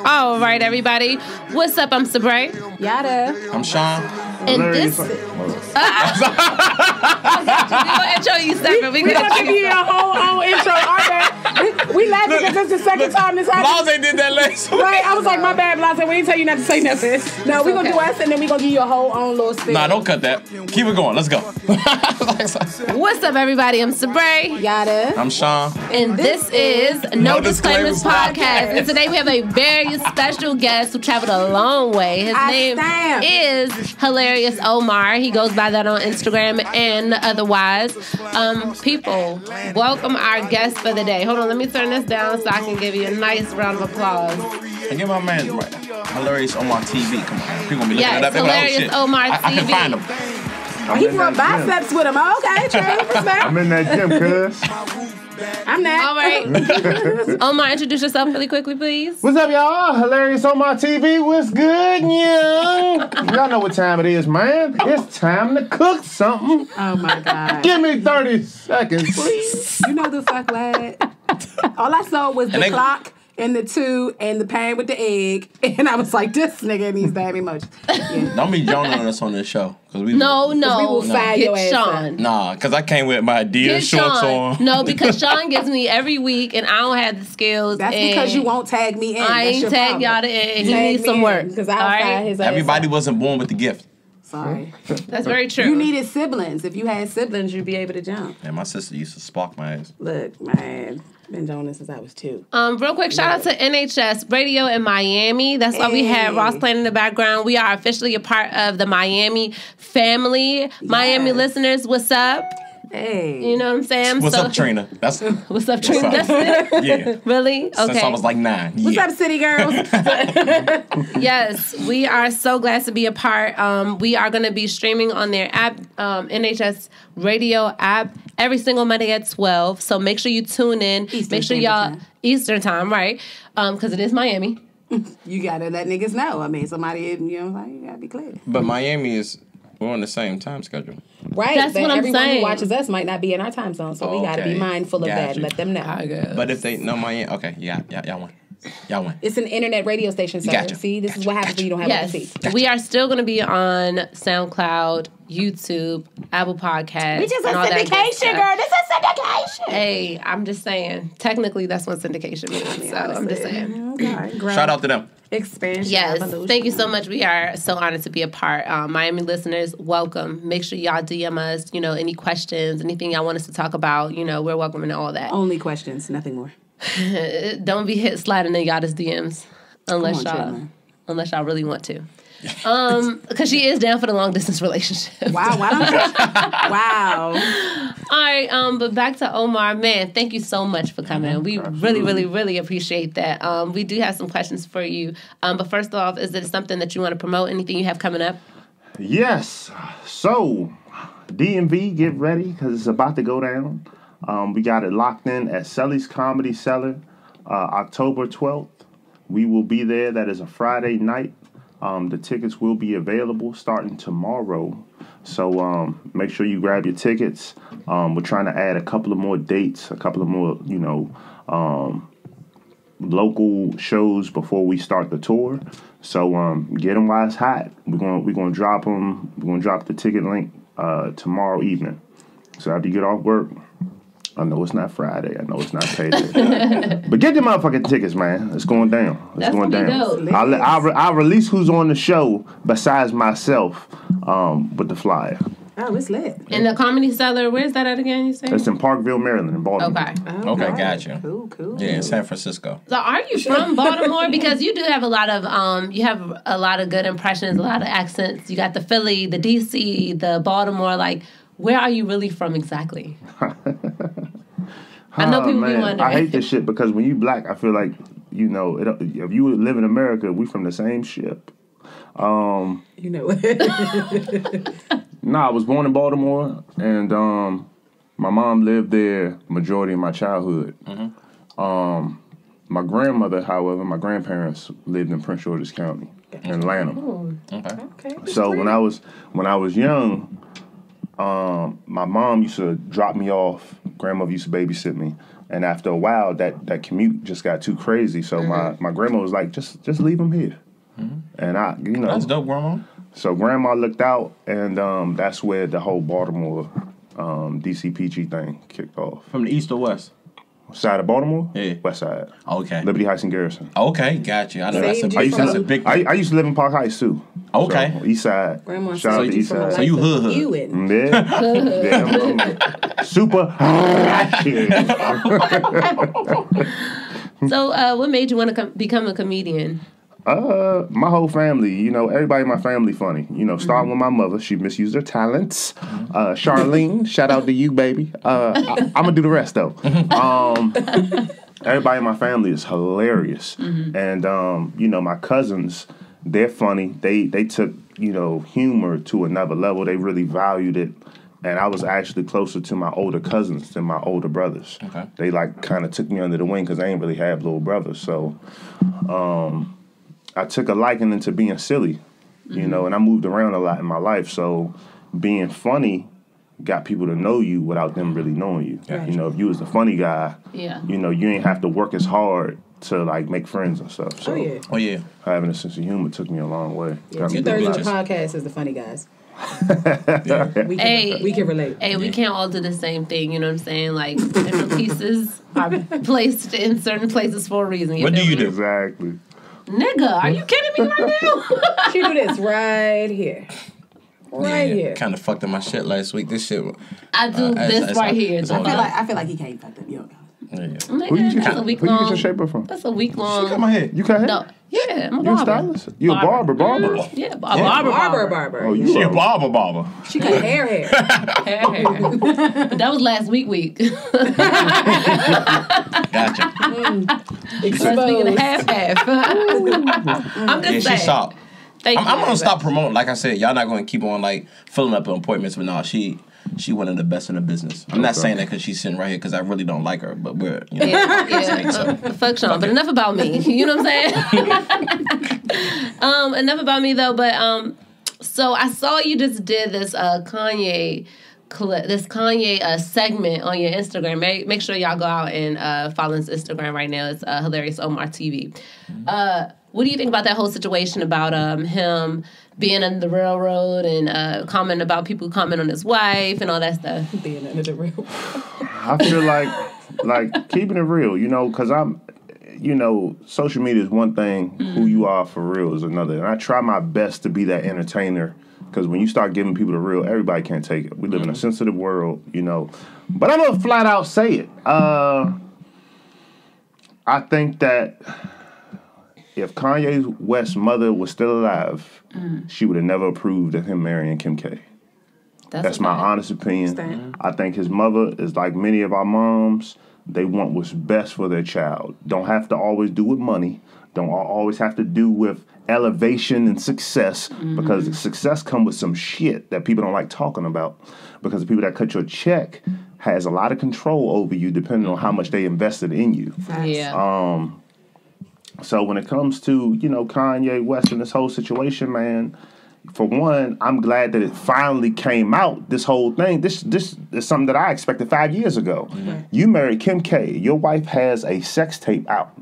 All right, everybody. What's up? I'm Sabrae. Yatta. I'm Sean. And this... We gonna intro you separate. We gonna give you a whole intro. Our bad. We laughing because it's the second time this happened. Blase did that last week. Right, I was like, my bad, Blase. We didn't tell you not to say nothing. No, we gonna do us and then we gonna give you a whole own little spiel. Nah, don't cut that. Keep it going. Let's go. What's up, everybody? I'm Sabrae. Yatta. I'm Sean. And this is No Disclaimers Podcast. And today we have a very special guest who traveled a long way. His name is Hilarious Omar. He goes by that on Instagram and otherwise. People, welcome our guest for the day. Hold on, let me turn this down so I can give you a nice round of applause. And give my man Hilarious Omar TV. Come on, people gonna be looking it up. Hilarious Omar TV. I can find him. He brought biceps with him. Okay, true. I'm in that gym, cuz. I'm that. All right. Omar, introduce yourself really quickly, please. What's up, y'all? Hilarious Omar TV. What's good, young? Y'all know what time it is, man. It's time to cook something. Oh, my God. Give me 30 seconds, please. You know the fuck, lad. All I saw was the clock and the 2 and the pan with the egg. And I was like, this nigga needs to have emotions. Yeah. Don't be joning on us on this show. No. We will fire your ass Sean. Nah, because I came with my Adidas shorts on. No, because Sean gets me every week and I don't have the skills. That's because you won't tag me in. I ain't tag y'all in. He needs some work. Because I'll fire his ass. Everybody wasn't born with the gift. Sorry. That's very true. You needed siblings. If you had siblings, you'd be able to jump. And my sister used to spark my ass. Look, man. Been doing this since I was 2. Real quick, shout out to NHS Radio in Miami. That's why we had Ross playing in the background. We are officially a part of the Miami family. Yes. Miami listeners, what's up? Hey. You know what I'm saying? What's up, Trina? What's up, Trina? That's it? Yeah. Really? Okay. Since I was like 9. What's up, city girls? Yes, we are so glad to be a part. We are going to be streaming on their app, NHS Radio app, every single Monday at 12. So make sure you tune in. Make sure y'all Eastern time, right? Because it is Miami. You gotta let niggas know. I mean, somebody, you gotta be clear. But Miami we're on the same time schedule. Right. That's what I'm saying. Everyone who watches us might not be in our time zone, so we gotta be mindful of that and let them know. But if they know Miami, okay, y'all won. Y'all win. It's an internet radio station, so see, this is what happens when you don't have a seat. We are still going to be on SoundCloud, YouTube, Apple Podcasts. Which is a syndication, girl. This is syndication. Hey, I'm just saying. Technically, that's what syndication means. So I'm just saying. Okay, shout out to them. Expansion. Yes, evolution. Thank you so much. We are so honored to be a part. Miami listeners, welcome. Make sure y'all DM us, any questions, anything y'all want us to talk about. We're welcoming all that. Only questions, nothing more. Don't be sliding in Yatta's DMs unless y'all really want to. Because she is down for the long distance relationship. Wow, why don't you? Wow. All right, but back to Omar. Man, thank you so much for coming. We really, really, really appreciate that. We do have some questions for you. But first off, is it something that you want to promote? Anything you have coming up? Yes. So, DMV, get ready because it's about to go down. We got it locked in at Sully's Comedy Cellar, October 12th. We will be there. That is a Friday night. The tickets will be available starting tomorrow. So make sure you grab your tickets. We're trying to add a couple of more dates, a couple of more, local shows before we start the tour. So get them while it's hot. We're gonna drop them. We're gonna drop the ticket link tomorrow evening. So after you get off work. I know it's not Friday. I know it's not payday. But get your motherfucking tickets, man. It's going down. It's going down. I'll release who's on the show besides myself with the flyer. Oh, it's lit. In the Comedy Cellar, where's that at again, you say? It's in Parkville, Maryland, in Baltimore. Okay, gotcha. Cool. Yeah, in San Francisco. So are you from Baltimore? Because you do have a lot of good impressions, a lot of accents. You got the Philly, the DC, the Baltimore, where are you really from exactly? I know people be wondering. I hate this shit because when you black, I feel like, if you live in America, we from the same ship. I was born in Baltimore, and my mom lived there majority of my childhood. Mm-hmm. My grandmother, however, my grandparents lived in Prince George's County, in Lanham. Oh, okay. So when I was young, my mom used to drop me off grandmother used to babysit me. And after a while, that commute just got too crazy. So my grandma was like, just leave him here. And that's dope, grandma. So grandma looked out, and that's where the whole Baltimore DCPG thing kicked off. From the east or west? Side of Baltimore? Yeah. West side. Okay. Liberty Heights and Garrison. Okay, got you. I know that's a big thing. I used to live in Park Heights, too. Okay. So, east side. Grandma Shout out to east side. So you hood. Yeah. I'm super. So what made you want to become a comedian? My whole family, everybody in my family funny. Starting with my mother, she misused her talents. Charlene, shout out to you, baby. I'm gonna do the rest though. Everybody in my family is hilarious, and my cousins, they're funny. They took humor to another level. They really valued it, and I was actually closer to my older cousins than my older brothers. Okay. They kind of took me under the wing because I ain't really have little brothers, so. I took a liking into being silly, and I moved around a lot in my life. So being funny got people to know you without them really knowing you. Right. If you was the funny guy, you ain't have to work as hard to make friends and stuff. So having a sense of humor took me a long way. Yeah, 2/3 of the podcast is the funny guys. We can relate. Hey, we can't all do the same thing. You know what I'm saying? Different pieces are placed in certain places for a reason. What do you do? Exactly. Nigga, are you kidding me right now? She do this right here. Here. Kind of fucked up my shit last week. This shit. I do this right here. I feel like he can't fuck up your guy. Nigga, Who you that's a week long. Who you get your shaper from? That's a week long. She cut my hair. You cut hair? No. Yeah, I'm a You a barber. stylist? You a barber? Yeah, barber. Oh, you She a barber. She cut hair. Hair. That was last week. Gotcha. Speaking of half. I'm just saying. She soft. I'm gonna stop promoting. Like I said, y'all not gonna keep on filling up on appointments, but no, she one of the best in the business. I'm not saying that because she's sitting right here because I really don't like her, but we're fuck Sean. But enough about me. You know what I'm saying? Enough about me though. But so I saw you just did this Kanye clip, this Kanye segment on your Instagram. Make sure y'all go out and follow his Instagram right now. It's Hilarious Omar TV. What do you think about that whole situation about him being under the railroad and commenting about people who comment on his wife and all that stuff? Being under the railroad. I feel like keeping it real, because I'm, social media is one thing. Who you are for real is another. And I try my best to be that entertainer. Because when you start giving people the real, everybody can't take it. We live in a sensitive world, But I'm going to flat out say it. I think that if Kanye West's mother was still alive, she would have never approved of him marrying Kim K. That's my honest opinion. I think his mother is like many of our moms. They want what's best for their child. Don't have to always do with money. Don't always have to do with elevation and success, because success comes with some shit that people don't like talking about, because the people that cut your check has a lot of control over you depending on how much they invested in you. Yeah. So when it comes to, Kanye West and this whole situation, man, for one, I'm glad that it finally came out, this whole thing. This is something that I expected 5 years ago. You married Kim K. Your wife has a sex tape out.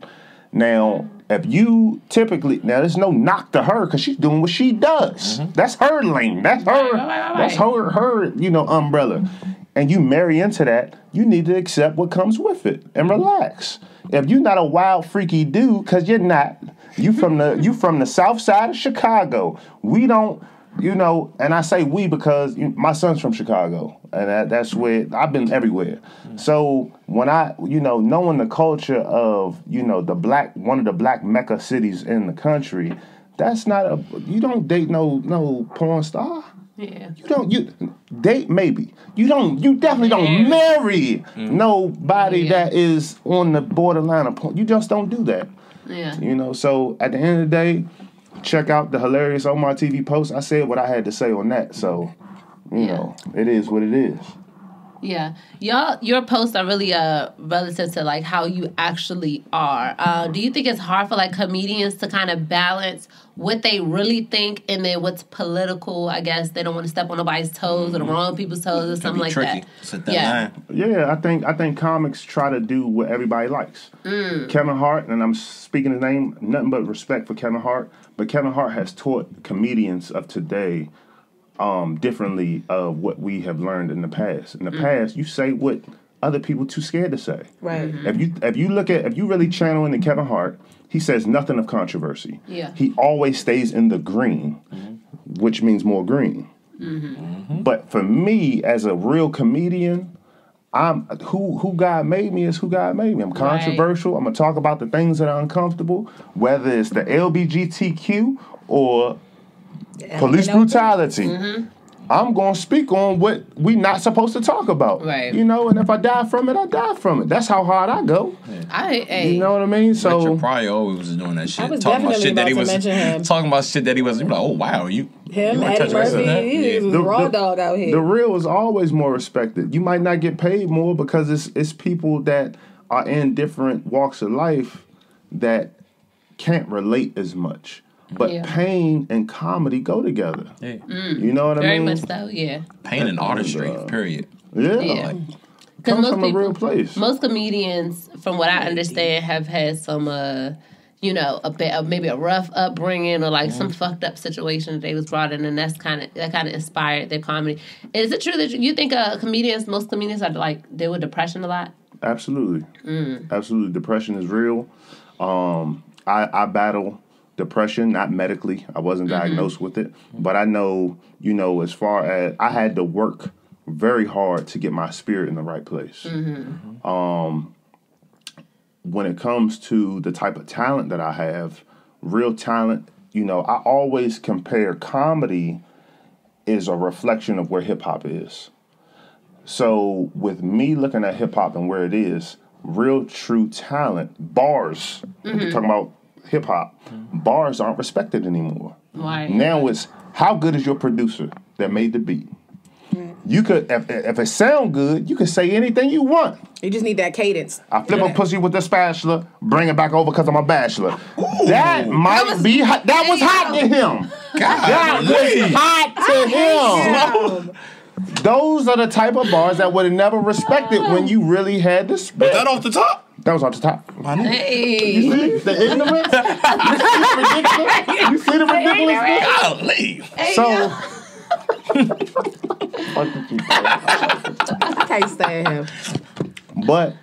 Now, if you typically, there's no knock to her because she's doing what she does. That's her lane. That's her. That's her. Umbrella. And you marry into that, you need to accept what comes with it and relax. If you're not a wild, freaky dude, because you're not, you from the south side of Chicago. We don't, and I say we because my son's from Chicago, and that's where I've been everywhere. So when I, knowing the culture of, one of the black Mecca cities in the country, that's not you don't date no porn star. Yeah. You date maybe. You definitely don't marry nobody that is on the borderline of porn. You just don't do that. Yeah. So at the end of the day, check out the Hilarious Omar TV post. I said what I had to say on that. So, it is what it is. Yeah. Your posts are really relative to like how you actually are. Do you think it's hard for like comedians to kind of balance what they really think and then what's political? I guess they don't want to step on nobody's toes or the wrong people's toes or something like tricky. that. Sit that line. Yeah, I think comics try to do what everybody likes. Kevin Hart, and I'm speaking his name, nothing but respect for Kevin Hart, but Kevin Hart has taught comedians of today differently of what we have learned in the past. In the past, you say what other people too scared to say. Right. If you really channel into Kevin Hart, he says nothing of controversy. Yeah. He always stays in the green, which means more green. But for me, as a real comedian, I'm who God made me is who God made me. I'm controversial. I'm gonna talk about the things that are uncomfortable, whether it's the LGBTQ or police brutality. I'm going to speak on what we not supposed to talk about. Right. You know, and if I die from it, I die from it. That's how hard I go. You know what I mean? So Richard Pryor always was doing that shit. I was definitely about to mention him. Talking about shit that he was, like, oh, wow, him, Eddie Murphy, he was a raw dog out here. The real is always more respected. You might not get paid more because it's people that are in different walks of life that can't relate as much. But pain and comedy go together. Yeah. You know what I mean? Very much so, yeah. Pain and artistry, period. Yeah. Comes from a real place. Most comedians, from what I understand, have had some, maybe a rough upbringing or like some fucked up situation that they was brought in, and that kind of inspired their comedy. Is it true that you think most comedians are like deal with depression a lot? Absolutely. Absolutely. Depression is real. I battle depression, not medically. I wasn't diagnosed with it. But I know, as far as I had to work very hard to get my spirit in the right place. When it comes to the type of talent that I have, real talent, I always compare comedy is a reflection of where hip-hop is. So with me looking at hip-hop and where it is, real true talent, bars, we're talking about hip-hop, bars aren't respected anymore. Why? Now it's, how good is your producer that made the beat? You could, if it sound good, you can say anything you want. You just need that cadence. I flip a pussy with a spatula, bring it back over because I'm a bachelor. That might be hot. That was hot to him. That was hot to him. Those are the type of bars that would have never respected when you really had to spit. Was that off the top? That was off the top. Hey. You see the ignorance? You see the ridiculousness? Golly. So, I can't stand him. but,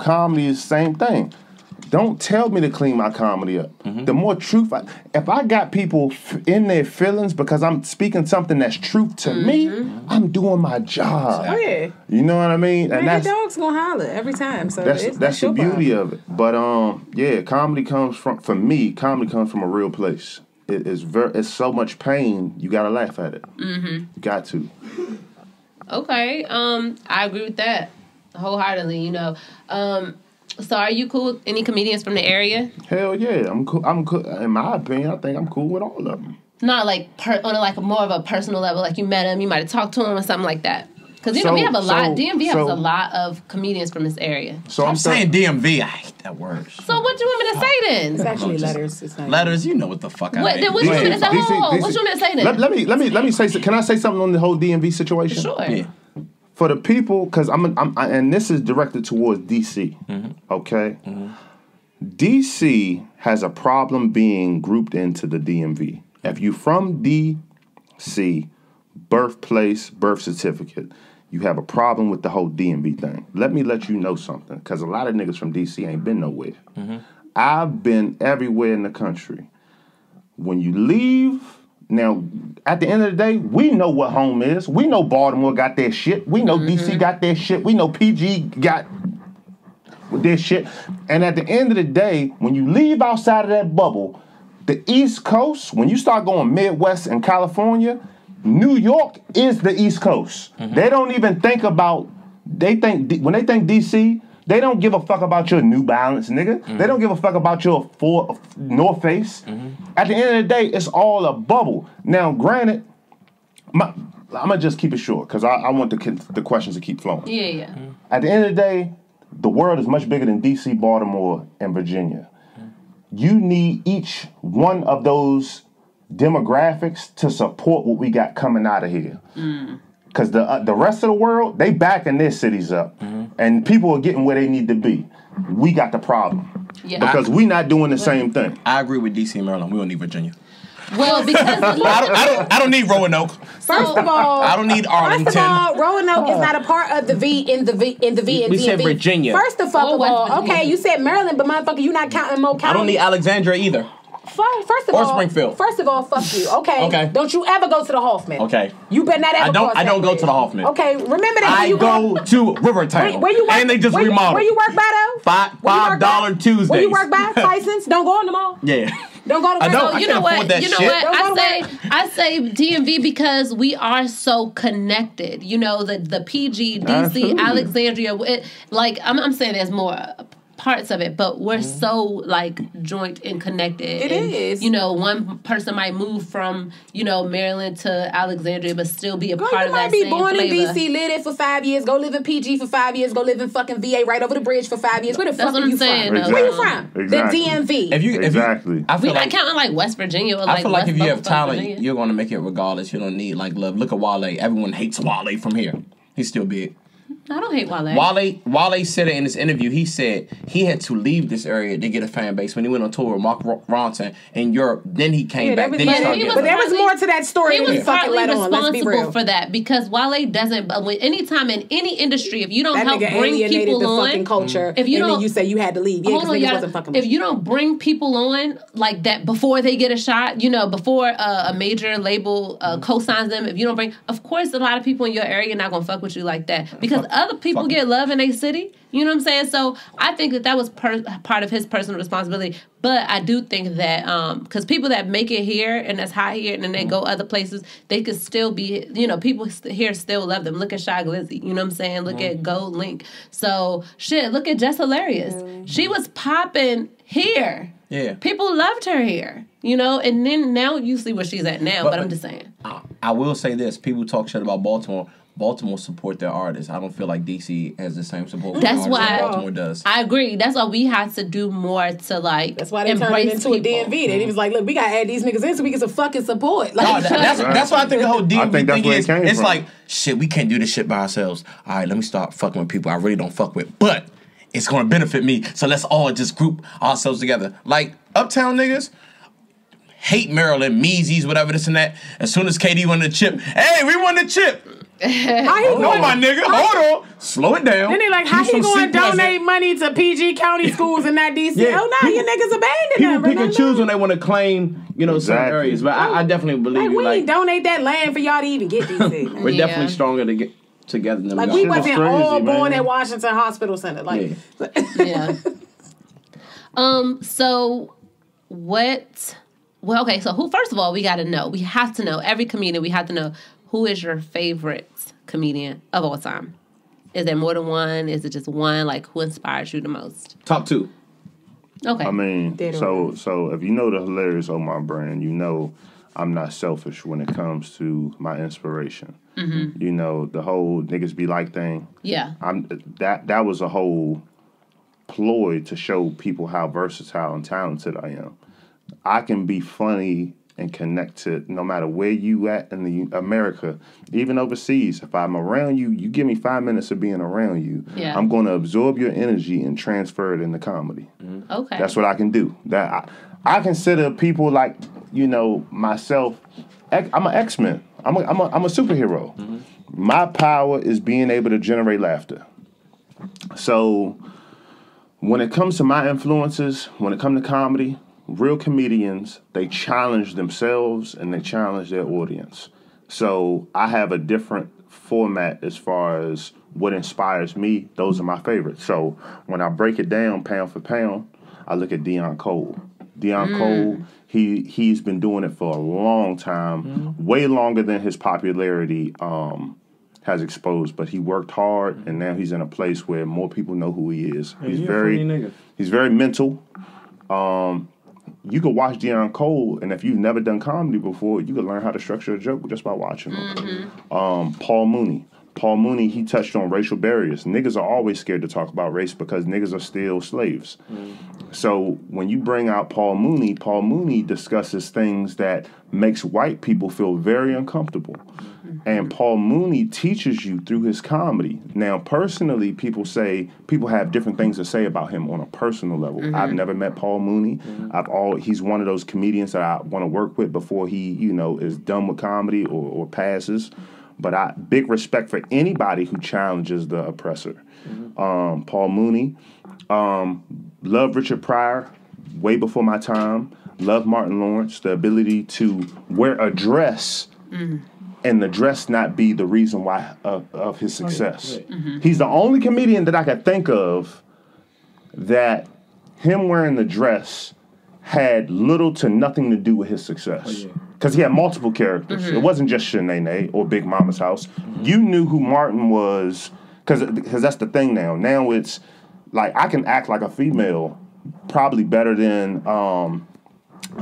comedy is the same thing. Don't tell me to clean my comedy up. The more truth, if I got people in their feelings because I'm speaking something that's truth to me, I'm doing my job. Oh, yeah. You know what I mean? Man, and the dog's gonna holler every time. So that's the beauty of it. But comedy comes from a real place. It's so much pain. You gotta laugh at it. You got to. Okay, I agree with that wholeheartedly. So are you cool with any comedians from the area? Hell yeah, I'm cool. In my opinion, I think I'm cool with all of them. Not like on more of a personal level, like you met him, you might have talked to him or something like that. Because we have a lot. DMV has a lot of comedians from this area. So I'm saying DMV. I hate that word. So what do you want me to say then? It's actually letters. It's not letters. You know what the fuck I mean. Then what do you want me to say? What do you want me to say then? Let me say. Can I say something on the whole DMV situation? Sure. Yeah. For the people, because and this is directed towards DC. Okay. DC has a problem being grouped into the DMV. If you from DC, birthplace, birth certificate, you have a problem with the whole DMV thing. Let me let you know something, because a lot of niggas from DC ain't been nowhere. I've been everywhere in the country. When you leave, now, at the end of the day, we know what home is. We know Baltimore got their shit. We know DC got their shit. We know PG got their shit. And at the end of the day, when you leave outside of that bubble, the East Coast, when you start going Midwest and California, New York is the East Coast. They don't even think about, when they think DC, they don't give a fuck about your New Balance, nigga. They don't give a fuck about your North Face. At the end of the day, it's all a bubble. Now, granted, I'm gonna just keep it short because I want the questions to keep flowing. Yeah. At the end of the day, the world is much bigger than D.C., Baltimore, and Virginia. You need each one of those demographics to support what we got coming out of here. Because the rest of the world, they backing their cities up. And people are getting where they need to be. We got the problem. Yeah. Because we not doing the same thing. I agree with D.C. and Maryland. We don't need Virginia. Well, because I don't need Roanoke. First of all, I don't need Arlington. First of all, Roanoke is not a part of the V in the V. We said Virginia. First of all, okay, you said Maryland, but motherfucker, you not counting Mo County. I don't need Alexandria either. First of all, Springfield. First of all, fuck you. Okay. Don't you ever go to the Hoffman. Okay. You better not ever. I don't go to the Hoffman. Okay. Remember that. I go to Rivertown. Where you work? And they just remodeled. Where you work by though? $5 Tuesdays. Where you work by? Tyson's. Don't go in the mall. Yeah. Don't go to I know. You know what? I say DMV because we are so connected. You know, the PG, DC, absolutely. Alexandria. I'm saying there's more parts of it, but we're so like joint and connected. It is. You know, one person might move from Maryland to Alexandria, but still be a part of that same You might be born flavor. in DC, live it for 5 years, go live in PG for 5 years, go live in fucking VA right over the bridge for 5 years. Where the fuck are you from? Exactly. Where you from? Exactly. The DMV. Exactly. We're not counting like West Virginia. Or like I feel like West if you have talent, Virginia. you're going to make it regardless. You don't need like love. Look at Wale. Everyone hates Wale from here. He's still big. I don't hate Wale. Wale said it in this interview. He said he had to leave this area to get a fan base when he went on tour with Mark Ronson in Europe. Then he came back. Then he started but there was more to that story. He was partly responsible for that because Wale doesn't. Anytime in any industry, if you don't help bring people the on, fucking culture, if you and don't, then you say you had to leave, wasn't fucking. If you don't bring people on like that before they get a shot, before a major label co-signs them, if you don't bring, of course, a lot of people in your area are not gonna fuck with you like that because other people get love in a city. You know what I'm saying? So I think that was part of his personal responsibility. But I do think that because people that make it here and that's hot here and then they go other places, they could still be, people here still love them. Look at Shy Glizzy. You know what I'm saying? Look at Gold Link. So, look at Jess Hilarious. She was popping here. Yeah. People loved her here. And then now you see where she's at now. But I'm just saying. I will say this. People talk shit about Baltimore. Baltimore support their artists. I don't feel like DC has the same support that's why Baltimore does. I agree. That's why we have to do more to That's why they turned it into a DMV. They was like, look, we gotta add these niggas in so we get some fucking support. Like, that's why I think the whole DMV thing is. It's from. Like shit. We can't do this shit by ourselves. All right, let me start fucking with people I really don't fuck with, but it's gonna benefit me. So let's all just group ourselves together. Like Uptown niggas hate Maryland, Meezies, whatever this and that. As soon as KD won the chip, hey, we won the chip. No, my nigga, hold on. Slow it down. Then they like, how he going to donate money to PG County schools and not DC? Yeah. Oh, no, you niggas abandoned people them. People pick and choose when they want to claim, certain areas. But I definitely believe we ain't donate that land for y'all to even get DC. We're definitely stronger to get together than we wasn't all born at Washington Hospital Center. So what? Well, okay. So who? First of all, we got to know. We have to know. Every comedian, we have to know. Who is your favorite comedian of all time? Is there more than one? Is it just one? Like, who inspires you the most? Top two. Okay. I mean, so if you know the Hilarious Omar brand, I'm not selfish when it comes to my inspiration. Mm-hmm. The whole niggas be like thing. Yeah. That was a whole ploy to show people how versatile and talented I am. I can be funny and connect to no matter where you at in America, even overseas. If I'm around you, you give me 5 minutes of being around you. Yeah. I'm going to absorb your energy and transfer it into comedy. Mm-hmm. Okay. That's what I can do. That I consider people like, myself, I'm an X-Men. I'm a superhero. Mm-hmm. My power is being able to generate laughter. So when it comes to my influences, when it comes to comedy, real comedians, they challenge themselves and they challenge their audience. So I have a different format as far as what inspires me. Those are my favorites. So when I break it down pound for pound, I look at Deon Cole. Cole, he's been doing it for a long time, way longer than his popularity has exposed. But he worked hard, and now he's in a place where more people know who he is. He's very mental. you could watch Deion Cole, and if you've never done comedy before, you could learn how to structure a joke just by watching him. Paul Mooney, he touched on racial barriers. Niggas are always scared to talk about race because niggas are still slaves. So when you bring out Paul Mooney discusses things that makes white people feel very uncomfortable. And Paul Mooney teaches you through his comedy. Now, personally, people have different things to say about him on a personal level. I've never met Paul Mooney. He's one of those comedians that I want to work with before he, is done with comedy or passes. But big respect for anybody who challenges the oppressor. Paul Mooney. Love Richard Pryor, way before my time. Love Martin Lawrence, the ability to wear a dress and the dress not be the reason why of his success. He's the only comedian that I could think of that him wearing the dress had little to nothing to do with his success. Because he had multiple characters. It wasn't just Shanae or Big Mama's House. You knew who Martin was, because that's the thing now. Now it's like I can act like a female probably better than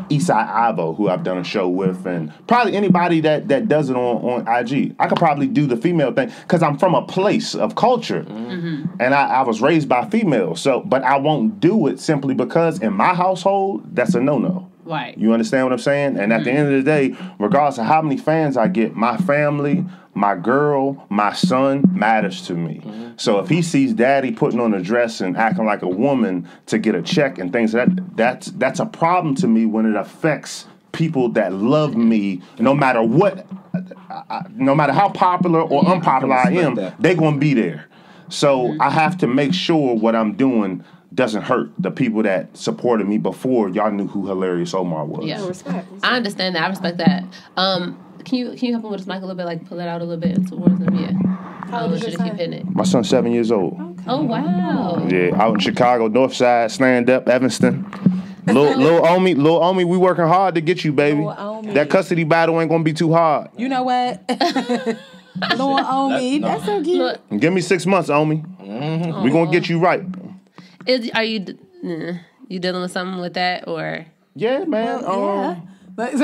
Eastside Ivo, who I've done a show with, and probably anybody that does it on IG. I could probably do the female thing because I'm from a place of culture, and I was raised by females. So, but I won't do it simply because in my household, that's a no-no. Right. You understand what I'm saying? And at the end of the day, regardless of how many fans I get, my family, my girl, my son matters to me. So if he sees daddy putting on a dress and acting like a woman to get a check and things that's a problem to me when it affects people that love me, no matter what, no matter how popular or unpopular I am, they're going to be there. So I have to make sure what I'm doing doesn't hurt the people that supported me before y'all knew who Hilarious Omar was. Yeah, respect. I understand that. I respect that. Can you help him with his mic a little bit, like pull it out a little bit towards him? Yeah. How old is your son? Keep hitting it. My son's 7 years old. Okay. Oh wow. Yeah, out in Chicago, North Side, stand up, Evanston. Lil Omi, we working hard to get you, baby. That custody battle ain't gonna be too hard. You know what? Lil Omi, that's so cute. Look, give me 6 months, Omi. We gonna get you right. Are you dealing with something with that or? Yeah, man. Yeah. It's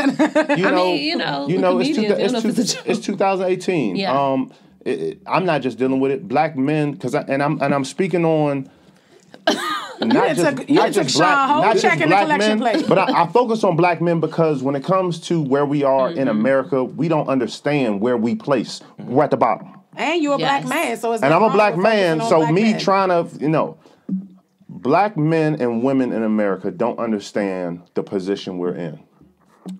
2018. Yeah. I'm not just dealing with it. Black men, I'm speaking on not just black men, but I focus on black men because when it comes to where we are in America, we don't understand where we place. We're at the bottom. And you're a black man, so it's. And I'm a black man, so me trying to, black men and women in America don't understand the position we're in.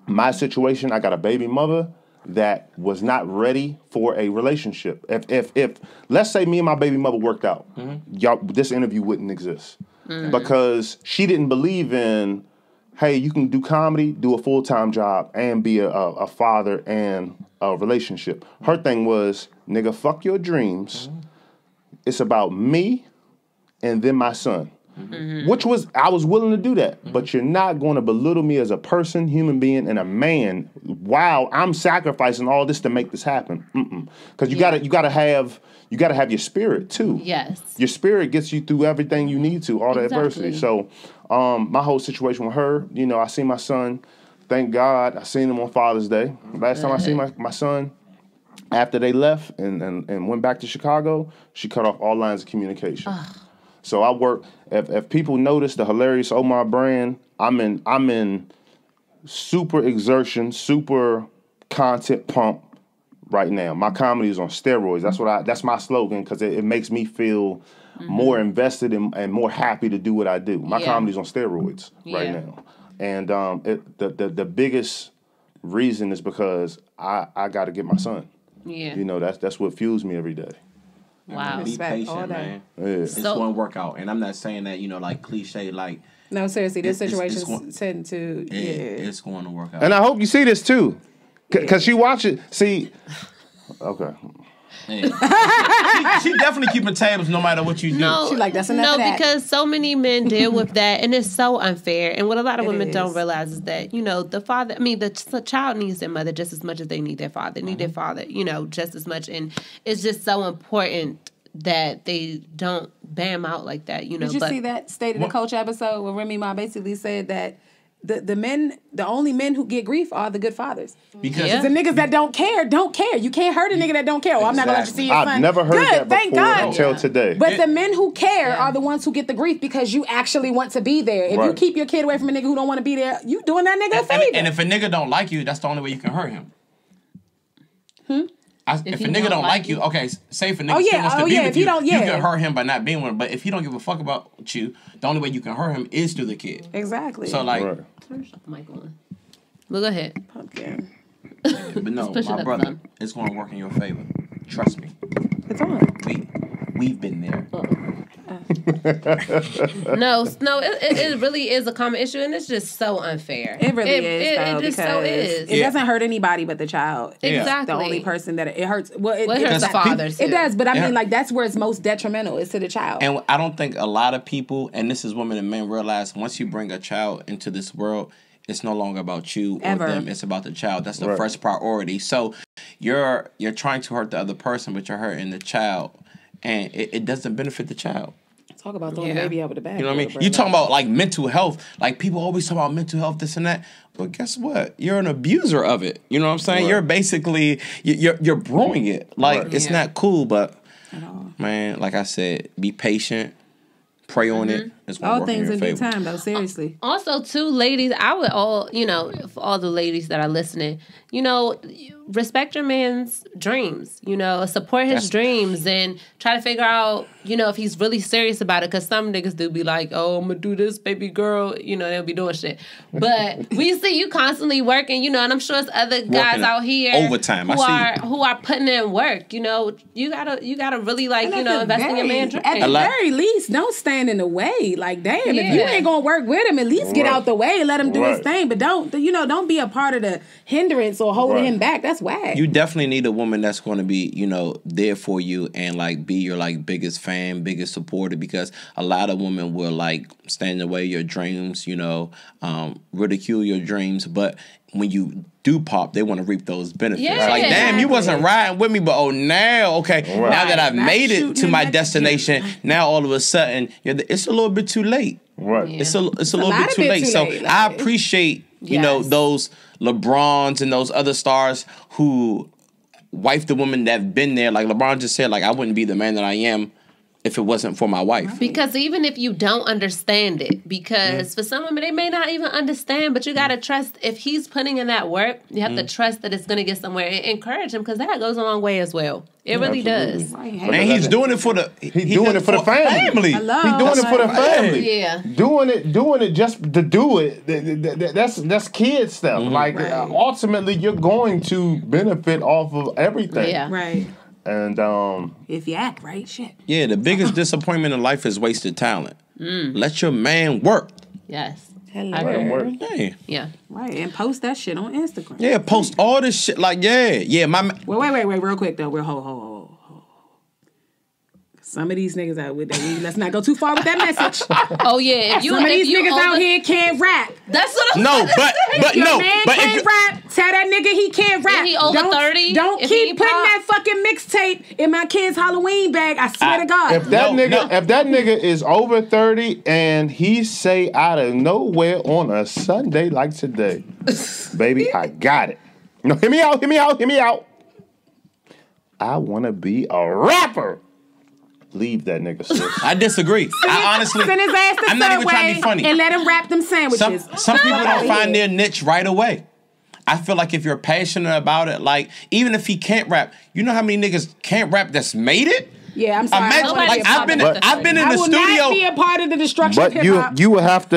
My situation, I got a baby mother that was not ready for a relationship. If let's say me and my baby mother worked out, y'all, this interview wouldn't exist because she didn't believe in, hey, you can do comedy, do a full-time job, and be a father and a relationship. Her thing was, nigga, fuck your dreams. It's about me and then my son. Which was, I was willing to do that, but you're not going to belittle me as a person, human being, and a man. Wow, I'm sacrificing all this to make this happen. Because you gotta have your spirit too. Yes, your spirit gets you through everything you need to, all the adversity. So, my whole situation with her, I see my son. Thank God, I seen him on Father's Day. Last time I seen my son, after they left and went back to Chicago, she cut off all lines of communication. So I work. If people notice the Hilarious Omar brand, I'm in super exertion, super content pump right now. My comedy is on steroids. That's my slogan because it makes me feel more invested and more happy to do what I do. My comedy's on steroids right now, and the biggest reason is because I got to get my son. Yeah, that's what fuels me every day. Wow. Be patient, man. Yeah. It's going to work out. And I'm not saying that, like cliche, like... No, seriously, this situation's tend to... It's going to work out. And I hope you see this, too. Because she watch it. See... Okay. Yeah. she definitely keeping tabs no matter what you do. No, she like, that's enough of that. Because so many men deal with that, and it's so unfair. And what a lot of women don't realize is that, the child needs their mother just as much as they need their father. They need their father, just as much. And it's just so important that they don't bam out like that, Did you see that State of the Coach episode where Remy Ma basically said that the only men who get grief are the good fathers. Because the niggas that don't care. You can't hurt a nigga that don't care. Oh, I'm not gonna let you see your son. I've never heard that thank before God. until today. But the men who care are the ones who get the grief because you actually want to be there. If you keep your kid away from a nigga who don't want to be there, you doing that nigga a favor. And if a nigga don't like you, that's the only way you can hurt him. If a nigga don't like you, okay, say if a nigga still wants to be with you, you can hurt him by not being with him. But if he don't give a fuck about you, the only way you can hurt him is through the kid. Exactly. So like, turn the mic on. Well, go ahead. Okay. But no, my brother, it's going to work in your favor. Trust me. It's on. We've been there. No, it really is a common issue, and it's just so unfair. It really is. It just so is. It doesn't hurt anybody but the child. Exactly. The only person that it hurts. Well, it hurts the fathers. It does, but I mean, like that's where it's most detrimental is to the child. And I don't think a lot of people, and this is women and men, realize once you bring a child into this world, it's no longer about you or them. It's about the child. That's the first priority. So you're trying to hurt the other person, but you're hurting the child, and it doesn't benefit the child. Talk about throwing the baby out with the bag. You know what I mean? You talking about like mental health. Like people always talk about mental health, this and that. But guess what? You're an abuser of it. You know what I'm saying? You're basically you're brewing it. Like it's not cool. But man, like I said, be patient. Pray on it. It's all things in due time, though. Seriously. Also, too, ladies, I would for all the ladies that are listening, respect your man's dreams. Support his dreams and try to figure out, if he's really serious about it. Because some niggas do be like, oh, I'm gonna do this, baby girl. They'll be doing shit. But we see you constantly working, and I'm sure it's other guys out here overtime. who are putting in work. You gotta really invest in your man's dreams. At the very least, don't stand in the way. Like, damn, if you ain't gonna work with him, at least get out the way and let him do his thing. But don't be a part of the hindrance or holding him back. That's whack. You definitely need a woman that's going to be, there for you and like be your like biggest fan, biggest supporter, because a lot of women will like stand in the way of your dreams, ridicule your dreams, but when you do pop, they want to reap those benefits. Yeah, like, damn, you wasn't riding with me, but now that I've made it to my destination, now all of a sudden, it's a little bit too late. Right. Yeah. It's a little bit too late. So I appreciate, those LeBrons and those other stars who wife the woman that've been there. Like LeBron just said, like, I wouldn't be the man that I am if it wasn't for my wife. Because even if you don't understand it, because for some women, they may not even understand, but you got to trust, if he's putting in that work, you have to trust that it's going to get somewhere and encourage him, because that goes a long way as well. It really does. And he's doing it for the doing it for the family. He's doing it for the family. Yeah. Doing it just to do it. That's kid stuff. Like ultimately you're going to benefit off of everything. Yeah. Right. And if you act right, shit. Yeah, the biggest disappointment in life is wasted talent. Let your man work. Yes. Hello. Hey. Yeah. Right, and post that shit on Instagram. Yeah, post all this shit. Like, my man. Wait, real quick though. Hold. Some of these niggas out with that. Let's not go too far with that message. Oh yeah, some of these niggas out here can't rap. That's what I'm saying. But your man can't rap. Tell that nigga he can't rap. He over 30. Don't keep putting that fucking mixtape in my kid's Halloween bag. I swear to God. If that nigga is over 30 and he say out of nowhere on a Sunday like today, baby, I got it. No, hear me out. I want to be a rapper. Leave that nigga, sis. I disagree. I honestly, send his ass to I'm not even trying to be funny. And let him wrap them sandwiches. Some people don't find their niche right away. I feel like if you're passionate about it, like even if he can't rap, you know how many niggas can't rap that's made it? Yeah, I'm sorry. Imagine, like I've been in the studio. I will not be a part of the destruction of hip hop. You will have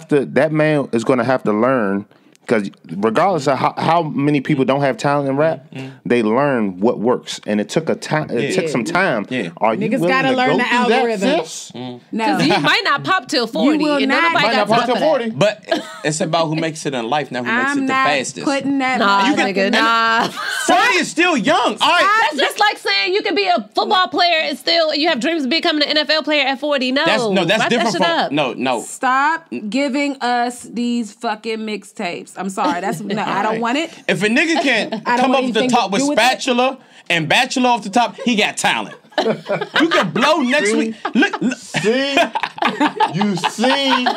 to. That man is going to have to learn. Because regardless of how many people don't have talent in rap, they learn what works, and it took some time. Yeah. Are you niggas gotta learn the algorithm. No, you might not pop till 40. You will not pop till 40. But it's about who makes it in life, not who makes it the fastest. Putting that Nah. 40 is still young. All right, that's just like saying you can be a football player and still you have dreams of becoming an NFL player at 40. That's different from no. Stop giving us these fucking mixtapes. I'm sorry. I don't want it. If a nigga can't come up to the top with spatula and bachelor off the top, he got talent. You can blow next week. Look. See? You see?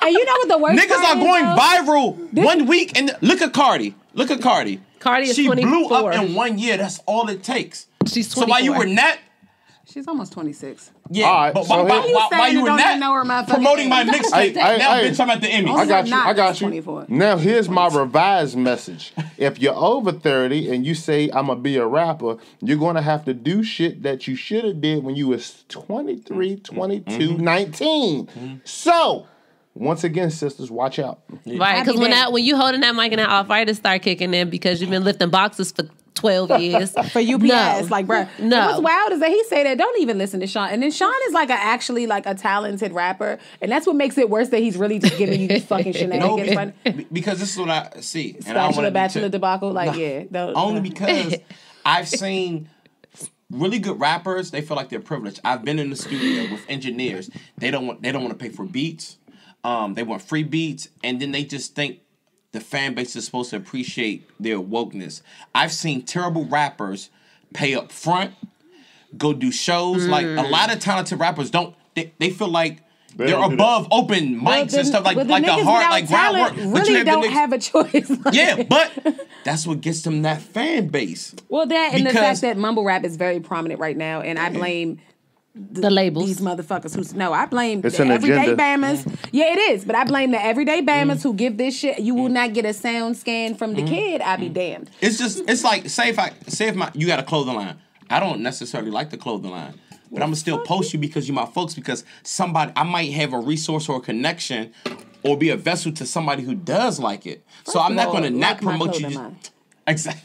And you know what the worst Niggas are going viral 1 week, and look at Cardi. Look at Cardi. Cardi is she 24. blew up in 1 year. That's all it takes. She's 24. So while you were not. She's almost 26. Yeah, right, but so while you were not promoting my mixtape, now bitch, I'm at the Emmys. I got you. 24. Now here's my revised message. If you're over 30 and you say I'm gonna be a rapper, you're gonna have to do shit that you should have did when you was 23, 22, 19. So, once again, sisters, watch out. Right, because when you holding that mic and that arthritis start kicking in because you've been lifting boxes for 12 years. For UPS, like, bruh. No. What's wild is that he say that, don't even listen to Sean. And then Sean is like actually a talented rapper. And that's what makes it worse that he's really just giving you these fucking shenanigans. Because this is what I see. Spatula, bachelor debacle, only because I've seen really good rappers, they feel like they're privileged. I've been in the studio with engineers. They don't want to pay for beats. They want free beats. And then they just think the fan base is supposed to appreciate their wokeness. I've seen terrible rappers pay up front, go do shows. Like, a lot of talented rappers they feel like they're above open mics and stuff like the hard groundwork. Really don't have a choice. Yeah, but that's what gets them that fan base. Well, that and the fact that mumble rap is very prominent right now, and I blame the labels. These motherfuckers I blame the everyday Bammers. Yeah, it is. But I blame the everyday Bammers who give this shit. You will not get a sound scan from the kid. I'll be damned. It's like, say if you got a clothing line. I don't necessarily like the clothing line. But I'm going to still post you because you're my folks, because I might have a resource or a connection or be a vessel to somebody who does like it. So I'm not going to not promote you. Exactly.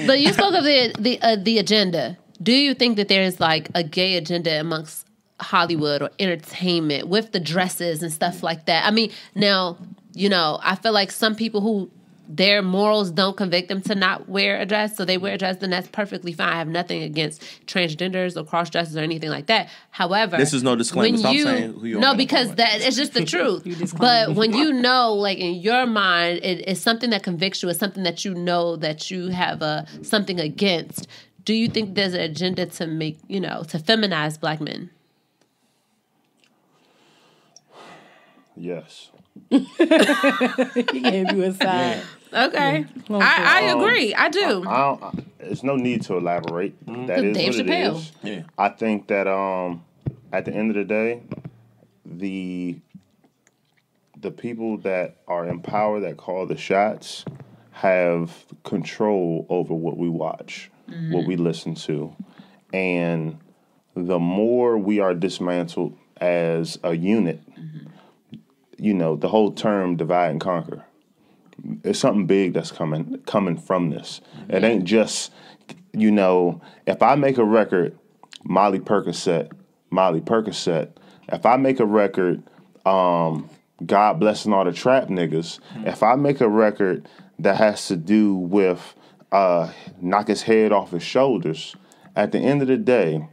But you spoke of the agenda. Do you think that there's like a gay agenda amongst Hollywood or entertainment with the dresses and stuff like that? I mean, now, I feel like some people who their morals don't convict them to not wear a dress, so they wear a dress, then that's perfectly fine. I have nothing against transgenders or cross dressers or anything like that. However, this is no disclaimer. Stop saying who you are. No, because that it's just the truth. But when like in your mind, it's something that convicts you, it's something that you know that you have something against. Do you think there's an agenda to make, to feminize black men? Yes. He gave you a sign. Okay. I agree. I do. There's no need to elaborate. That is Dave what Chappelle. it is. Yeah. I think that at the end of the day, the people that are in power, that call the shots, have control over what we watch, what we listen to. And the more we are dismantled as a unit, the whole term divide and conquer. It's something big that's coming from this. It ain't just, if I make a record, Molly Percocet. If I make a record, God blessing all the trap niggas. If I make a record that has to do with knock his head off his shoulders, at the end of the day,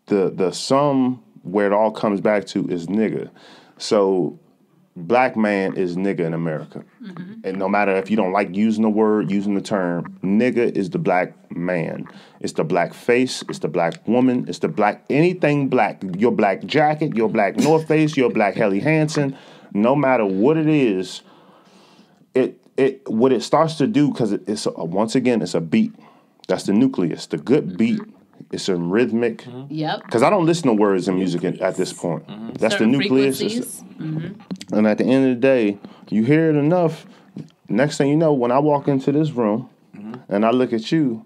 the sum where it all comes back to is nigga. So black man is nigga in America. And no matter if you don't like using the word, using the term, nigga is the black man. It's the black face, it's the black woman, it's the black, anything black. Your black jacket, your black North Face, your black Helly Hansen, no matter what it is, what it starts to do, because once again, it's a beat. That's the nucleus, the good beat. It's a rhythmic. Yep. Because I don't listen to words in music at this point. That's certain the nucleus. And at the end of the day, you hear it enough. Next thing you know, when I walk into this room and I look at you,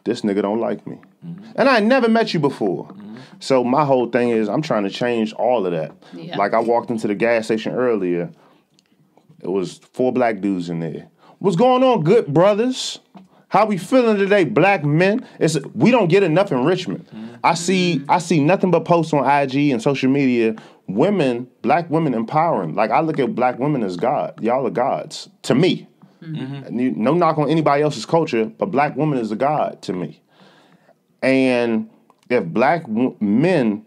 this nigga don't like me. And I never met you before. So my whole thing is I'm trying to change all of that. Yep. Like I walked into the gas station earlier. It was 4 black dudes in there. What's going on, good brothers? How we feeling today, black men? We don't get enough enrichment. I see nothing but posts on IG and social media, black women empowering. Like I look at black women as God. Y'all are gods to me. No knock on anybody else's culture, but black woman is a god to me. And if black men,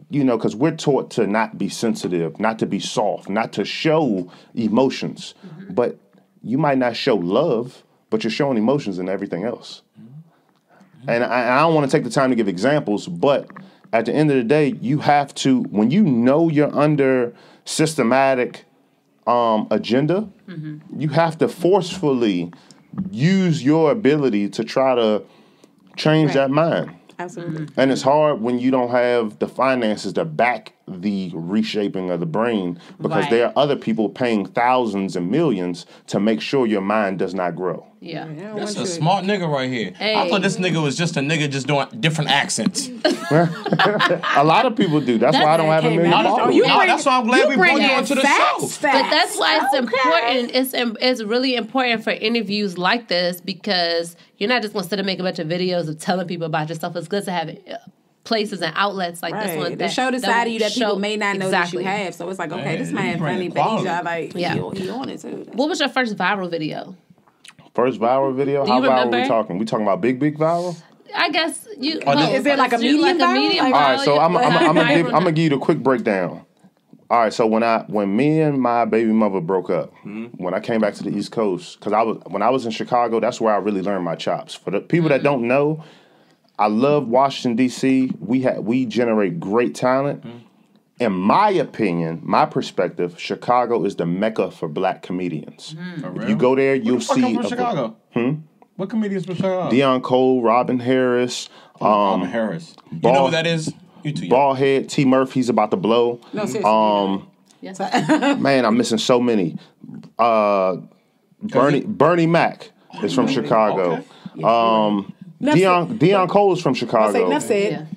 because we're taught to not be sensitive, not to be soft, not to show emotions, but you might not show love, but you're showing emotions and everything else. And I don't want to take the time to give examples, but at the end of the day, you have to, when you know you're under systematic agenda, you have to forcefully use your ability to try to change that mind. Absolutely. And it's hard when you don't have the finances to back the reshaping of the brain, because there are other people paying thousands and millions to make sure your mind does not grow. Yeah. That's a smart nigga right here. Hey. I thought this nigga was just a nigga just doing different accents. A lot of people do. That's why I don't have a million followers. That's why I'm glad we brought you onto the show. But that's why it's important. It's really important for interviews like this, because you're not just going to sit and make a bunch of videos of telling people about yourself. It's good to have places and outlets like this one that show the side of you that people may not know that you have. So it's like, okay, this man funny, but he's like, he on it too. What was your first viral video? First viral video? How viral are we talking? We talking about big viral? I guess you. Is it like a medium viral? All right, so I'm gonna give you the quick breakdown. All right, so when me and my baby mother broke up, when I came back to the East Coast, because when I was in Chicago, that's where I really learned my chops. For the people that don't know, I love Washington D.C. We generate great talent. In my opinion, my perspective, Chicago is the mecca for black comedians. If you go there, you'll see. From Chicago? What comedians from Chicago? Deion Cole, Robin Harris. Robin Harris. You know who that is? Ballhead, T. Murphy's about to blow. No, seriously. Man, I'm missing so many. Bernie Mac is from Chicago. Okay. Deion Cole is from Chicago. Enough said.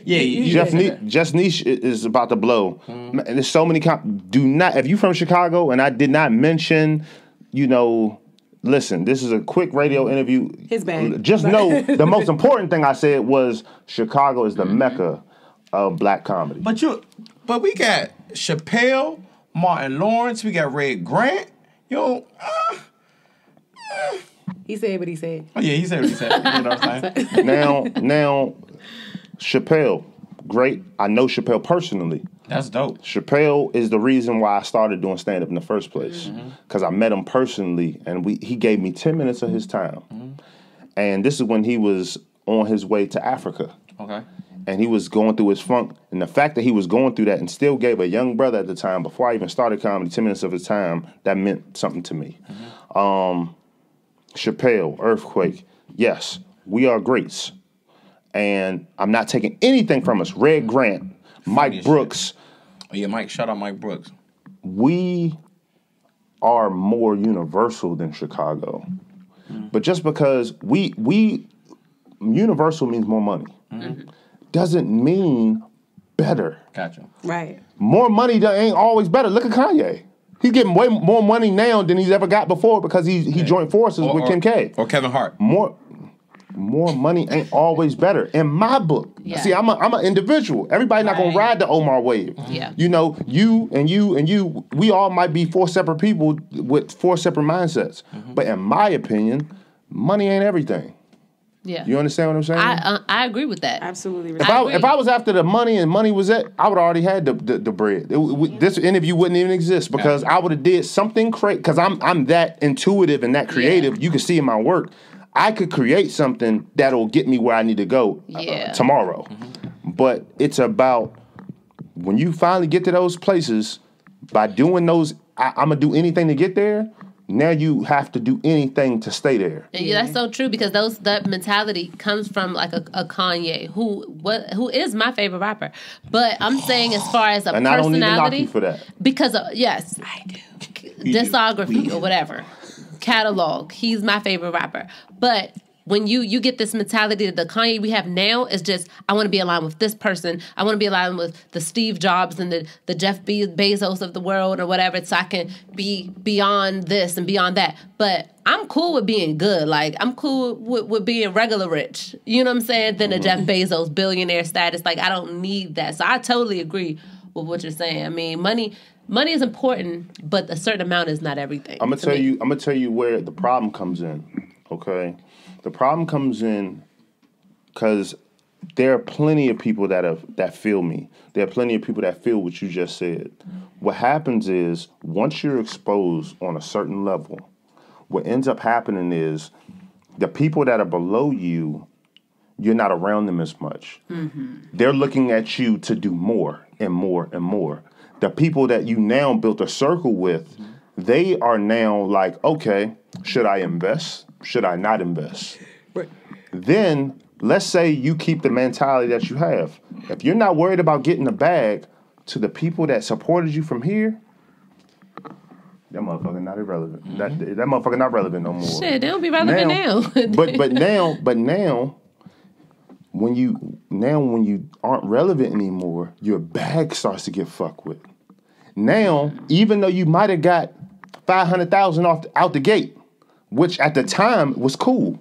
Yeah, Jeff Niche is about to blow. And there's so many. If you from Chicago and I did not mention, listen, this is a quick radio interview. His bad. Just know the most important thing I said was Chicago is the mecca of black comedy. But we got Chappelle, Martin Lawrence, we got Red Grant. He said what he said. Oh yeah, he said what he said. You know what I'm saying? Now, Chappelle, great. I know Chappelle personally. That's dope. Chappelle is the reason why I started doing stand-up in the first place. Because I met him personally, and he gave me 10 minutes of his time. And this is when he was on his way to Africa. Okay. And he was going through his funk. And the fact that he was going through that and still gave a young brother at the time, before I even started comedy, 10 minutes of his time, that meant something to me. Chappelle, Earthquake, yes, we are greats. And I'm not taking anything from us. Red Grant, Mike Brooks. Oh yeah, Mike, shout out Mike Brooks. We are more universal than Chicago. But just because we universal means more money, doesn't mean better. Gotcha. Right. More money ain't always better. Look at Kanye. He's getting way more money now than he's ever got before because he joined forces with Kim K. Or Kevin Hart. More money ain't always better in my book. Yeah. See, I'm an individual. Everybody not gonna ride the Omar wave. Yeah. You and you, we all might be 4 separate people with 4 separate mindsets. But in my opinion, money ain't everything. Yeah. You understand what I'm saying? I agree with that. Absolutely. If I was after the money and money was it, I would already had the bread. This interview wouldn't even exist because I would have did something crazy. Because I'm that intuitive and that creative. Yeah. You can see in my work. I could create something that'll get me where I need to go tomorrow. But it's about when you finally get to those places, by doing those, I'm going to do anything to get there. Now you have to do anything to stay there. Yeah, that's so true because that mentality comes from like a Kanye who is my favorite rapper. But I'm saying as far as a and personality, I don't need to knock you for that because yes, I do discography or whatever catalog. He's my favorite rapper, but. When you get this mentality that the Kanye we have now is just, I want to be aligned with this person. I want to be aligned with the Steve Jobs and the Jeff Bezos of the world or whatever, so I can be beyond this and beyond that. But I'm cool with being good. Like, I'm cool with being regular rich. You know what I'm saying? Than a Jeff Bezos billionaire status. Like, I don't need that. So I totally agree with what you're saying. I mean, money is important, but a certain amount is not everything. I'm gonna tell you where the problem comes in. Okay. The problem comes in because there are plenty of people that feel me. There are plenty of people that feel what you just said. What happens is once you're exposed on a certain level, what ends up happening is the people that are below you, you're not around them as much. They're looking at you to do more and more and more. The people that you now built a circle with, they are now like, okay, should I invest? Should I not invest? Right. Then let's say you keep the mentality that you have. If you're not worried about getting a bag, to the people that supported you from here, that motherfucker not irrelevant. That motherfucker not relevant no more. Shit, they don't be relevant now. but now, when you aren't relevant anymore, your bag starts to get fucked with. Now, even though you might have got $500,000 out the gate, which at the time was cool,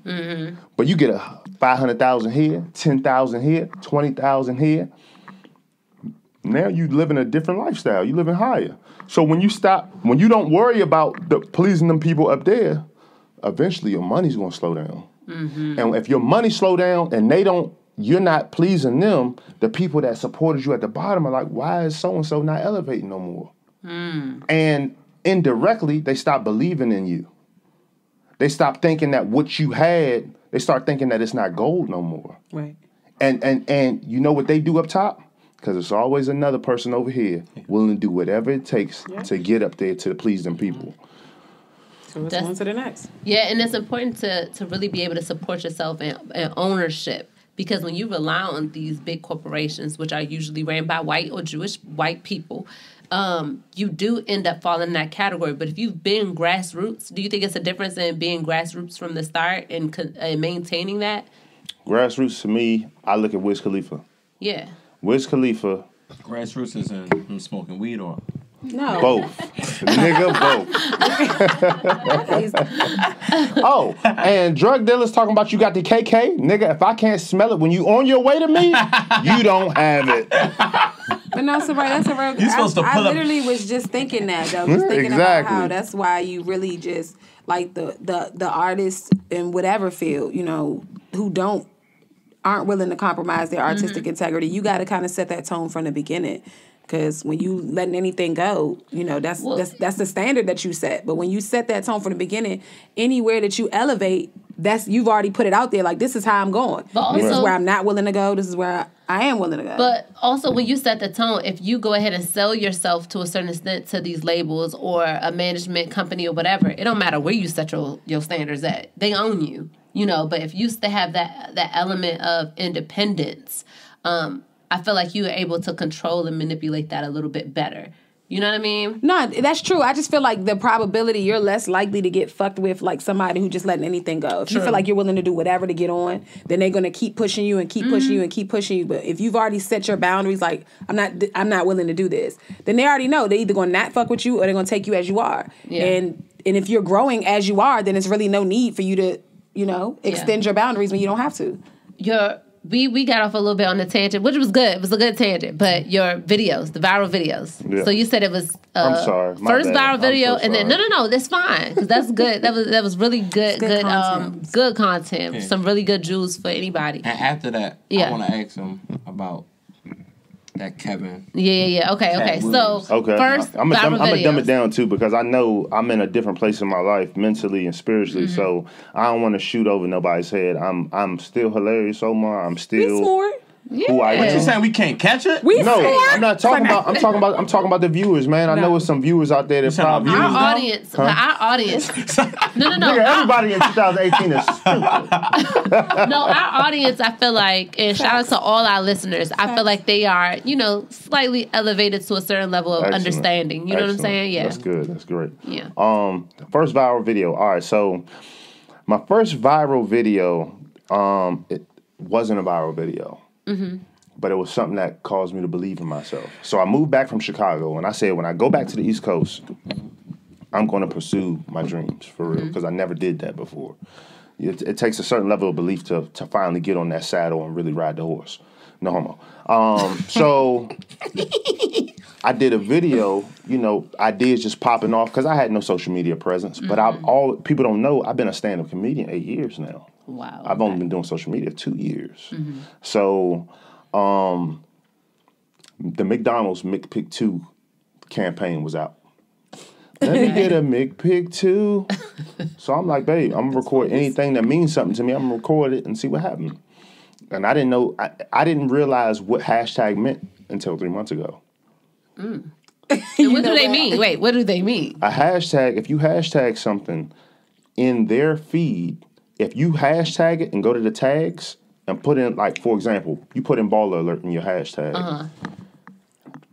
but you get a $500,000 here, $10,000 here, $20,000 here. Now you live in a different lifestyle. You living higher. So when you don't worry about pleasing them people up there, eventually your money's gonna slow down. And if your money slow down and you're not pleasing them, the people that supported you at the bottom are like, why is so-and-so not elevating no more? And indirectly, they stop believing in you. They stop thinking that what you had, they start thinking that it's not gold no more. Right. And you know what they do up top? Because it's always another person over here willing to do whatever it takes to get up there to please them people. So let's on to the next. Yeah, and it's important to really be able to support yourself in ownership. Because when you rely on these big corporations, which are usually ran by white or Jewish white people, you do end up falling in that category. But if you've been grassroots, do you think it's a difference in being grassroots from the start and maintaining that? Grassroots, to me, I look at Wiz Khalifa. Yeah. Wiz Khalifa. Grassroots is in smoking weed or? No. Both. Nigga, both. Oh, and drug dealers talking about you got the KK? Nigga, if I can't smell it when you on your way to me, you don't have it. But no, Sabrae, that's a real... You're supposed to pull I literally was just thinking that, though. Just thinking about how that's why you really just... Like, the artists in whatever field, you know, who aren't willing to compromise their artistic integrity, you got to kind of set that tone from the beginning. Because when you letting anything go, you know, that's the standard that you set. But when you set that tone from the beginning, anywhere that you elevate, you've already put it out there. Like, this is how I'm going. This is where I'm not willing to go. This is where I am willing to go. But also, when you set the tone, if you go ahead and sell yourself to a certain extent to these labels or a management company or whatever, it don't matter where you set your standards at. They own you, you know. But if you still have that element of independence, I feel like you are able to control and manipulate that a little bit better. You know what I mean? No, that's true. I just feel like the probability you're less likely to get fucked with like somebody who just letting anything go. If you feel like you're willing to do whatever to get on, then they're gonna keep pushing you and keep pushing you and keep pushing you. But if you've already set your boundaries, like I'm not willing to do this, then they already know they're either gonna not fuck with you or they're gonna take you as you are. Yeah. And if you're growing as you are, then it's really no need for you to, you know, extend your boundaries when you don't have to. We got off a little bit on the tangent, which was good. It was a good tangent. But your videos, the viral videos. Yeah. So you said it was I'm sorry, first viral video, so and then no, that's fine because that's good. That was really good content. Good content. Yeah. Some really good jewels for anybody. And after that, I want to ask him about that Kevin. Yeah. Okay. So first, I'm gonna dumb it down too because I know I'm in a different place in my life mentally and spiritually. So I don't want to shoot over nobody's head. I'm still Hilarious Omar. I'm still who I am. What you saying? We can't catch it? I'm not talking about. I'm talking about the viewers, man. I know there's some viewers out there that probably our audience. No. Nigga, everybody in 2018 is stupid. No, our audience. I feel like, and shout out to all our listeners. I feel like they are, you know, slightly elevated to a certain level of understanding. You know what I'm saying? Yeah, that's good. That's great. Yeah. First viral video. All right, so my first viral video, it wasn't a viral video. But it was something that caused me to believe in myself. So I moved back from Chicago, and I said, when I go back to the East Coast, I'm going to pursue my dreams for real, because I never did that before. It takes a certain level of belief to finally get on that saddle and really ride the horse. No homo. So I did a video, you know, ideas just popping off, because I had no social media presence. But people don't know, I've been a stand-up comedian 8 years now. Wow. I've only been doing social media 2 years. So the McDonald's McPick 2 campaign was out. Let me get a McPick 2. So I'm like, babe, I'm going to record anything that means something to me. I'm going to record it and see what happens. And I didn't know, I didn't realize what hashtag meant until 3 months ago. What do they mean? Wait, what do they mean? A hashtag, if you hashtag something in their feed, if you hashtag it and go to the tags and put in, like, for example, you put in baller alert in your hashtag.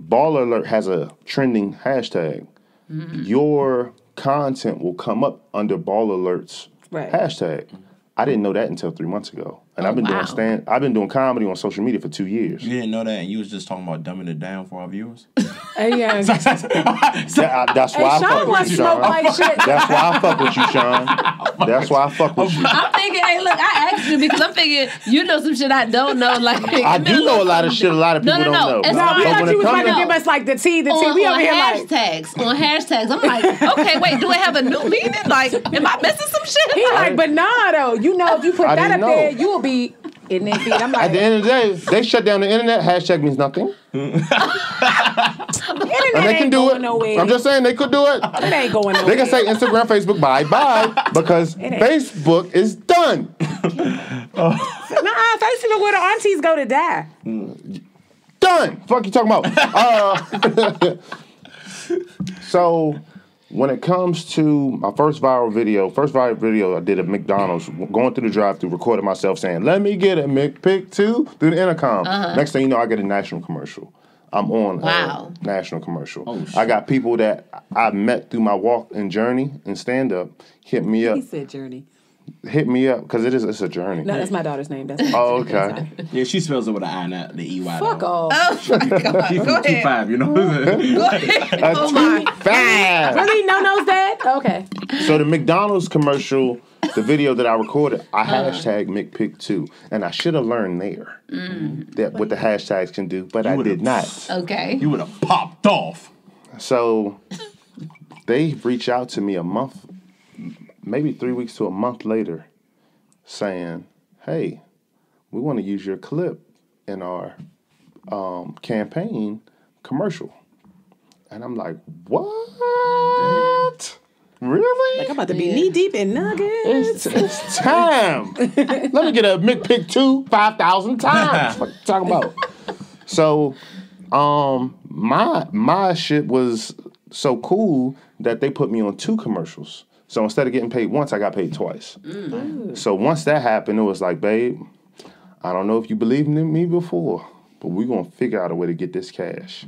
Baller alert has a trending hashtag. Your content will come up under baller alert's hashtag. I didn't know that until 3 months ago. And I've been doing comedy on social media for 2 years. You didn't know that, and you was just talking about dumbing it down for our viewers. Yeah. That's why I fuck with you, Sean. That's why I fuck with you, Sean. That's why I fuck with you. I'm thinking, hey, look, I asked you because I'm thinking you know some shit I don't know. Like I do know a lot of shit a lot of people don't know. No, we thought you was about to give us like the tea. We over here like on hashtags. I'm like, okay, wait, do it have a new meaning? Like, am I missing some shit? He like, but nah, though. You know, if you put that up there, you will be in that feed. I'm like, at the end of the day, they shut down the internet. Hashtag means nothing. Internet and they can do it. Nowhere. I'm just saying they could do it. It ain't going nowhere. They can say Instagram, Facebook, bye because Facebook is done. Nah, Facebook where the aunties go to die. Done. Fuck you talking about? So when it comes to my first viral video I did at McDonald's, going through the drive-thru, recorded myself saying, "Let me get a McPick 2" through the intercom. Next thing you know, I get a national commercial. I'm on a national commercial. Oh, I got people that I met through my walk and journey and stand-up hit me up. He said journey. Hit me up, because it's a journey. No, that's my daughter's name. That's okay. Yeah, she spells it with an I, not the EY. Fuck off. Oh, my God. She's from 2-5, you know? Go ahead. Oh, my. 5. Really? No-no's dad? Okay. So the McDonald's commercial, the video that I recorded, I hashtag McPick2. And I should have learned there that what the hashtags can do, but I did not. Okay. You would have popped off. So they reached out to me a month, maybe 3 weeks to a month later, saying, "Hey, we want to use your clip in our campaign commercial." And I'm like, what? Really? Like I'm about to be knee deep in nuggets. It's time. Let me get a McPick 2 5,000 times. What you talking about? So, my shit was so cool that they put me on 2 commercials. So instead of getting paid once, I got paid twice. So once that happened, it was like, babe, I don't know if you believed in me before, but we're going to figure out a way to get this cash.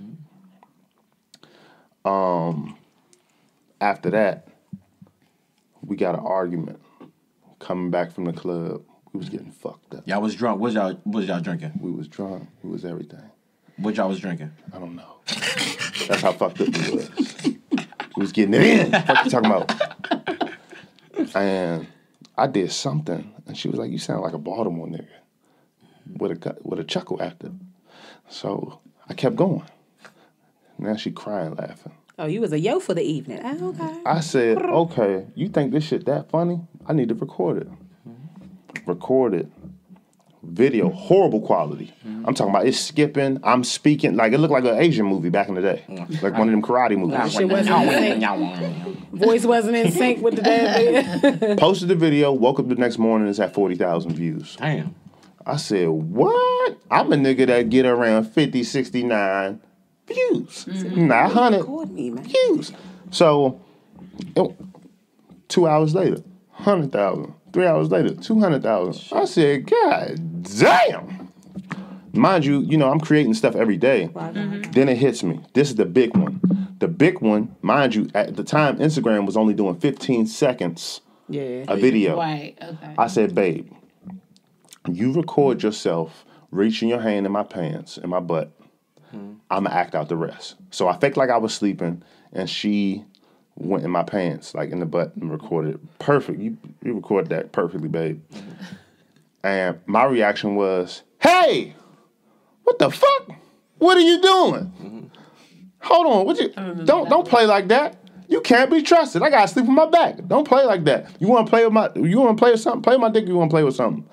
After that, we got an argument. Coming back from the club, we was getting fucked up. Y'all was drunk. What was y'all drinking? We was drunk. We was everything. What y'all was drinking? I don't know. That's how fucked up we was. We was getting it in. What you talking about? And I did something, and she was like, "You sound like a Baltimore nigga," with a chuckle after. So I kept going. Now she crying, laughing. Oh, you was a yo for the evening. Oh, okay. I said, "Okay, you think this shit that funny? I need to record it." Record it. Video, horrible quality. I'm talking about it's skipping. I'm speaking like it looked like an Asian movie back in the day, like one of them karate movies. Shit wasn't in sync. Voice wasn't in sync with the damn. Posted the video. Woke up the next morning. It's at 40,000 views. Damn. I said, "What? I'm a nigga that get around 50, 69 views, not 100 views." So, 2 hours later, 100,000. 3 hours later, 200,000. I said, "God damn." Mind you, I'm creating stuff every day. Then it hits me. This is the big one. The big one, mind you, at the time, Instagram was only doing 15 seconds a video. Right, okay. I said, "Babe, you record yourself reaching your hand in my pants, in my butt. I'm going to act out the rest." So I faked like I was sleeping, and she went in my pants, like in the butt, and recorded it perfect. You recorded that perfectly, babe. And my reaction was, "Hey, what the fuck? What are you doing? Hold on, what you don't play like that. You can't be trusted. I gotta sleep on my back. Don't play like that. You wanna play with something? Play with my dick, you wanna play with something."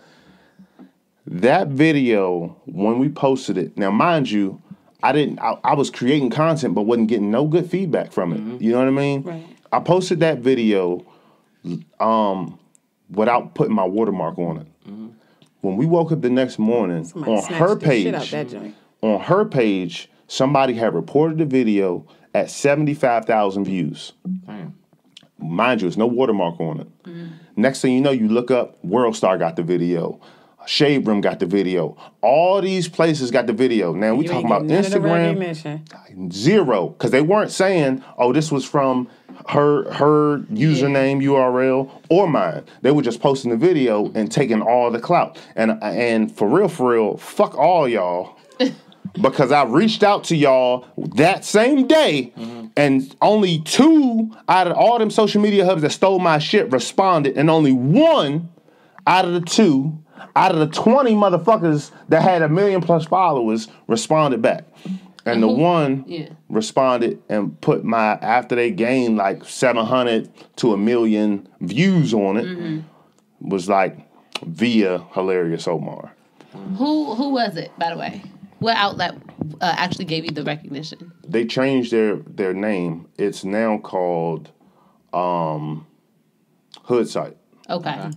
That video, when we posted it, now mind you, I was creating content but wasn't getting no good feedback from it. You know what I mean? Right. I posted that video without putting my watermark on it. When we woke up the next morning, on her page, somebody had reported the video at 75,000 views. Damn. Mind you, there's no watermark on it. Next thing you know, you look up, WorldStar got the video. Shade Room got the video. All these places got the video. Now we talking about Instagram. Zero. Because they weren't saying, oh, this was from her username, URL, or mine. They were just posting the video and taking all the clout. And for real, fuck all y'all. Because I reached out to y'all that same day, and only 2 out of all them social media hubs that stole my shit responded, and only 1 out of the 2 out of the 20 motherfuckers that had 1 million plus followers responded back. And the one responded and put after they gained like 700 to 1 million views on it, was like via Hilarious Omar. Who was it, by the way? What outlet actually gave you the recognition? They changed their name. It's now called Hood Site. Okay.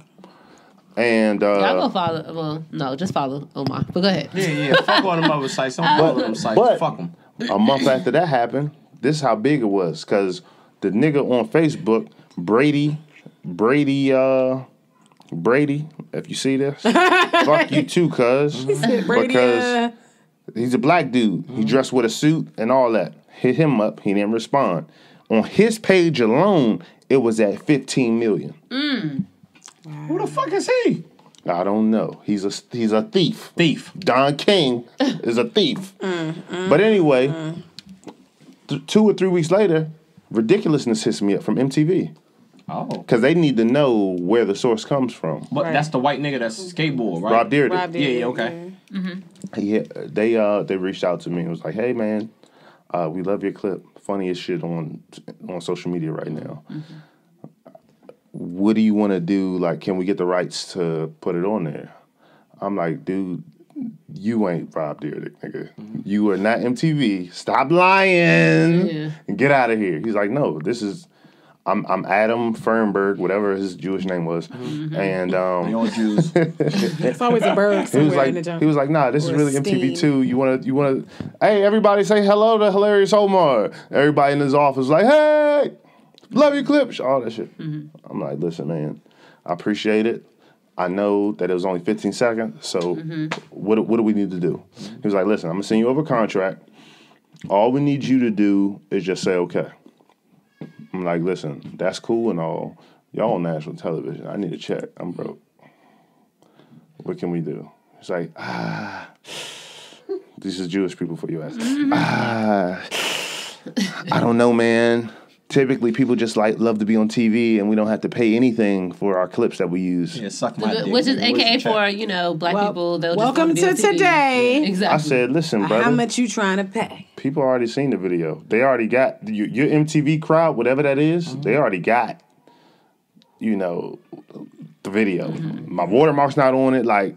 And y'all go follow. Well, no, just follow Omar. But go ahead. Yeah. Fuck all them other sites. Don't follow them sites. Fuck them. A month after that happened, this is how big it was. Because the nigga on Facebook, Brady, if you see this, fuck you too, cuz. Because he's a black dude. He dressed with a suit and all that. Hit him up. He didn't respond. On his page alone, it was at 15 million. Who the fuck is he? I don't know. He's a thief. Don King is a thief. But anyway, 2 or 3 weeks later, Ridiculousness hits me up from MTV. Oh. Because they need to know where the source comes from. But that's the white nigga that's skateboard, right? Rob Dyrdek. Yeah, okay. They reached out to me and was like, hey, man, we love your clip. Funniest shit on social media right now. What do you want to do? Like, can we get the rights to put it on there? I'm like, dude, you ain't Rob Dyrdek, nigga. You are not MTV. Stop lying and get out of here. He's like, no, this is... I'm Adam Fernberg, whatever his Jewish name was, and the old Jews. It's always a bird somewhere in the jungle. He was like, nah, this is really MTV too. You wanna? Hey, everybody, say hello to Hilarious Omar. Everybody in his office was like, hey, love your clips, all that shit. I'm like, listen, man, I appreciate it. I know that it was only 15 seconds, so what do we need to do? He was like, listen, I'm gonna send you over a contract. All we need you to do is just say okay. I'm like, listen, that's cool and all. Y'all on national television. I need a check. I'm broke. What can we do? He's like, This is Jewish people for you. I don't know, man. Typically, people just love to be on TV, and we don't have to pay anything for our clips that we use. Yeah, suck my dick. Which is AKA for, black people. Welcome to today. Exactly. I said, listen, brother. How much you trying to pay? People already seen the video. They already got, your MTV crowd, whatever that is, they already got, the video. My watermark's not on it. Like,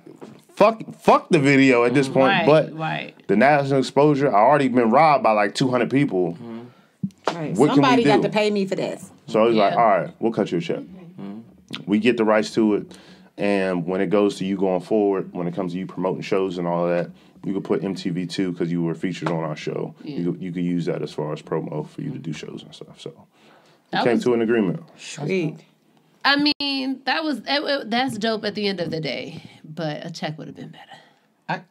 fuck the video at this point. But the national exposure, I already been robbed by like 200 people. Right. Somebody got to pay me for this. So he's like, all right, we'll cut you a check. We get the rights to it. And when it goes to you going forward, when it comes to you promoting shows and all of that, you could put MTV too because you were featured on our show. Yeah. You could use that as far as promo for you to do shows and stuff. So we came to an agreement. Sweet. I mean, that's dope at the end of the day, but a check would have been better.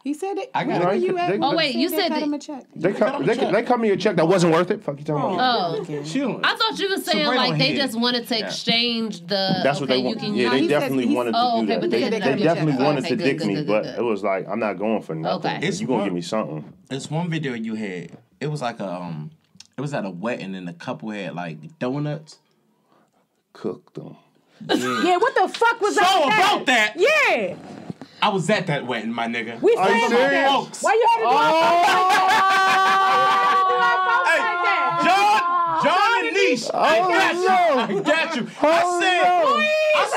He said it. I got it. You said cut him a check. They cut me a check that wasn't worth it. Fuck you talking about? Okay. I thought you were saying like they just wanted to exchange the. That's what they want. Yeah, they definitely wanted to do that. But they definitely wanted to dick me, but it was like I'm not going for nothing. Okay, you gonna give me something? It's one video you had. It was like it was at a wedding and the couple had like donuts. Cooked them. Yeah, what the fuck was that? So about that. Yeah. I was at that wedding, my nigga. We said that. Folks. Why you had to do our John and Niche. I got you. I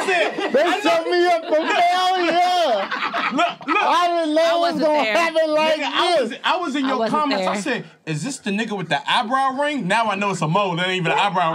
said. They set me up for failure. Look. I didn't know it was going to happen like this. I was in your comments. I said, is this the nigga with the eyebrow ring? Now I know it's a mole. That ain't even an eyebrow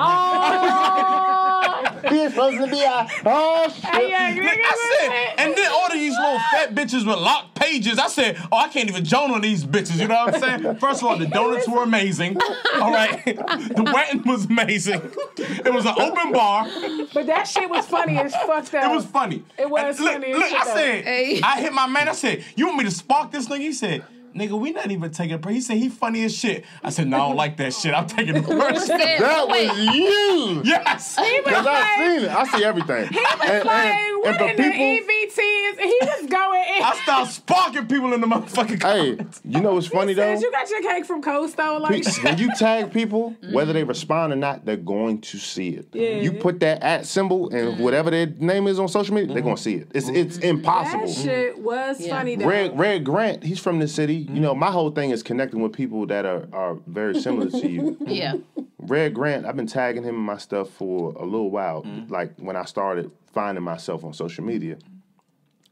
ring. He's supposed to be a oh shit. I said, and then all of these little fat bitches with locked pages. I said, oh, I can't even join on these bitches. You know what I'm saying? First of all, the donuts were amazing. All right, the wedding was amazing. It was an open bar. But that shit was funny as fuck though. It was funny. It was funny as shit. I said, I hit my man. I said, you want me to spark this nigga? He said, nigga, we not even taking a break. He said he funny as shit. I said, no, I don't like that shit. I'm taking it personal. That was you. Yes. Because I seen it. I see everything. He was playing with the EVTs. He was going in. I started sparking people in the motherfucking comments. Hey, you know what's funny though? You got your cake from Cold Stone like when you tag people, whether they respond or not, they're going to see it. Yeah. You put that @ symbol and whatever their name is on social media, they're gonna see it. It's impossible. That shit was funny though. Red Grant, he's from the city. You know, my whole thing is connecting with people that are very similar to you. Yeah. Red Grant, I've been tagging him in my stuff for a little while. Like when I started finding myself on social media.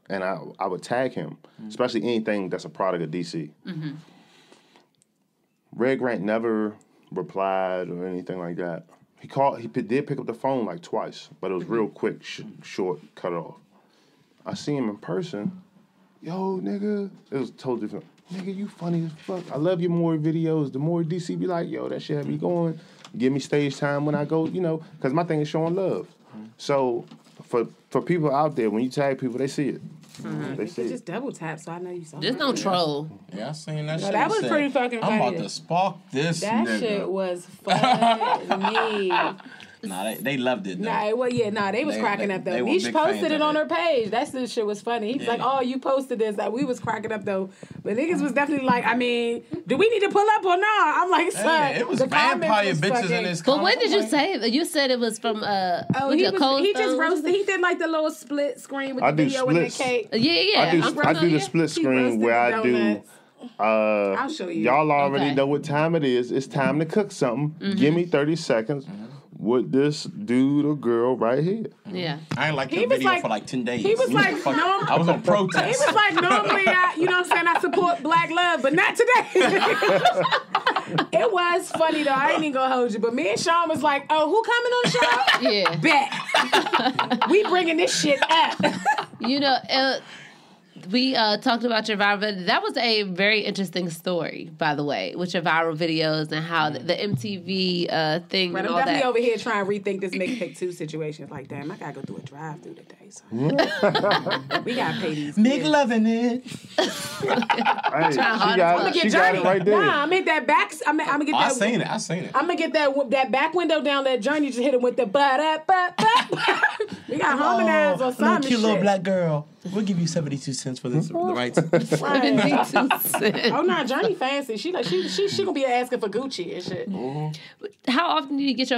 And I would tag him, especially anything that's a product of DC. Red Grant never replied or anything like that. He did pick up the phone like twice, but it was real quick, short, cut off. I see him in person. Yo, nigga. It was totally different. Nigga, you funny as fuck. I love your more videos. The more DC be like, yo, that shit had me going. Give me stage time when I go, you know, because my thing is showing love. So for people out there, when you tag people, they see it. They see it. Just double tap, so I know you saw it. Just don't troll. Yeah, I seen that shit. That was pretty fucking funny. I'm about to spark this That nigga. shit was funny. Nah, they loved it though. They was cracking up though. Niche posted it on her page. That shit was funny. He was like, oh, you posted this. We was cracking up though. But niggas was definitely like, I mean, do we need to pull up or not? I'm like, son. It was vampire bitches in this. But when did you say it? You said it was from he just roasted. He did like the little split screen with the video and the cake. Yeah. I do the split screen where I do. I'll show you. Y'all already know what time it is. It's time to cook something. Give me 30 seconds. With this dude or girl right here. Yeah. I ain't like your video for like 10 days. He was like, no. I was on protest. He was like, normally, you know what I'm saying, I support black love, but not today. It was funny though. I ain't even gonna hold you. But me and Sean was like, oh, who coming on the show? Yeah. Bet. We bringing this shit up. You know, we talked about your viral video. That was a very interesting story, by the way, with your viral videos and how the MTV thing and all that. I'm definitely over here trying to rethink this Make Pick 2 situation. Like, damn, I gotta go through a drive-through today. So. We gotta pay these Nick bills. Loving it. Hey, she got it right there. Nah, I'm in that back. I'm gonna get that. I seen it. I'm gonna get that back window down that Journey. Just hit it with the We got harmonize or something. No cute little black girl. We'll give you 72 cents for this. The rights. 72 cents. Oh no, Journey fancy. She gonna be asking for Gucci and shit. How often do you get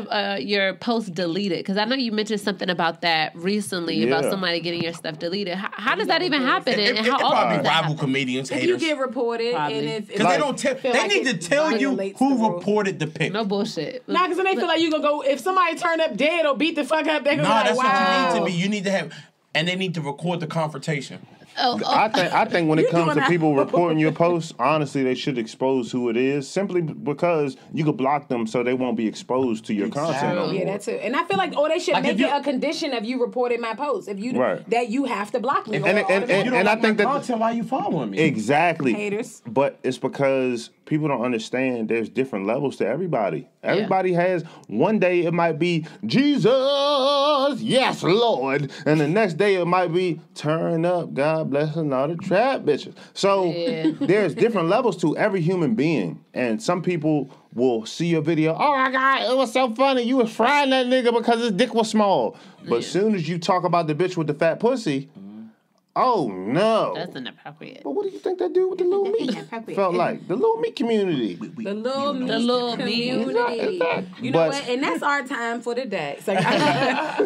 your posts deleted? Because I know you mentioned something about that recently about somebody getting your stuff deleted. How does that even happen? And how often? Rival comedians, haters. If you get reported, and because they don't tell, they need to tell you who reported the pic. No bullshit. Nah, because then they feel like you gonna go. If somebody turn up dead or beat the fuck up, they gonna be like, that's wow. what you need to be. You need to have. And they need to record the confrontation. I think when it comes to people reporting your posts, honestly, they should expose who it is simply because you could block them so they won't be exposed to your content. Yeah, that's it. And I feel like they should make it a condition of you reporting my post. If you that you have to block me. And I think that content, why are you following me? Exactly. Haters. But it's because people don't understand there's different levels to everybody. Everybody has, one day it might be Jesus, yes, Lord. And the next day it might be turn up, God bless and all the trap bitches. So there's different levels to every human being. And some people will see your video, oh my God, it was so funny. You was frying that nigga because his dick was small. But as soon as you talk about the bitch with the fat pussy, oh no. That's inappropriate. But what do you think that dude with the little meat felt like? The little meat community. The little meat community. You know what? And that's our time for the day. It's like,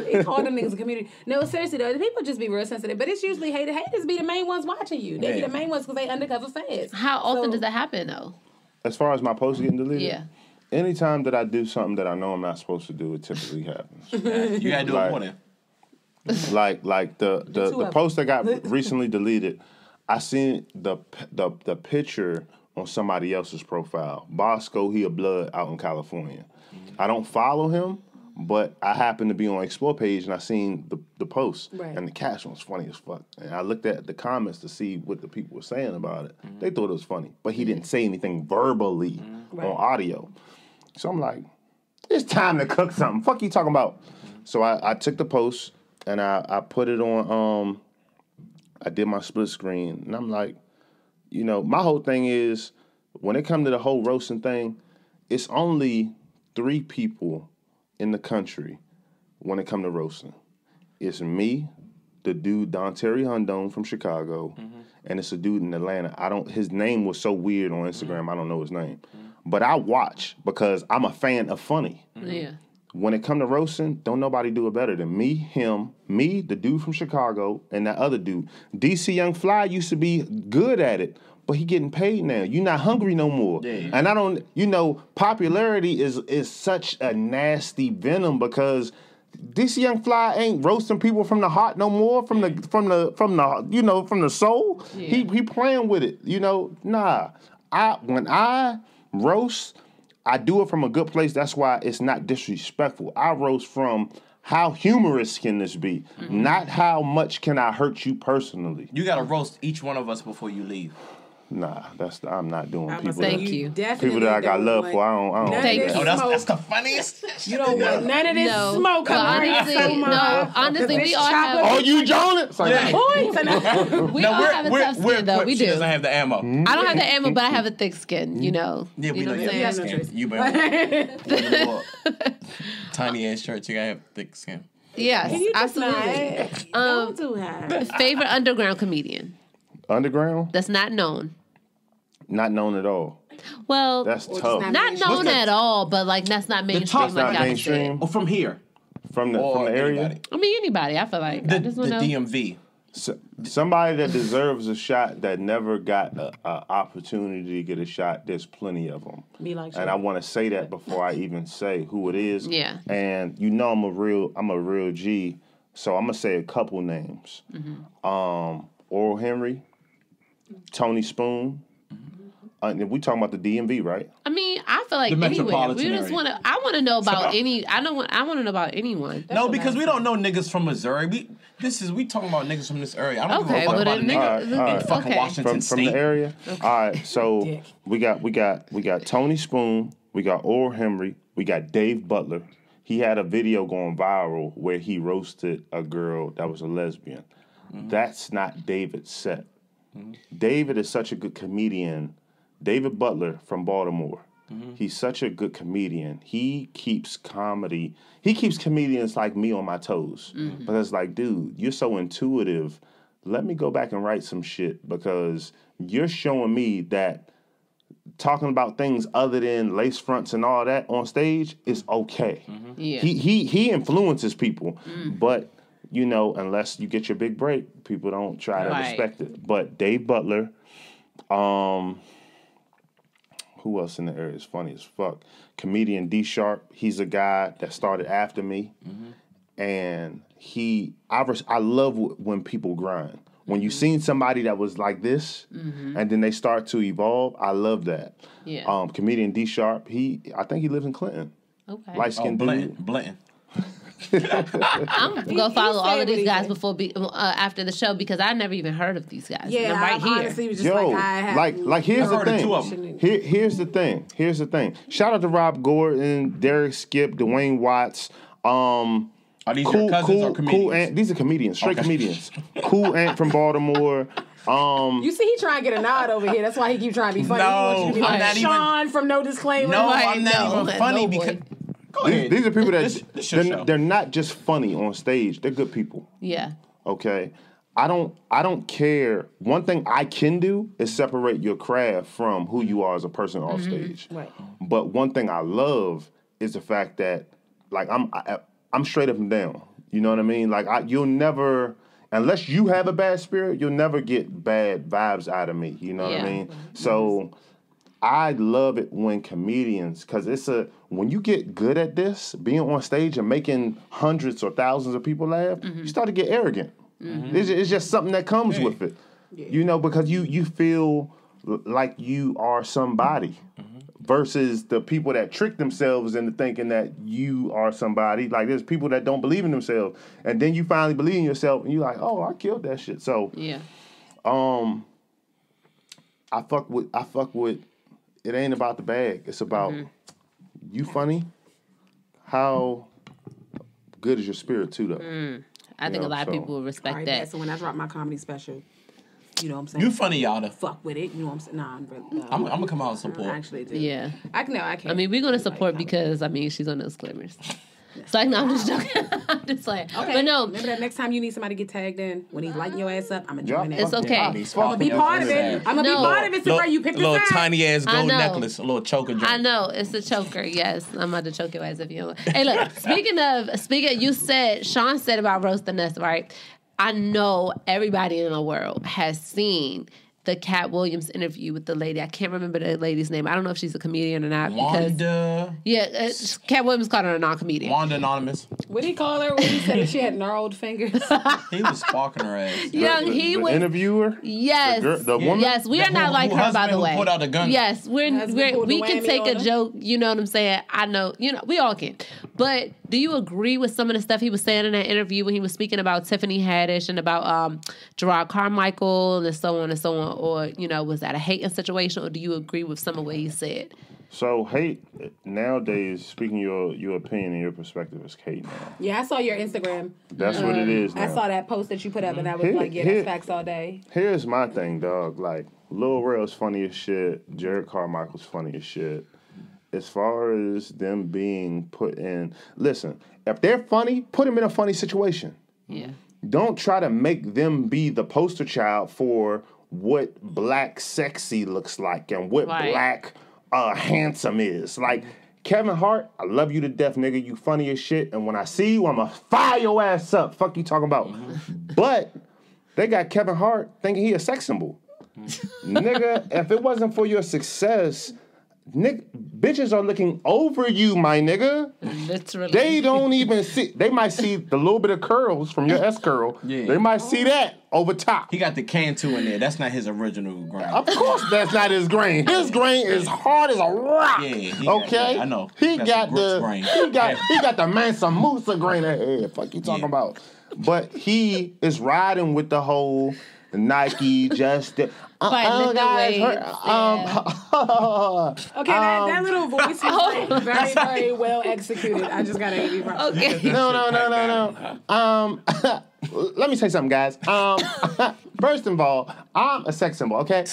they call them niggas a community. No, seriously though, people just be real sensitive. But it's usually haters. Haters be the main ones watching you. They be the main ones because they undercover fans. How often does that happen though? As far as my posts getting deleted? Yeah. Anytime that I do something that I know I'm not supposed to do, it typically happens. You gotta do it more than. Like the post that got recently deleted, I seen the picture on somebody else's profile. Bosco, he a blood out in California. I don't follow him, But I happened to be on Explore page and I seen the post. Right. And the caption was funny as fuck. And I looked at the comments to see what the people were saying about it. They thought it was funny. But he didn't say anything verbally on audio. So I'm like, it's time to cook something. Fuck you talking about? So I took the post and I put it on, I did my split screen. And I'm like, you know, my whole thing is, when it comes to the whole roasting thing, it's only 3 people in the country when it comes to roasting. It's me, the dude Don Terry Hundone from Chicago, and it's a dude in Atlanta. His name was so weird on Instagram, I don't know his name. But I watch because I'm a fan of funny. Yeah. When it come to roasting, don't nobody do it better than me, him, the dude from Chicago, and that other dude. DC Young Fly used to be good at it, but he getting paid now. You're not hungry no more. Yeah. And I don't, popularity is such a nasty venom because DC Young Fly ain't roasting people from the heart no more, from the soul. Yeah. He playing with it. Nah. When I roast, I do it from a good place. That's why it's not disrespectful. I roast from how humorous can this be, not how much can I hurt you personally. You got to roast each one of us before you leave. Nah, I'm not doing people. Thank you. People that I got love for. I don't. Thank you. Oh, that's the funniest. You don't want none of this smoke. Honestly, we all have. Oh, you Jonas? We all have a tough skin, though. We do. She doesn't have the ammo. I don't have the ammo, but I have a thick skin. Yeah, we know you have thick skin. You better. Tiny ass shirt. You gotta have thick skin. Yes, absolutely. Don't do that. Favorite underground comedian? Underground? That's not known. Not known at all. Well, that's tough. Not known at all, but that's not mainstream. That's not mainstream. Or from here, from the area. Anybody. I mean, anybody. I feel like the DMV. Somebody that deserves a shot that never got an opportunity to get a shot. There's plenty of them. And I want to say that before I even say who it is. Yeah. And I'm a real G. So I'm gonna say a couple names. Oral Henry, Tony Spoon. We talking about the DMV, right? I mean, I feel like anywhere. We just want to. I want to know about any. I want to know about anyone. No, because we don't know niggas from Missouri. We talking about niggas from this area. I don't give a fuck about a nigga in fucking Washington State. From the area. Okay. All right. So we got Tony Spoon. We got Oral Henry. We got Dave Butler. He had a video going viral where he roasted a girl that was a lesbian. That's not David's set. David is such a good comedian. David Butler from Baltimore. He's such a good comedian. He keeps comedians like me on my toes. Because dude, you're so intuitive. Let me go back and write some shit because you're showing me that talking about things other than lace fronts and all that on stage is okay. Yeah. He influences people, but unless you get your big break, people don't try to respect it. But Dave Butler, who else in the area is funny as fuck? Comedian D Sharp. He's a guy that started after me, and I love when people grind. When you seen somebody that was like this, and then they start to evolve, I love that. Yeah. Comedian D Sharp. I think he lives in Clinton. Okay. Light skinned dude. Blanton. I'm gonna follow all of these guys after the show because I never even heard of these guys. Yeah, I'm right here. Honestly was just here's the thing. Here's the thing. Shout out to Rob Gordon, Derek Skip, Dwayne Watts. Are these your cousins or comedians? Cool Ant. These are comedians, straight comedians. Cool Ant from Baltimore. You see, he trying to get a nod over here. That's why he keep trying to be funny. No, he wants you to be like Sean from No Disclaimer. No, I'm not even funny because. These are people that they're not just funny on stage. They're good people. Yeah. Okay. I don't care. One thing I can do is separate your craft from who you are as a person off stage. Right. But one thing I love is the fact that I'm straight up and down. You know what I mean? You'll never, unless you have a bad spirit, you'll never get bad vibes out of me. You know what I mean? So I love it when comedians, because when you get good at this, being on stage and making hundreds or thousands of people laugh, you start to get arrogant. It's just something that comes with it. Yeah. Because you feel like you are somebody. versus the people that trick themselves into thinking that you are somebody. Like, there's people that don't believe in themselves, and then you finally believe in yourself, and you're like, oh, I killed that shit. So yeah, I fuck with. It ain't about the bag. It's about you funny. How good is your spirit too, though? I think a lot of people will respect that. So when I drop my comedy special, you know what I'm saying? You funny, Yatta. Fuck with it. You know what I'm saying? Nah, I'm gonna come out and support. I actually do. Yeah. I can't. I mean, we're going to support because, I mean, she's on those disclaimers. It's like, no, I'm just joking. I'm just like, okay. But no. Remember that next time you need somebody to get tagged in, when he's lighting your ass up, I'm going to join that. It's okay. I'm going to be part of it. I'm going to be part of it, so you pick the little side. tiny ass gold necklace, a little choker joint. I know, it's a choker, yes. I'm about to choke your ass if you don't. Hey, look, speaking of, Sean said about roasting us, right? I know everybody in the world has seen the Cat Williams interview with the lady. I can't remember the lady's name. I don't know if she's a comedian or not. Wanda. Cat Williams called her a non-comedian. Wanda Anonymous. What did he call her when he said she had gnarled fingers? He was sparking her ass. He was interviewer. Yes, the woman. Yes, we are not like her, by the way. Put out the gun. Yes, we can take a joke. You know what I'm saying? I know. You know, we all can. But do you agree with some of the stuff he was saying in that interview when he was speaking about Tiffany Haddish and about Gerard Carmichael and so on and so on? Or, you know, was that a hating situation, or do you agree with some of what he said? So hate nowadays, speaking your opinion and your perspective, is hate now. Yeah, I saw your Instagram. That's what it is now. I saw that post that you put up, and I was like, yeah, that's facts all day. Here's my thing, dog. Like, Lil Rel's funny as shit. Jared Carmichael's funny as shit. As far as them being put in... Listen, if they're funny, put them in a funny situation. Yeah. Don't try to make them be the poster child for what black sexy looks like and what black handsome is. Like, Kevin Hart, I love you to death, nigga. You funny as shit. And when I see you, I'm going to fire your ass up. Fuck you talking about. But they got Kevin Hart thinking he a sex symbol. Nigga, if it wasn't for your success... bitches are looking over you, my nigga. Literally. They don't even see. They might see the little bit of curls from your S curl. Yeah. They might see that over top. He got the Cantu in there. That's not his original grain. Of course, that's not his grain. His grain is hard as a rock. Yeah. Okay. I know. He got the Mansa Musa grain ahead. Fuck you talking about? But he is riding with the whole Nike just. Okay, that little voice was like very, very well executed. I just gotta give you props. Okay. No. Let me say something, guys. First of all, I'm a sex symbol. Okay.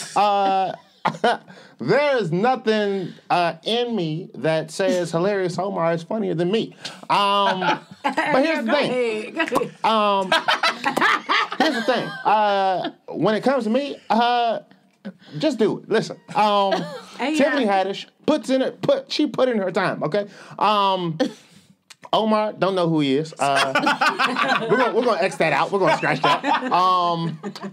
There is nothing in me that says Hilarious Omar is funnier than me. But here's the thing. Here's the thing. When it comes to me, just do it. Listen. Tiffany Haddish she put in her time, okay? Omar, don't know who he is. We're gonna X that out. We're gonna scratch that.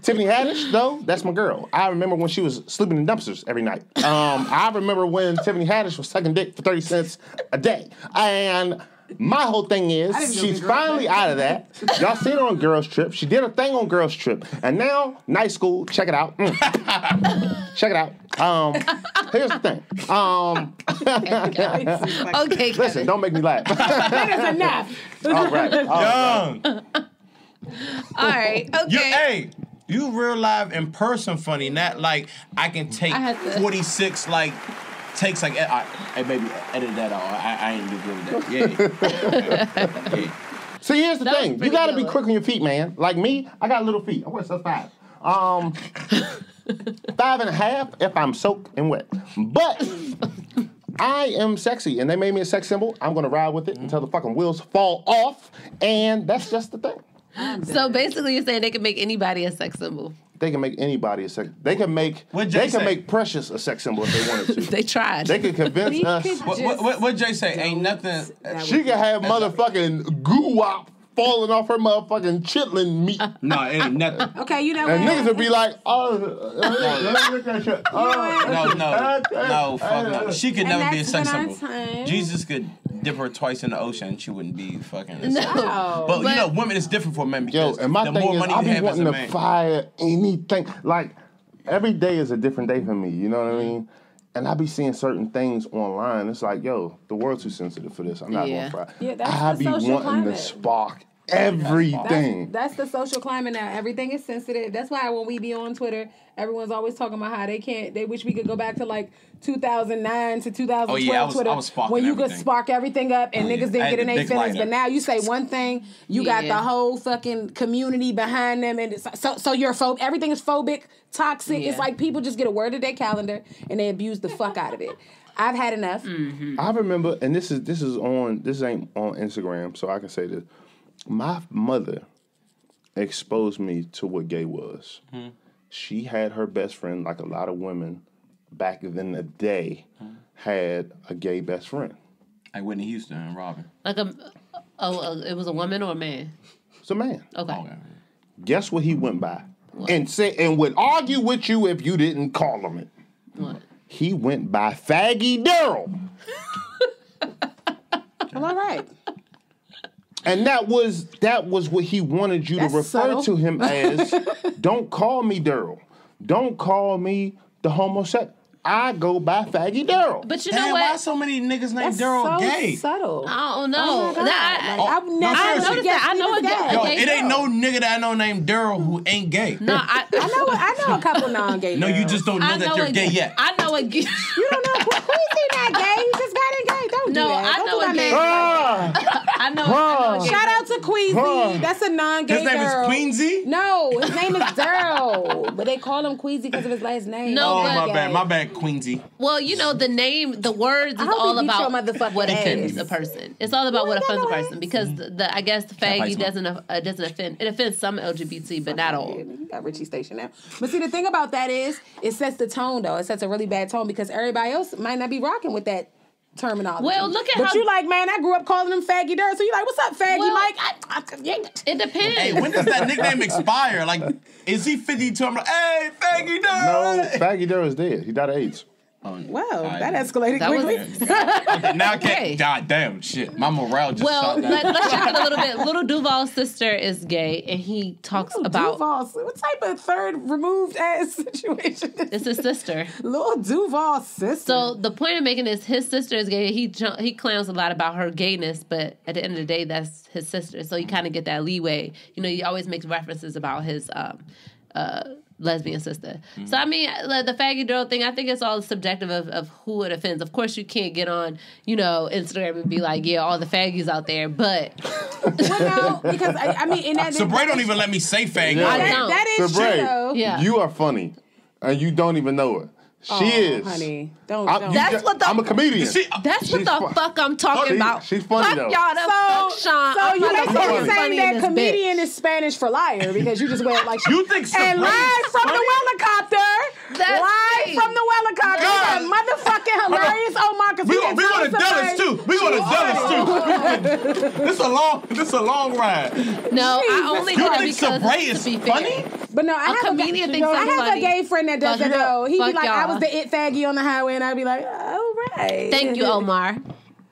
Tiffany Haddish, though, that's my girl. I remember when she was sleeping in dumpsters every night. I remember when Tiffany Haddish was sucking dick for 30 cents a day. And my whole thing is, she's finally out of that. Y'all seen her on Girls Trip. She did a thing on Girls Trip. And now, Night School, check it out. Check it out. Here's the thing. Okay, listen, don't make me laugh. That is enough. All right. Young. All right. Okay. You real live in person funny. Not like I can take 46 takes like, hey baby, edit that out. I ain't do good with that. Yeah. See, here's the thing. You gotta be quick on your feet, man. Like me, I got little feet. I wear size 5. 5.5 if I'm soaked and wet. But I am sexy, and they made me a sex symbol. I'm gonna ride with it until the fucking wheels fall off, and that's just the thing. So basically, you're saying they can make anybody a sex symbol. They can make anybody a sex. They can make Precious a sex symbol if they wanted to. They tried. They could convince us. What Jay say? Ain't nothing. She can have motherfucking goo-wop falling off her motherfucking chitlin meat. No, it ain't nothing. Okay, you know what? And niggas would be like, no, fuck no. She could never be a sex symbol. Jesus could dip her twice in the ocean and she wouldn't be fucking. No. But you know, women is different for men because and my the thing more is, money I you be have as a wanting man. to fire anything. Like, every day is a different day for me. You know what I mean? And I be seeing certain things online. It's like, yo, the world's too sensitive for this. I'm not going to fry. Yeah, that's I the be social wanting climate. to spark everything. That's the social climate now. Everything is sensitive. That's why when we be on Twitter, everyone's always talking about how they wish we could go back to like 2009 to 2012 Twitter, I was when you everything. could spark everything up and niggas didn't get in their feelings. But now you say one thing, you got the whole fucking community behind them, and so you're everything is phobic, toxic. It's like people just get a word of their calendar and they abuse the fuck out of it. I've had enough. Mm-hmm. I remember, and this ain't on Instagram, so I can say this. My mother exposed me to what gay was. Mm-hmm. She had her best friend, like a lot of women back in the day, had a gay best friend. Like Whitney Houston and Robin. Like it was a woman or a man? It's a man. Okay. Guess what he went by? What? And would argue with you if you didn't call him it. What? He went by Faggy Daryl. Well, all right. And that was what he wanted you to refer to him as. Don't call me Daryl. Don't call me the homosexual. I go by Faggy Daryl. But you know what? Why so many niggas named Daryl gay? Subtle. I don't know. I've never noticed that. I know a gay. Yo, it ain't no nigga that I know named Daryl who ain't gay. No, I know a couple non-gay. No, you just don't know that they're gay yet. I know a gay. You don't know Queasy not gay. He just got in gay. Don't do that. I know a gay. I know. Shout out to Queasy. That's a non-gay His name girl. is Queensy? No, his name is Daryl, but they call him Queasy because of his last name. No, my bad, Queensy. Well, you know, the name, the words is all about what offends a person. It's all about what offends a person because I guess the faggy doesn't offend. It offends some LGBT, but not all. You got Richie Station now. But see, the thing about that is, it sets the tone though. It sets a really bad tone because everybody else might not be rocking with that terminology. Well, look at but you like, man, I grew up calling him Faggy Dirt, so you like, what's up, Faggy Mike? It depends. Hey, when does that nickname expire? Like, is he 52? I'm like, hey, Faggy Dirt. No, Faggy Dirt is dead. He died of AIDS. Well, that escalated quickly. Okay, now I can't. God damn, shit. My morale just shot down. Let's check it a little bit. Little Duval's sister is gay, and he talks about Duval's. What type of third removed ass situation? It's his sister. Little Duval's sister. So the point of making is his sister is gay. He clowns a lot about her gayness, but at the end of the day, that's his sister. So you kind of get that leeway. You know, he always makes references about his lesbian sister. Mm-hmm. So I mean, the faggy girl thing, I think it's all subjective of who it offends. Of course, you can't get on, Instagram and be like, yeah, all the faggies out there, but well, no, because I mean, in that Sabrae don't even let me say faggy. Yeah. I don't. That is Sabrae, true. Though. Yeah. You are funny, and you don't even know it. She is. Honey, don't. I'm a comedian. That's what the fuck I'm talking about. She's funny though. Y'all, fuck Sean. So you basically saying that this comedian is Spanish for liar because you just went like You think and live from the helicopter. Live from the helicopter. Motherfucking Hilarious Omar. We going to Dallas too. We going to Dallas too. This a long ride. No, I only you do think because Sabrae is funny? But no, I have a gay friend that does that though. He'd be like, I was the it faggy on the highway, and I'd be like, all right. Thank you, Omar.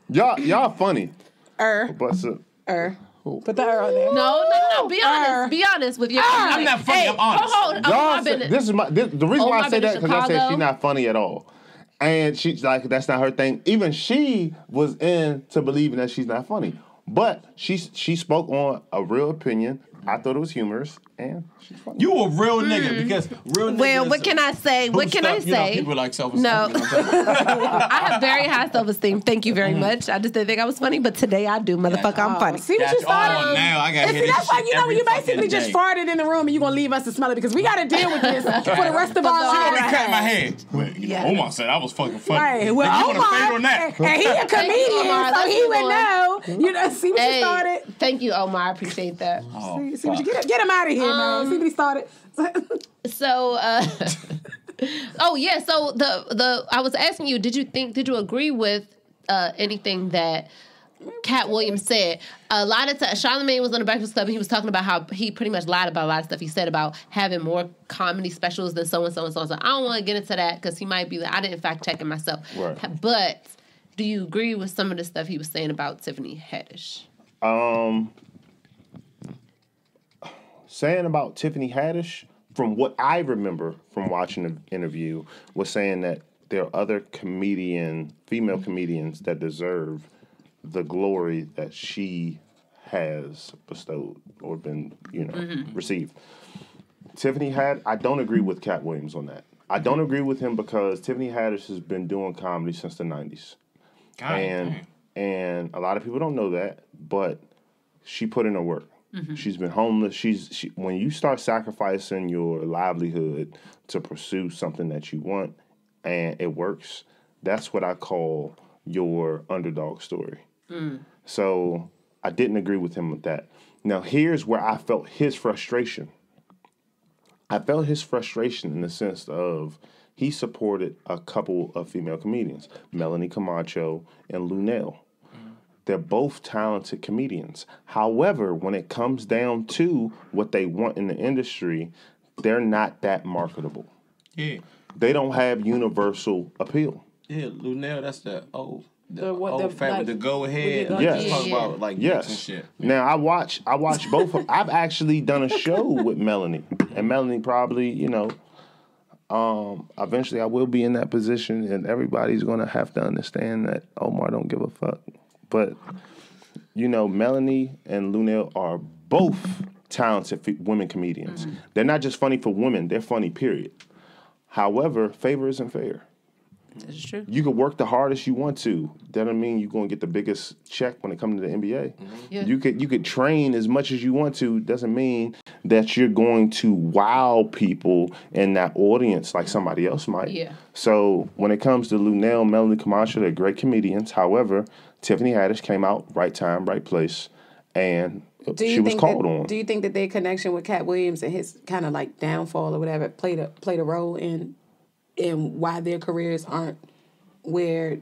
Y'all funny. Put the on there. No. Be honest. Be honest with your. I'm not funny. I'm honest. The reason why I say that because y'all said she's not funny at all, and she's like that's not her thing. Even she was into believing that she's not funny, but she spoke on a real opinion. I thought it was humorous, and she's funny. You a real nigga because real niggas. Well, what can I say? What can I say? People like self-esteem. No, I have very high self-esteem. Thank you very much. I just didn't think I was funny, but today I do. Motherfucker, I'm funny. See what you started? Now I got to hear that's this like when you basically just farted in the room and you're gonna leave us to smell it because we got to deal with this for the rest of our lives. Let me cut my head. Well, Omar said I was fucking funny. Right. Well, Omar, and he a comedian, so he would know. See what you started? Thank you, Omar. I appreciate that. See what you get him out of here, man. See what he started. So, So I was asking you, did you agree with anything that Cat Williams said? A lot of times, Charlamagne was on the Breakfast Club and he was talking about how he pretty much lied about a lot of stuff he said about having more comedy specials than so and so and so. So I don't want to get into that because he might be like, I didn't fact check it myself. Right. But do you agree with some of the stuff he was saying about Tiffany Haddish? Saying about Tiffany Haddish, from what I remember from watching the interview, was saying that there are other female comedians that deserve the glory that she has bestowed or been, received. Tiffany I don't agree with Cat Williams on that. I don't agree with him because Tiffany Haddish has been doing comedy since the 90s. And a lot of people don't know that, but she put in her work. She's been homeless. When you start sacrificing your livelihood to pursue something that you want and it works, that's what I call your underdog story. So I didn't agree with him with that. Now, here's where I felt his frustration. I felt his frustration in the sense of he supported a couple of female comedians, Melanie Camacho and Lunel. They're both talented comedians. However, when it comes down to what they want in the industry, they're not that marketable. Yeah. They don't have universal appeal. Yeah, Lunel, that's the old fat with the go ahead. Yes. Talk about like and shit. Now I watch both. I've actually done a show with Melanie, and Melanie probably, eventually I will be in that position, and everybody's gonna have to understand that Omar don't give a fuck. But Melanie and Lunel are both talented women comedians. They're not just funny for women; they're funny. Period. However, favor isn't fair. That's true. You can work the hardest you want to. That doesn't mean you're going to get the biggest check when it comes to the NBA. Yeah. You could train as much as you want to. Doesn't mean that you're going to wow people in that audience like somebody else might. Yeah. So when it comes to Lunel, Melanie Camacho, they're great comedians. However, Tiffany Haddish came out right time, right place, and she was called on. Do you think that their connection with Cat Williams and his kind of like downfall or whatever played a role in why their careers aren't where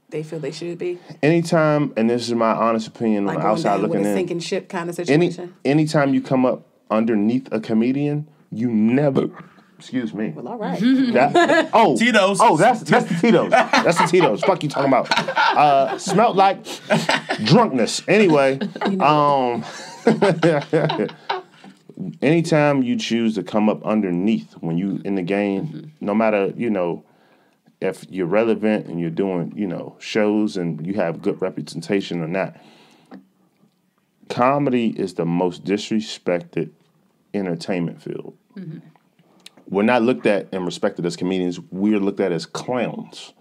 they feel they should be? Anytime, and this is my honest opinion on the outside looking in, sinking ship kind of situation. Anytime you come up underneath a comedian, you never. Excuse me. Well, all right. Tito's. Oh, that's the Tito's. That's the Tito's. Fuck you talking about? Smelled like drunkenness. Anyway, anytime you choose to come up underneath when you in the game, no matter, if you're relevant and you're doing, shows and you have good representation or not, comedy is the most disrespected entertainment field. We're not looked at and respected as comedians. We're looked at as clowns.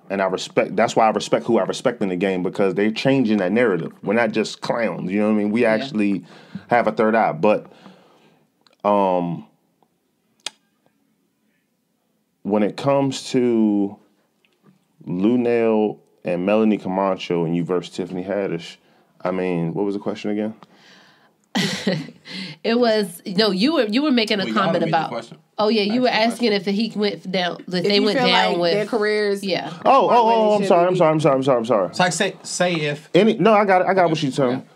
And that's why I respect who I respect in the game, because they're changing that narrative. We're not just clowns, you know what I mean? We actually have a third eye. But when it comes to Lunel and Melanie Camacho and you versus Tiffany Haddish, what was the question again? It was you were making a comment about. Oh yeah, you were asking if he went down. If they went down with their careers. Yeah. I'm sorry. It's like say if I got what she's saying.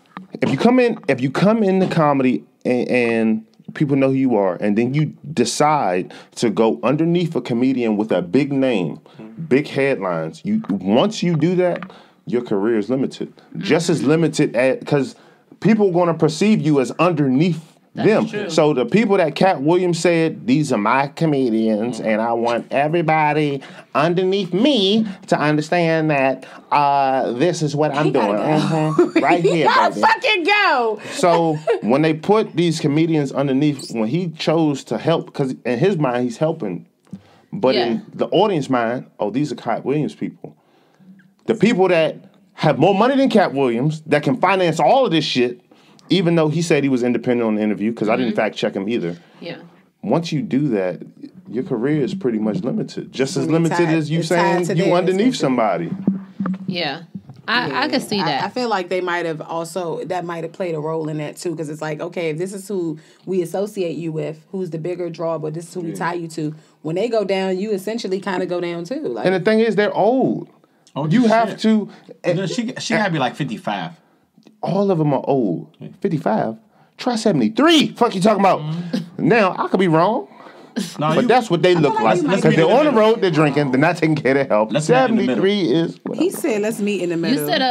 If you come into comedy and people know who you are, and then you decide to go underneath a comedian with a big name, big headlines, once you do that, your career is limited. Just as limited because people are going to perceive you as underneath them. True. So the people that Cat Williams said, these are my comedians, and I want everybody underneath me to understand that this is what I'm doing. Right here, y'all baby. Fucking go. So when they put these comedians underneath, when he chose to help, because in his mind he's helping, but in the audience mind, these are Cat Williams people. The people that have more money than Cat Williams, that can finance all of this shit, even though he said he was independent on the interview, because I didn't fact check him either. Yeah. Once you do that, your career is pretty much limited. Just as limited as you saying you underneath somebody. Yeah. I can see that. I feel like that might have played a role in that too, because it's like, okay, if this is who we associate you with, who's the bigger draw, but this is who we tie you to. When they go down, you essentially kind of go down too. Like, and the thing is, they're old. You have to. She had to be like 55. All of them are old. 55. Try 73. Fuck you talking about? Now I could be wrong. But that's what they look like. Because they're on the road, they're drinking, they're not taking care of their health. 73 is. He said, let's meet in the middle. You said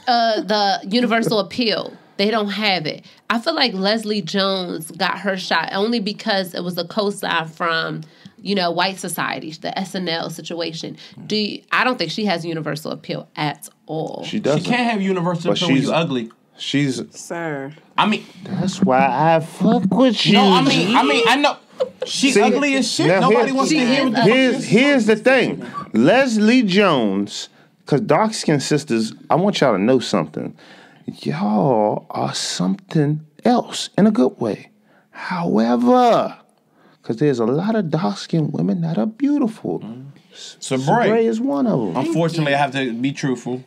the universal appeal. They don't have it. I feel like Leslie Jones got her shot only because it was a co-star from white society, the SNL situation. I don't think she has universal appeal at all. She doesn't. She can't have universal appeal when you ugly. Sir. I mean, that's why I fuck with you. No, I mean, I know. She's ugly as shit. Nobody wants to hear what Here's the thing. Leslie Jones, because dark-skinned sisters, I want y'all to know something. Y'all are something else in a good way. However, because there's a lot of dark-skinned women that are beautiful. Sabrae is one of them. Unfortunately, I have to be truthful.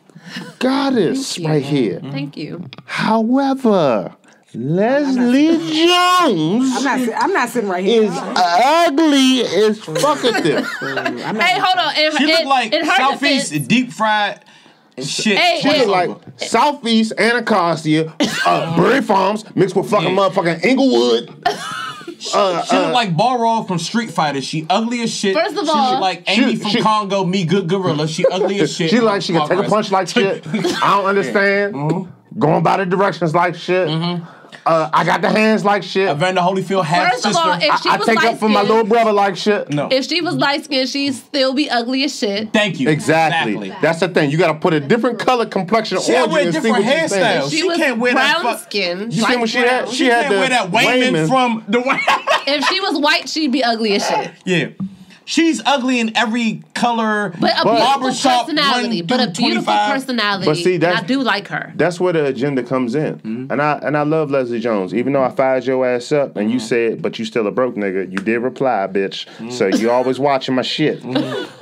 Goddess right here. Thank you. However, Leslie Jones I'm not sitting right here. is ugly as fuck at this. Hey, hold on. She look like Southeast deep fried shit. She look like Southeast Anacostia, Berry Farms mixed with fucking motherfucking Inglewood. She look like Balrog from Street Fighter. She ugly as shit. First of all, she look like Amy from Congo, Me Good Gorilla. She ugly as shit. She like she can take a punch like shit. I don't understand. Going by the directions like shit. I got the hands like shit. Evander Holyfield half First sister. of all, if she I was take up for my little brother like shit. No. If she was light skinned, she'd still be ugly as shit. Thank you. Exactly. That's the thing. You got to put a different color complexion on you and see what you're saying. She was can't wear brown that skin. You see what she had? She had can't wear that Wayman from the If she was white, she'd be ugly as shit. Yeah. She's ugly in every color, but a beautiful personality. But a beautiful 25. personality. But see, and I do like her. That's where the agenda comes in. And I love Leslie Jones. Even though I fired your ass up and you said, but you still a broke nigga, you did reply, bitch. So you always watching my shit.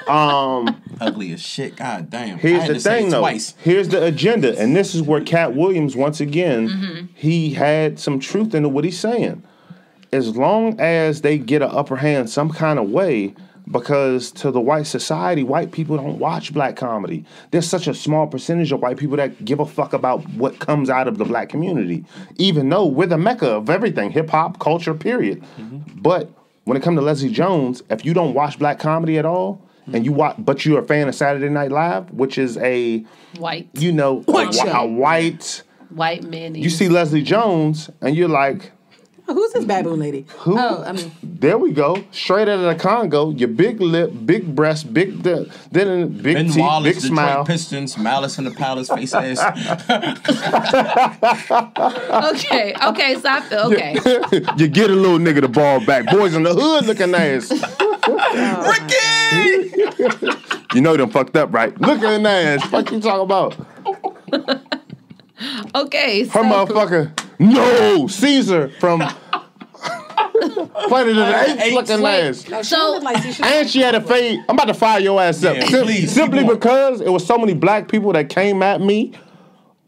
Ugly as shit. God damn. Here's the thing, though. Here's the agenda. And this is where Cat Williams, once again, he had some truth into what he's saying. As long as they get an upper hand some kind of way, because to the white society, white people don't watch black comedy. There's such a small percentage of white people that give a fuck about what comes out of the black community, even though we're the mecca of everything, hip-hop, culture, period. But when it comes to Leslie Jones, if you don't watch black comedy at all, and you watch, but you're a fan of Saturday Night Live, which is a white, a white man. You see Leslie Jones, and you're like, who's this baboon lady? Who? Oh, I mean. There we go. Straight out of the Congo. Your big lip, big breast, big big teeth, Wallace, big smile. Detroit Pistons, Malice in the Palace, face ass. Okay, so I feel okay. You get a little nigga the ball back. Boys in the hood looking ass. Ricky! You know them fucked up, right? Looking ass. Fuck you talking about? Okay, her motherfucker. No, Caesar from Planet of the Apes looking ass. So, and she had a fade. I'm about to fire your ass up. Simply because it was so many black people that came at me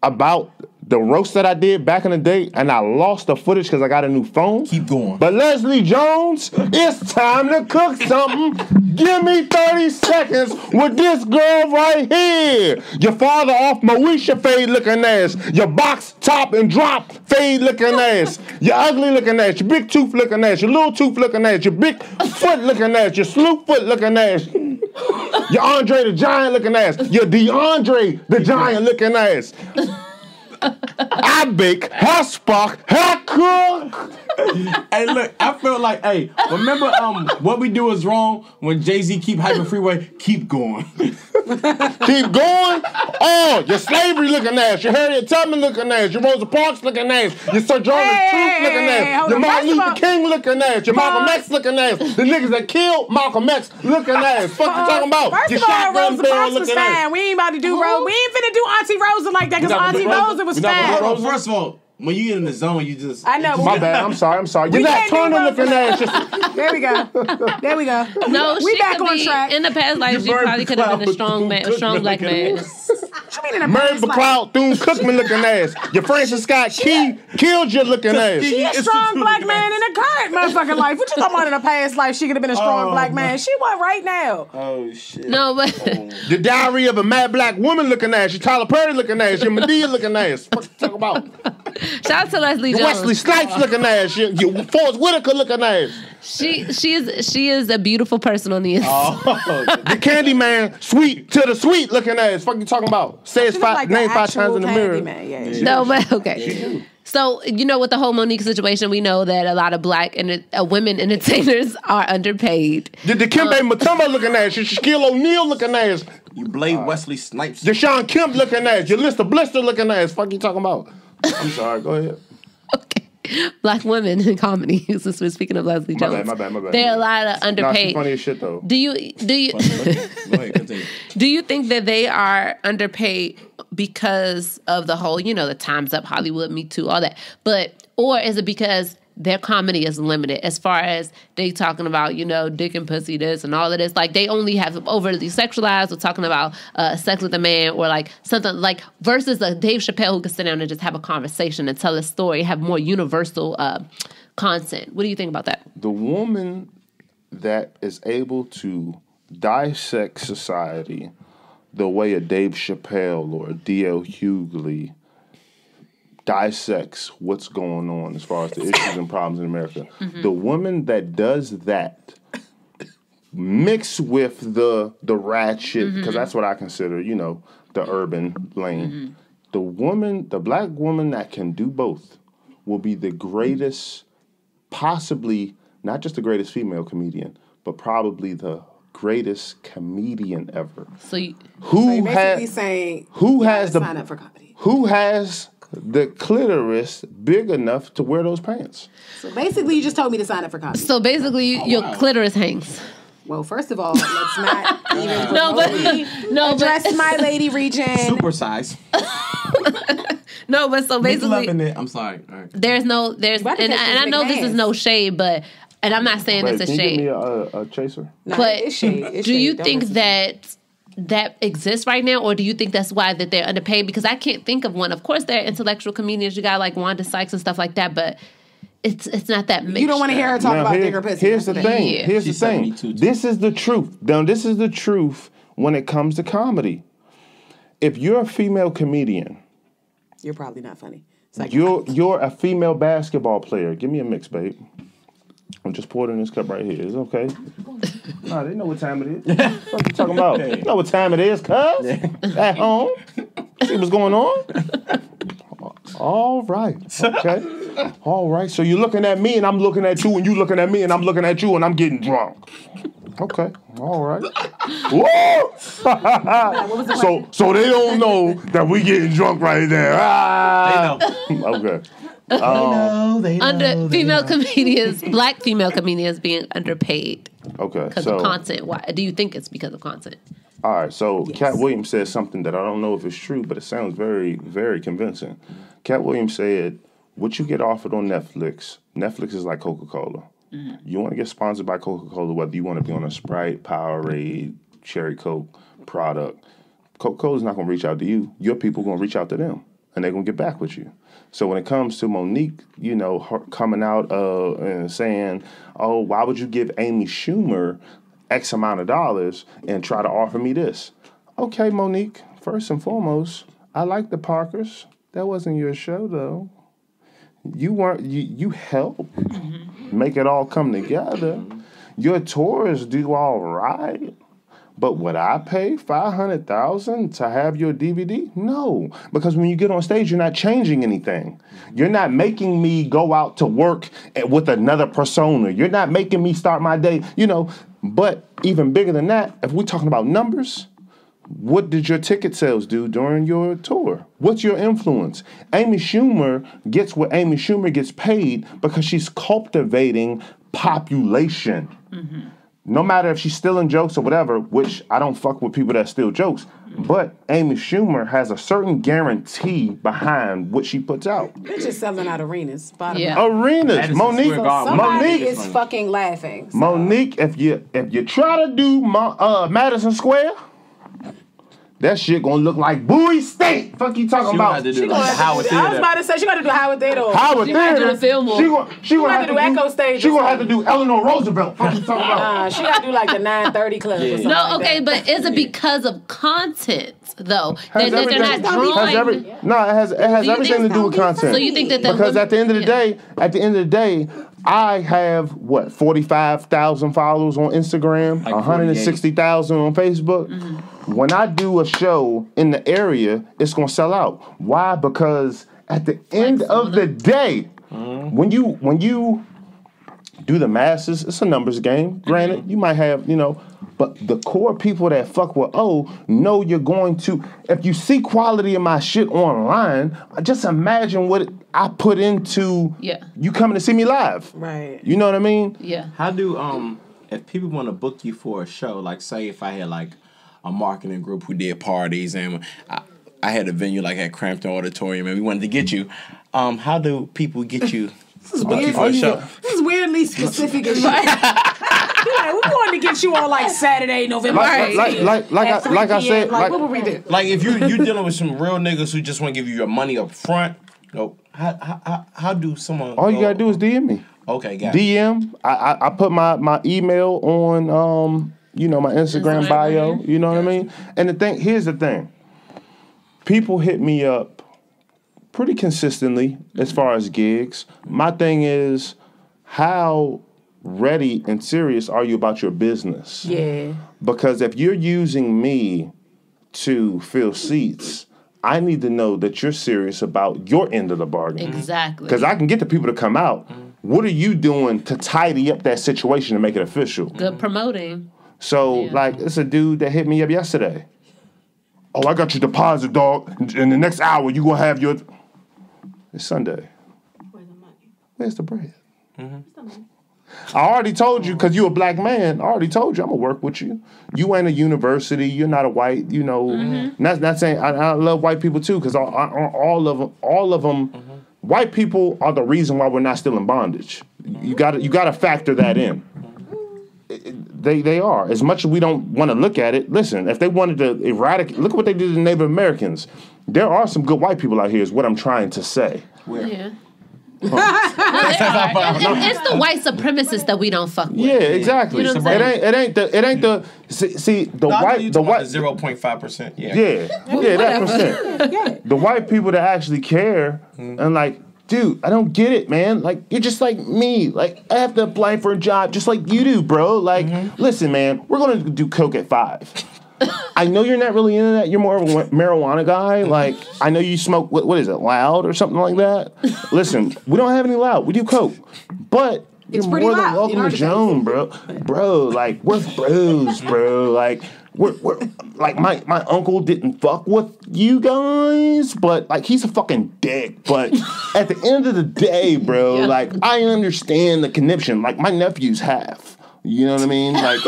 about the roast that I did back in the day, and I lost the footage because I got a new phone. Keep going. But Leslie Jones, it's time to cook something. Give me 30 seconds with this girl right here. Your father off Moesha fade looking ass. Your box top and drop fade looking ass. Your ugly looking ass. Your big tooth looking ass. Your little tooth looking ass. Your big foot looking ass. Your sloop foot looking ass. Your Andre the Giant looking ass. Your DeAndre the Giant looking ass. I bake, I spark, I cook. Hey, look, I feel like, remember What We Do Is Wrong when Jay-Z keep hyping Freeway? Keep going. Keep going? Oh, your slavery looking ass, your Harriet Tubman looking ass, your Rosa Parks looking ass, your Sojourner Truth looking ass, your Martin Luther King looking ass, your Malcolm X looking ass, the niggas that killed Malcolm X looking ass. Fuck you talking about? First of all, Rosa Parks was fine. We ain't about to do Rosa. We ain't finna do Auntie Rosa like that because Auntie Rosa was fine. First of all, when you get in the zone, you just... I know. My bad. I'm sorry. You're not turning looking ass. There we go. No, we back on track. In the past life, she probably could have been a strong black man. What you mean in a Mary McLeod, Thune Cookman looking ass. Your Francis Scott Key killed your looking ass. She a strong black man in the current motherfucking life. What you talking about in a past life? She could have been a strong black man. She wasn't right now. Oh, shit. No, but... The Diary of a Mad Black Woman looking ass. Your Tyler Perry looking ass. Your Medea looking ass. What you talking about? Shout out to Leslie Jones. Wesley Snipes looking ass. Your Forrest Whitaker looking ass. She is a beautiful person on the inside. The Candyman, sweet to the sweet looking ass. Fuck you talking about? Say his name 5 times in the mirror. Yeah. No, but okay. So, you know, with the whole Monique situation, we know that a lot of black and women entertainers are underpaid. The Kimbe Matumbo looking ass, your Shaquille O'Neal looking ass, You Blade Wesley Snipes. Deshaun Kemp looking ass, your Lista Blister looking ass. Fuck you talking about? I'm sorry, go ahead. Okay. Black women in comedy. Since we're speaking of Leslie Jones. My bad. There are a lot of underpaid. Nah, she's funny as shit though. Do you Go ahead, continue. do you think that they are underpaid because of the whole, you know, the Time's Up, Hollywood, Me Too, all that? Or is it because their comedy is limited as far as they talking about, you know, dick and pussy this and all of this? Like, they only have overly sexualized or talking about sex with a man or like something like versus a Dave Chappelle who can sit down and just have a conversation and tell a story, have more universal content. What do you think about that? The woman that is able to dissect society the way a Dave Chappelle or a D.L. Hughley dissects what's going on as far as the issues and problems in America. The woman that does that mixed with the ratchet, because that's what I consider, you know, the urban lane. The black woman that can do both will be the greatest, possibly not just the greatest female comedian, but probably the greatest comedian ever. So you're basically saying who has sign up for comedy? Who has the clitoris big enough to wear those pants? So basically, you just told me to sign up for comedy. So basically, your clitoris hangs. Well, first of all, let's not even address my lady region. Super size. No, but so basically, I'm sorry. All right. and I know this is no shade, but and I'm not saying Wait, this is can you shade. give me a chaser? No, But it's shade. It's do shade. you Don't think listen. that exists right now, or do you think that's why that they're underpaid? Because I can't think of one. Of course, they're intellectual comedians. You got like Wanda Sykes and stuff like that, but it's not that mixture. You don't want to hear her talk about bigger pussy. Here's the thing. Yeah. Here's the She said thing. Me Too, too. This is the truth. Now, this is the truth when it comes to comedy. If you're a female comedian, You're probably not funny. It's like you're a female basketball player. Give me a mix, babe. I'm just pouring in this cup right here. Is it okay? Nah, they know what time it is. What you talking about? You know what time it is, cuz? At home? See what's going on? All right. Okay. All right. So you're looking at me and I'm looking at you and you looking at me and I'm looking at you and I'm getting drunk. Okay. All right. Whoa! so they don't know that we getting drunk right there. Ah! They know. Okay. They know. Female comedians, black female comedians being underpaid Okay. because So of content. Why do you think it's because of content? all right. So Cat Williams said something that I don't know if it's true, but it sounds very, very convincing. Cat Williams said, "What you get offered on Netflix? Netflix is like Coca-Cola. You want to get sponsored by Coca-Cola, whether you want to be on a Sprite, Powerade, Cherry Coke product. Coca-Cola's not going to reach out to you. Your people going to reach out to them, and they're going to get back with you. So when it comes to Monique, you know, her coming out and saying, oh, why would you give Amy Schumer X amount of dollars and try to offer me this? Okay, Monique, first and foremost, I like the Parkers. That wasn't your show, though. You helped make it all come together. Your tours do all right. But would I pay $500,000 to have your DVD? No, because when you get on stage, you're not changing anything. You're not making me go out to work with another persona. You're not making me start my day, you know. But even bigger than that, if we're talking about numbers, what did your ticket sales do during your tour? What's your influence? Amy Schumer gets what Amy Schumer gets paid because she's cultivating population. No matter if she's stealing jokes or whatever, which I don't fuck with people that steal jokes, but Amy Schumer has a certain guarantee behind what she puts out. They're just selling out arenas. Arenas. Madison Monique. Square Garden. Somebody Monique is fucking laughing. So. Monique, if you try to do Madison Square, that shit gonna look like Bowie State. Fuck you talking about? I was about to say she got to do Howard Theater. Howard Theater. She gonna have to do Echo Stage. She gonna have to do Eleanor Roosevelt. Fuck you talking about? She got to do like the 9:30 club. Or something No, like okay, that. but is it because of content though? Has They're not everything- drawing. it has everything to do with content. So you think that the because at the end of the yeah. day, I have 45,000 followers on Instagram, Like 160,000 on Facebook. When I do a show in the area, it's gonna sell out. Why? Because at the end of the day, when you do the masses, it's a numbers game. Granted, you might have, but the core people that fuck with know you're going to. If you see quality in my shit online, just imagine what I put into you coming to see me live. Right. You know what I mean? Yeah. How do if people want to book you for a show, like say if I had like a marketing group who did parties and I had a venue like at Crampton Auditorium and we wanted to get you, how do people get you to book you for a show? This is weirdly specific as shit. Like, we wanted to get you on like Saturday, November. Like I said, what would we do? Like if you dealing with some real niggas who just want to give you your money up front, how do someone? All you gotta do is DM me. Okay, got it. DM. I put my email on my Instagram bio. You know what I mean? And here's the thing. People hit me up pretty consistently as far as gigs. My thing is, how ready and serious are you about your business? Yeah. Because if you're using me to fill seats, I need to know that you're serious about your end of the bargain. Exactly. Because I can get the people to come out. What are you doing to tidy up that situation and make it official? Good promoting. So, it's a dude that hit me up yesterday. Oh, I got your deposit, dog. In the next hour, you going to have your... It's Sunday. Where's the money? Where's the bread? Where's the money? I already told you, because you're a black man, I already told you I'm going to work with you. You ain't a university. You're not a white, Not saying... I love white people, too, because all of them... White people are the reason why we're not still in bondage. You got to factor that in. They are. As much as we don't want to look at it, listen, if they wanted to eradicate... Look at what they did to Native Americans. There are some good white people out here is what I'm trying to say. Where? Yeah. It's the white supremacists that we don't fuck with. Yeah, exactly. You know what I'm it ain't the see the white 0.5%. Yeah, that percent. The white people that actually care and like, dude, I don't get it, man. Like, you're just like me. Like, I have to apply for a job just like you do, bro. Like, listen, man, we're gonna do coke at 5. I know you're not really into that. You're more of a marijuana guy. Like, I know you smoke, what is it, Loud or something like that? Listen, we don't have any Loud. We do coke. But you're more than welcome to Joan, bro. Bro, like, we're bros, bro. Like, we're like, my uncle didn't fuck with you guys, but, like, he's a fucking dick. But at the end of the day, bro, like, I understand the connection. Like, my nephew's half. You know what I mean? Like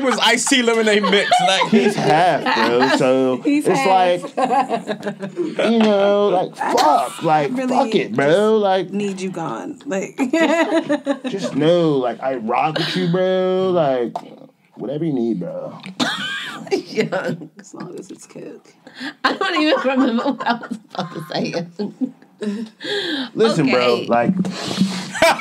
was iced tea lemonade mix. Like he's half, bro. So it's half. Like, fuck, like really fuck it, bro. Like, need you gone. Like, just know, like, I rock with you, bro. Like, whatever you need, bro. Young, as long as it's cook. I don't even remember what I was about to say. Listen, bro, like,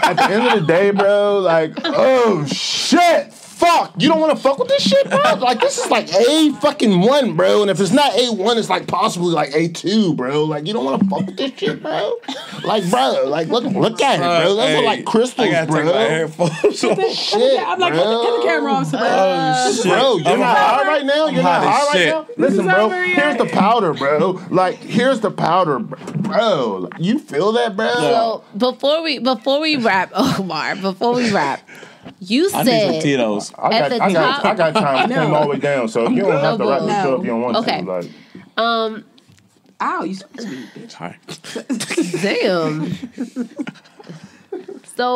at the end of the day, bro, like, oh, shit, fuck, you don't want to fuck with this shit, bro? Like, this is like A1, bro, and if it's not A1, it's like possibly like A2, bro. Like, you don't want to fuck with this shit, bro? Like, bro, like, look at it, bro. Those are like crystals, bro. Shit, I'm like, get the camera off, bro. Oh, shit. Bro, you're not high right now? You're not high right now? Listen, bro, here's the powder, bro. Like, here's the powder, bro. You feel that, bro? So, before we wrap, Omar, you said I need some Tito's. I got time to come all the way down, so you don't have to wrap this up if you don't want to. Like, ow, you supposed to be, bitch. Hi. Damn. So,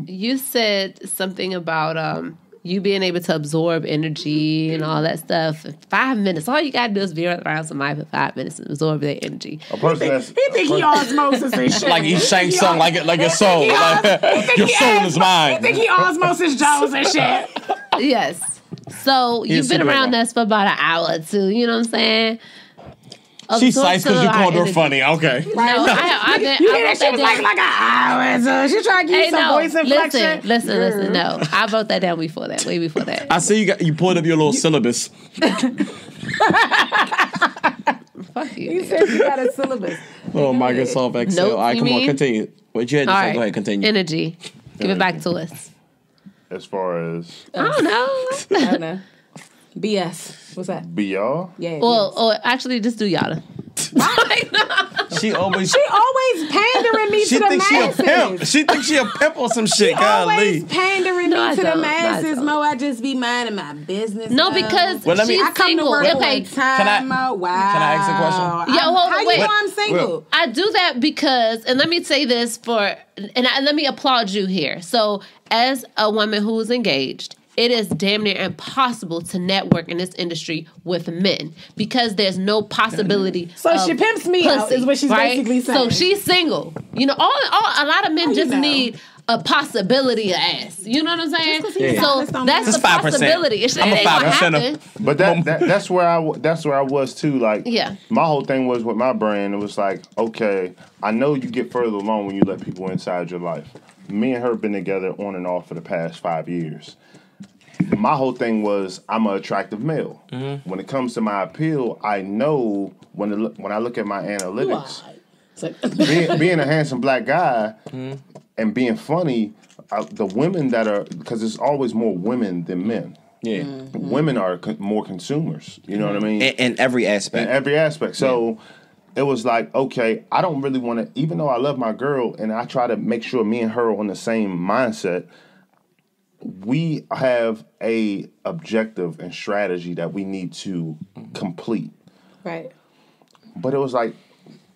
you said something about you being able to absorb energy and all that stuff in 5 minutes. All you gotta do is be around somebody for 5 minutes and absorb their energy. He think he osmosis and shit. Like he sang something like your soul. Your soul is mine. He think he osmosis Jones and shit. Yes. So you've been around us for about an hour or two. You know what I'm saying? She cites because you called her funny. Okay. No, I she was like an hour. So she trying to give you some voice inflection. Listen. No, I wrote that down before that. Way before that. I see you pulled up your little syllabus. Fuck you. You said you got a syllabus. Oh, Microsoft Excel. Nope, All right, come on, continue. What you had to say? Right. Go ahead, continue. Energy. Give it back to us. As far as I don't know. BS. What's that? be y'all? Yeah. Or actually, just do Yatta. She always pandering me to the masses. She thinks she a pimp or some shit. Always pandering me to the masses. Mo, I just be minding my business. No, because she's single. Okay, can I ask a question? Yo, hold on, How wait. you know I'm single? I do that because, and let me say this let me applaud you here. So, as a woman who is engaged, it is damn near impossible to network in this industry with men because there's no possibility. So she pimps me out, is what she's basically saying. So she's single. You know, a lot of men just need a possibility of ass. You know what I'm saying? Yeah. So that's the 5%. Possibility. I'm a 5%. But that's where I was too. Like, my whole thing was with my brand. It was like, okay, I know you get further along when you let people inside your life. Me and her have been together on and off for the past 5 years. My whole thing was I'm an attractive male. Mm-hmm. When it comes to my appeal, I know when I look at my analytics, being a handsome black guy and being funny, the women that are, because there's always more women than men. Yeah, women are more consumers. You know what I mean? In every aspect. In every aspect. So it was like, okay, I don't really want to, even though I love my girl and I try to make sure me and her are on the same mindset, we have a objective and strategy that we need to complete. Right. But it was like,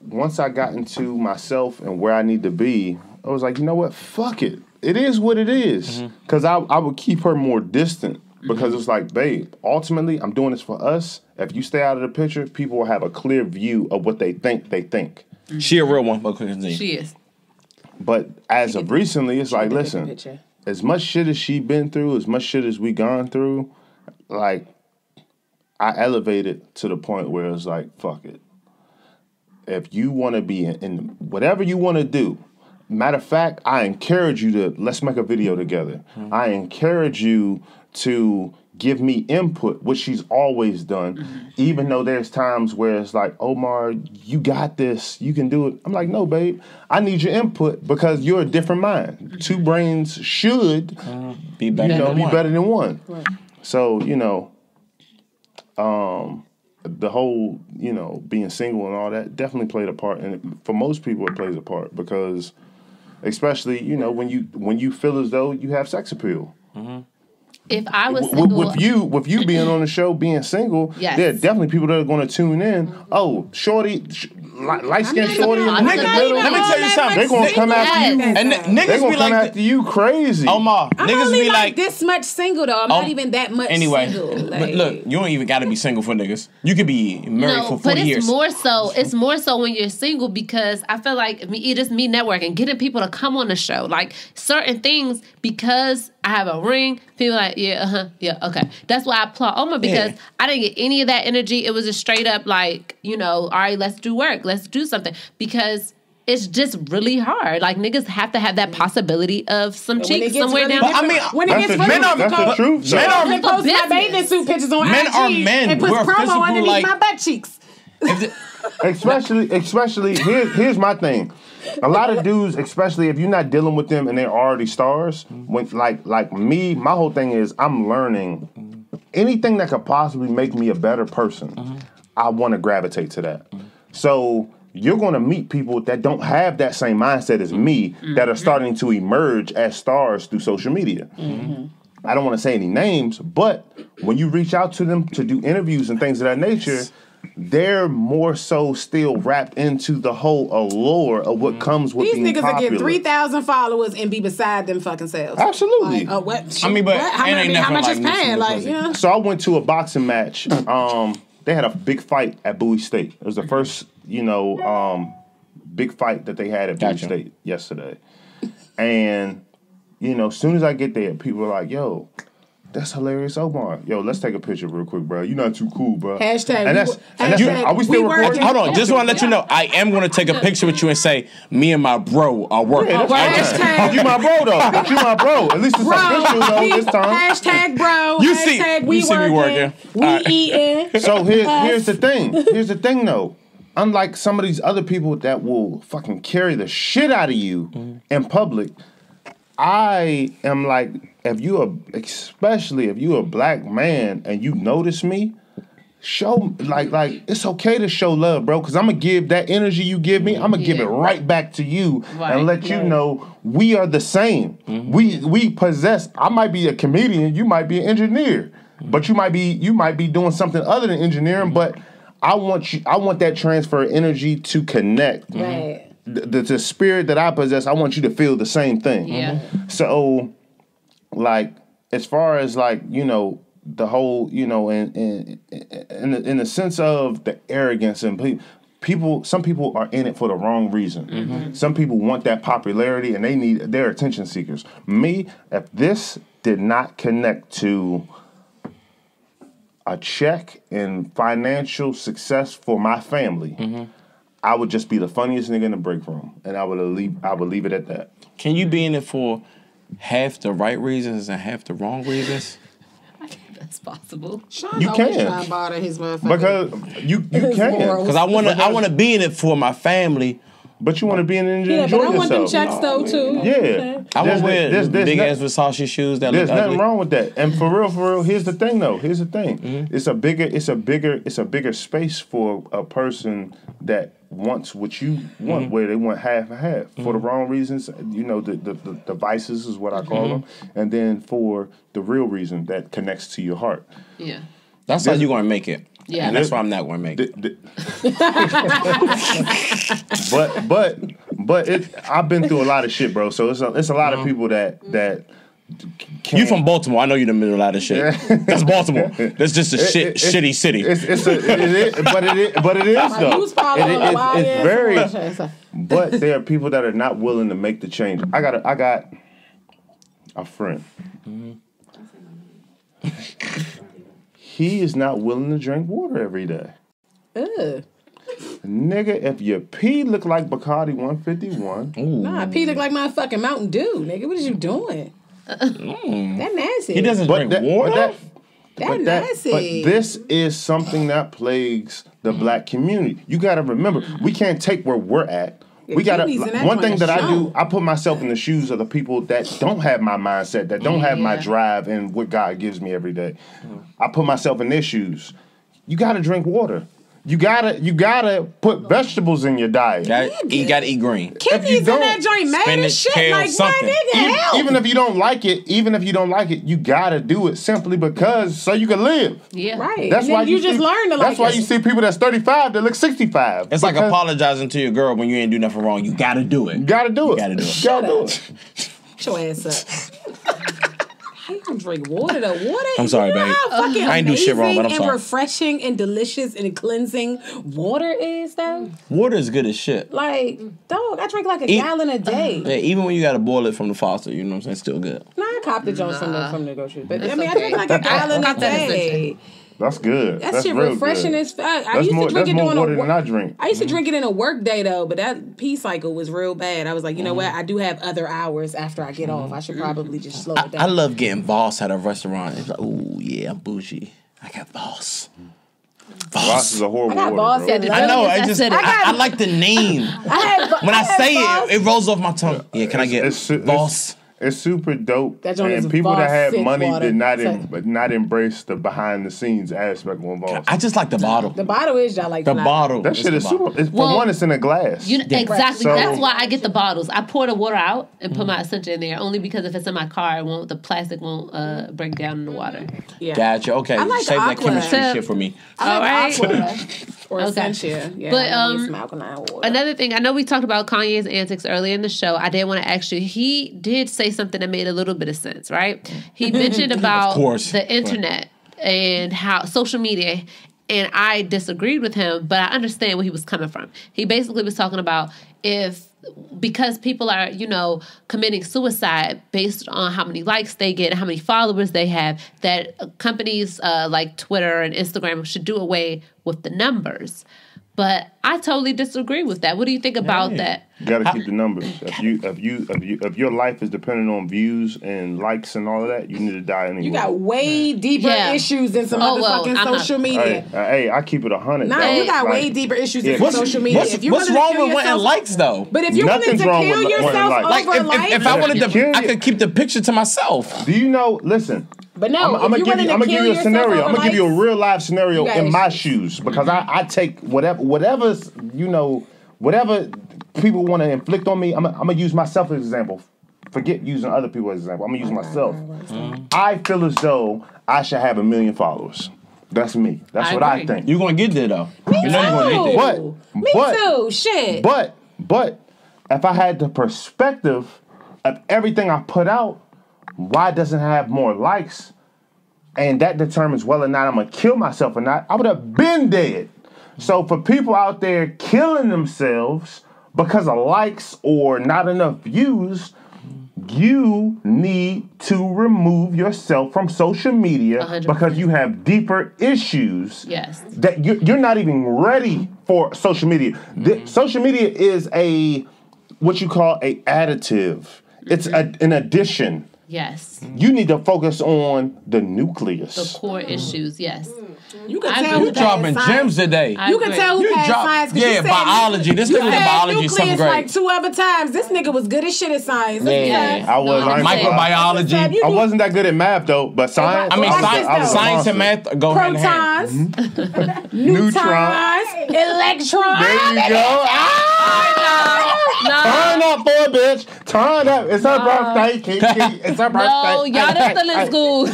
once I got into myself and where I need to be, I was like, you know what? Fuck it. It is what it is. Because I would keep her more distant. Because it's like, babe, ultimately, I'm doing this for us. If you stay out of the picture, people will have a clear view of what they think they think. She a real one. She is. But as of recently, it's like, listen, as much shit as she been through, as much shit as we gone through, like, I elevated to the point where it's like, fuck it. If you want to be in whatever you want to do, matter of fact, I encourage you to, let's make a video together. I encourage you to give me input, which she's always done, even though there's times where it's like, Omar, you got this, you can do it. I'm like, no, babe, I need your input because you're a different mind. Two brains should be better than one. Right. So, the whole, being single and all that definitely played a part. And for most people, it plays a part because, especially, when you feel as though you have sex appeal. If I was single, with you being on the show, being single, there are definitely people that are going to tune in. Oh, shorty, light skinned shorty. Let me tell you something. They're going to come after you. And niggas be like, after you crazy. Omar, niggas only be like this much single though. I'm not even that much single. But look, you don't even got to be single for niggas. You could be married for 40 years. It's more so when you're single because I feel like it's just me networking, getting people to come on the show. Like certain things, because I have a ring, people like, okay. That's why I applaud Omar because I didn't get any of that energy. It was just straight up like, all right, let's do work. Let's do something. Because it's just really hard. Like, niggas have to have that possibility of some cheeks somewhere down there. I mean, when it gets men are the truth. Men are post my bathing suit pictures on men IG are men. and puts promo underneath my butt cheeks. Especially, here's my thing. A lot of dudes, especially if you're not dealing with them and they're already stars, when like me, my whole thing is I'm learning anything that could possibly make me a better person. I want to gravitate to that. So you're going to meet people that don't have that same mindset as me that are starting to emerge as stars through social media. I don't want to say any names, but when you reach out to them to do interviews and things of that nature, they're more so still wrapped into the whole allure of what comes with being popular. These niggas will get 3,000 followers and be beside them fucking selves. Absolutely. Like, what? I mean, but how much is paying? Like, So I went to a boxing match. They had a big fight at Bowie State. It was the first, big fight that they had at Bowie State yesterday. And, as soon as I get there, people are like, yo, that's Hilarious Omar. Yo, let's take a picture real quick, bro. You're not too cool, bro. Hashtag. Are we still recording? Hold on. Just want to let you know, I am going to take a picture with you and say, me and my bro are working. Yeah, you my bro, though. You my bro. At least it's official, though, this time. Hashtag bro. You see me working. We eating. So here's the thing. Here's the thing, though. Unlike some of these other people that will fucking carry the shit out of you in public, I am like, especially if you're a black man and you notice me, show like it's okay to show love, bro. Because I'm gonna give that energy you give me. I'm gonna give it right back to you and let you know we are the same. We possess. I might be a comedian. You might be an engineer, but you might be doing something other than engineering. But I want that transfer of energy to connect. Right. The spirit that I possess. I want you to feel the same thing. Yeah. So, like, as far as like the whole, in the sense of the arrogance and people, some people are in it for the wrong reason. Some people want that popularity and they're attention seekers. Me, if this did not connect to a check and financial success for my family, I would just be the funniest nigga in the break room, and I would leave it at that. Can you be in it for half the right reasons and half the wrong reasons? That's possible. Sean You always can. trying to bother his motherfucker. Because you can. Because I want to be in it for my family. But you want to be in it and yeah, enjoy but I want them yourself. checks though too. Yeah. I want to wear big ass Versace shoes that look There's ugly. nothing wrong with that. And for real, here's the thing though. Here's the thing. It's a bigger space for a person that wants what you want, where they want half and half. For the wrong reasons, the vices is what I call them. And then for the real reason that connects to your heart. Yeah. That's how you're going to make it. Yeah. And that's why I'm not going to make it. But I've been through a lot of shit, bro. So it's a lot of people that You from Baltimore? I know you in the middle of a lot of shit. That's Baltimore. That's just a shitty city. But it is though. It's very. But there are people that are not willing to make the change. I got a friend. He is not willing to drink water every day. Nigga, if your pee look like Bacardi 151. Nah, pee look like my fucking Mountain Dew, nigga. What is you doing? That nasty. He doesn't drink water? That nasty. But this is something that plagues the black community. You got to remember, we can't take where we're at. We gotta. One thing that I do, I put myself in the shoes of the people that don't have my mindset, that don't have my drive and what God gives me every day. I put myself in their shoes. You gotta drink water. You gotta put vegetables in your diet. You gotta eat green. Kidneys in that joint mad as shit. Kale, like, something. my nigga, help. Even if you don't like it, you gotta do it simply because so you can live. Yeah. Right. That's and why you just learn to like That's why you see people that's 35 that look 65. It's like apologizing to your girl when you ain't do nothing wrong. You gotta do it. You gotta do it. Shut up. Get your ass up. How you gonna drink water though? Water. I'm sorry, babe. I ain't do shit wrong, but I'm sorry. And refreshing and delicious and cleansing water is though. Water is good as shit. Like, dog, I drink like a gallon a day. Yeah, even when you gotta boil it from the faucet, you know what I'm saying? Still good. Nah, I cop the Jones from the grocery. But I mean, I drink like a gallon a day. That's good. That shit real refreshing good. as fuck. I used to drink it more during water than I drink. I used to drink it in a work day though, but that pee cycle was real bad. I was like, you know what? I do have other hours after I get off. I should probably just slow it down. I love getting Voss at a restaurant. It's like, ooh, yeah, I'm bougie. I got Voss. Voss is a horrible I got water, Voss bro. I know. I like the name. When I say it rolls off my tongue. Yeah, can I get Voss? It's super dope, That joint is and people that have money water. did not embrace the behind the scenes aspect of Voss. I just like the bottle. The bottle is y'all like The bottle. That shit is super. For one, it's in a glass. Exactly. So- That's why I get the bottles. I pour the water out and put my essential in there only because if it's in my car, the plastic won't break down in the water. Yeah. Gotcha. Okay. I like Save that Aqua. chemistry shit for me. I like All right. Aqua or Essentia. Yeah, But, I need some alkaline water. Another thing, I know we talked about Kanye's antics earlier in the show. I did want to ask you, he did say something that made a little bit of sense, right? He mentioned about the internet and how social media, and I disagreed with him, but I understand where he was coming from. He basically was talking about because people are, committing suicide based on how many likes they get and how many followers they have, that companies like Twitter and Instagram should do away with the numbers. But I totally disagree with that. What do you think about that? You gotta keep the numbers. If your life is dependent on views and likes and all of that, you need to die anyway. You got way deeper issues than some motherfucking social media. Hey, I keep it 100. Nah, you got way deeper issues than social media. What's wrong with wanting likes though? But if you're willing to kill yourself over likes, if I wanted to, I could keep the picture to myself. Do you know? Listen, But no, I'm gonna give you a scenario. I'm gonna give you a real live scenario in my shoes because I take whatever people want to inflict on me. I'm gonna use myself as an example. Forget using other people as an example. I'm gonna use myself. I feel as though I should have 1 million followers. That's me. That's what I think. You're gonna get there though. Me too. You're gonna get there. Me too. Shit. But if I had the perspective of everything I put out, why doesn't it have more likes? And that determines whether or not I'm gonna kill myself or not. I would have been dead. So for people out there killing themselves because of likes or not enough views, you need to remove yourself from social media 100%. Because you have deeper issues. Yes. That you're not even ready for social media. Social media is what you call a additive. It's an addition. Yes. You need to focus on the nucleus. The core issues, yes. You can tell You dropping gems today. You can tell who passed science. Yeah, biology. This nigga was biology something great. Like 2 other times. This nigga was good as shit at science. Yeah, I was. Microbiology. I wasn't that good at math though, but science. I mean, science and math go hand in hand. Protons, neutrons, electrons. There you go. Turn up for a bitch. Turn up. It's her birthday. It's her birthday. No, y'all still in school.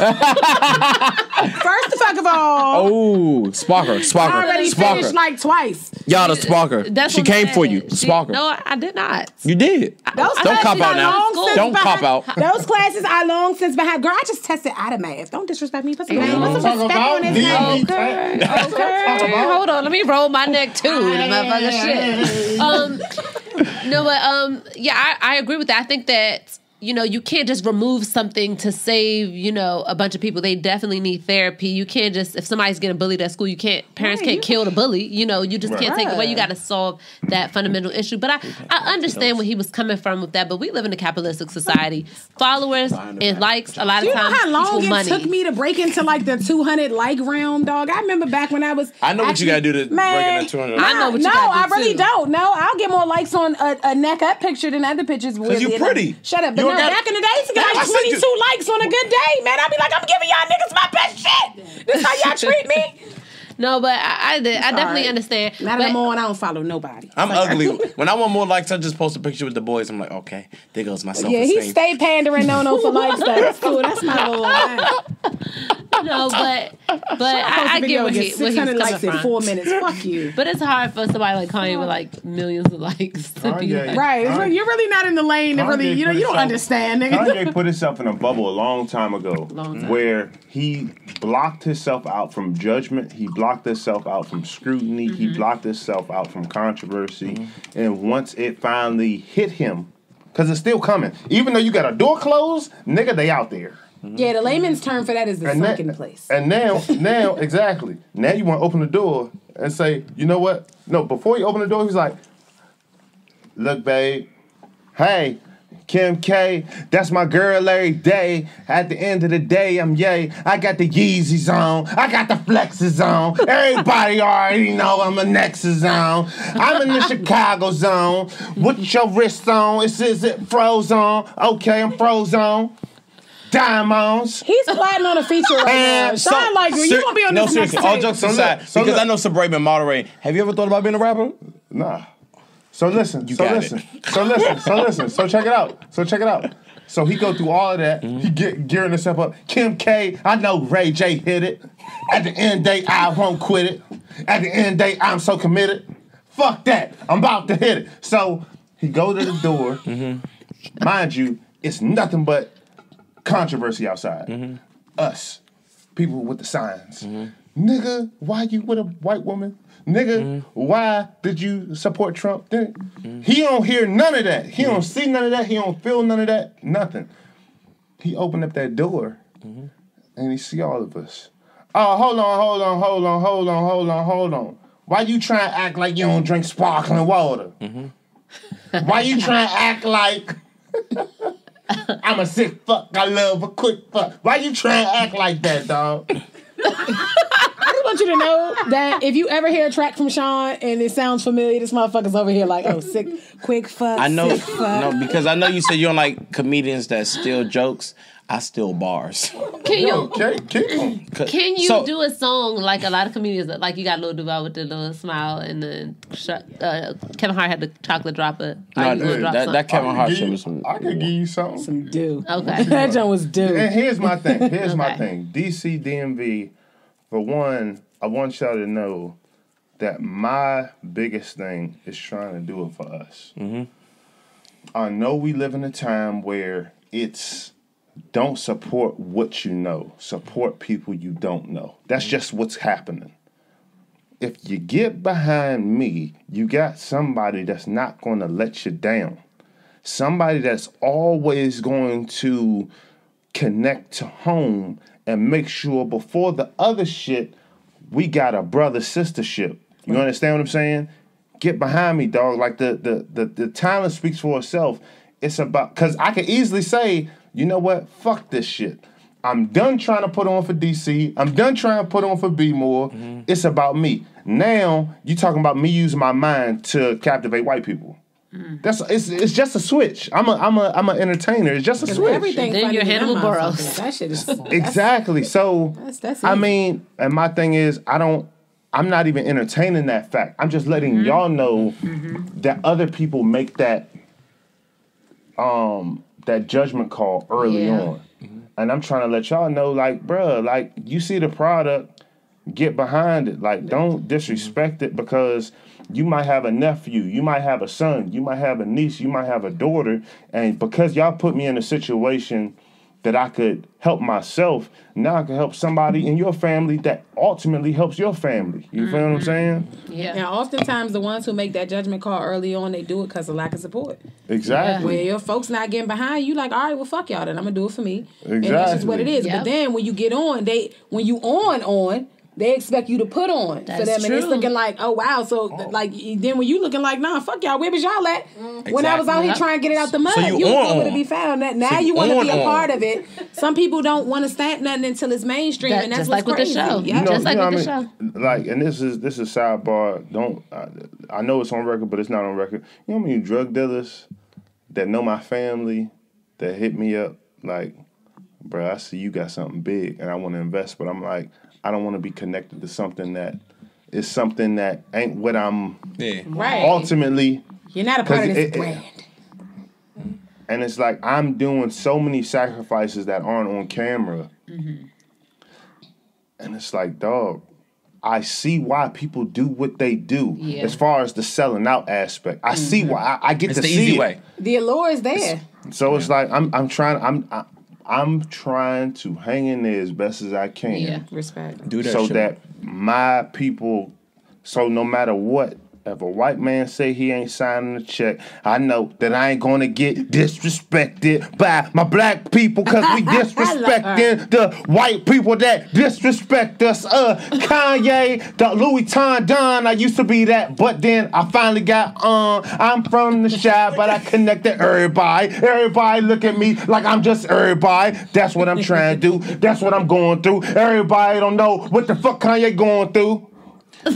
First of all. Oh, Sparker. I already finished like twice. Y'all the Sparker. She came for you. Sparker. No, I did not. You did. Don't cop out now. Don't cop out. Those classes are long since behind. Girl, I just tested out of math. Don't disrespect me. Put some respect on this name. Okay. Hold on. Let me roll my neck too. The motherfucker shit. No, but I agree with that. I think that, you can't just remove something to save, a bunch of people. They definitely need therapy. You can't just, if somebody's getting bullied at school, parents can't kill the bully. You just can't take it away. You got to solve that fundamental issue. But I understand where he was coming from with that, but we live in a capitalistic society. Followers and likes, a lot of times, how long it money. took me to break into like the 200 like realm, dog? I remember back when I was what you got to do to break into 200. I know what you got to do. No, I really don't. No, I'll get more likes on a neck up picture than other pictures. Because you're pretty. Shut up. But back in the day, to get like 22 likes on a good day, man. I'd be like, I'm giving y'all niggas my best shit. This how y'all treat me? No, but I definitely understand. Not anymore, and I don't follow nobody. I'm ugly. When I want more likes, I just post a picture with the boys. I'm like, okay, there goes my self-esteem. Yeah, he stay pandering no for likes. That's cool. That's my little line. No, but I get what he's coming likes from. in 4 minutes. Fuck you. But it's hard for somebody like Kanye with like millions of likes to be like, right. You're really not in the lane. Really, you don't understand, nigga. Kanye put himself in a bubble a long time ago, where he blocked himself out from judgment. He blocked himself out from scrutiny. He blocked himself out from controversy. And once it finally hit him, because it's still coming, even though you got a door closed, nigga, they out there. Yeah, the layman's term for that is the sunken place. And now, exactly. Now you want to open the door and say, you know what? No, before you open the door, he's like, look, babe, hey, Kim K, that's my girl every day. At the end of the day, I'm yay. I got the Yeezys on. I got the flexes on. Everybody already know I'm a Nexus on. I'm in the Chicago zone. With your wrist on. Is it froze on? Okay, I'm froze on. Diamonds. He's plotting on a feature right now. Sound like you gonna be on this next tape. All jokes aside, because I know Sabrae been moderating. Have you ever thought about being a rapper? Nah. So listen. So check it out. So he go through all of that. He gearing himself up. Kim K, I know Ray J hit it. At the end of the day, I won't quit it. At the end of the day, I'm so committed. Fuck that. I'm about to hit it. So he go to the door. Mind you, it's nothing but controversy outside. Us. People with the signs. Nigga, why you with a white woman? Nigga, why did you support Trump? He don't hear none of that. He don't see none of that. He don't feel none of that. Nothing. He opened up that door and he see all of us. Oh, hold on. Why you trying to act like you don't drink sparkling water? Why you trying to act like I'm a sick fuck, I love a quick fuck? Why you trying to act like that, dog? I just want you to know that if you ever hear a track from Sean and it sounds familiar, this motherfucker's over here like, oh, sick, quick fuck. I know, sick fuck. no, because I know you said you don't like comedians that steal jokes. I steal bars. Can you So- do a song like a lot of comedians? Like you got Lil Duval with the little smile, and then Kevin Hart had the chocolate dropper. That Kevin Hart shit was some. I could give you something. Some do. Okay. That joint was do. And here's my thing. My thing. DC, DMV, for one, I want y'all to know that my biggest thing is trying to do it for us. Mm-hmm. I know we live in a time where it's don't support what you know, support people you don't know. That's just what's happening. If you get behind me, you got somebody that's not going to let you down. Somebody that's always going to connect to home and make sure before the other shit, we got a brother-sistership. You understand what I'm saying? Get behind me, dog. Like the talent speaks for itself. It's about, because I can easily say, you know what? Fuck this shit. I'm done trying to put on for DC. I'm done trying to put on for B More. Mm-hmm. It's about me. Now, you talking about me using my mind to captivate white people. Mm. It's just a switch. I'm an entertainer. It's just a switch. Everything then you're Hannibal Burroughs. That shit is exactly. So that's I mean, and my thing is, I'm not even entertaining that fact. I'm just letting y'all know that other people make that judgment call early on. Mm-hmm. And I'm trying to let y'all know, like, bruh, like, you see the product, get behind it. Like, don't disrespect it, because you might have a nephew, you might have a son, you might have a niece, you might have a daughter, and because y'all put me in a situation that I could help myself, now I can help somebody in your family that ultimately helps your family. You feel what I'm saying? Yeah. And oftentimes the ones who make that judgment call early on, they do it because of lack of support. Exactly. When your folks not getting behind you, like, all right, well, fuck y'all, then I'm going to do it for me. Exactly. And that's just what it is. Yep. But then when you get on, when you on, they expect you to put on for them. True. And it's looking like, oh, wow. So, like, then when you looking like, nah, fuck y'all, where was y'all at? Exactly. When I was out here trying to get it out the mud, so you was nowhere to be found. Now you want to be a part of it. Some people don't want to stamp nothing until it's mainstream, and that's just what's like crazy. with the show. Yeah. Just like with the show. Like, and this is sidebar. I know it's on record, but it's not on record. You know how many drug dealers that know my family that hit me up like, bro, I see you got something big and I want to invest, but I'm like, I don't want to be connected to something that is something that ain't what I'm ultimately. You're not a part of this brand. And it's like, I'm doing so many sacrifices that aren't on camera. Mm-hmm. And it's like, dog, I see why people do what they do as far as the selling out aspect. I see why. I get to see easy it. way. The allure is there. So it's like, I'm trying to hang in there as best as I can. Yeah, respect. Do that so shit. that my people, so no matter what, if a white man say he ain't signing a check, I know that I ain't gonna get disrespected by my black people, because we disrespecting the white people that disrespect us. Kanye, the Louis Vuitton Don, I used to be that, but then I finally got I'm from the Chi, but I connected everybody. Everybody look at me like I'm just everybody. That's what I'm trying to do. That's what I'm going through. Everybody don't know what the fuck Kanye going through.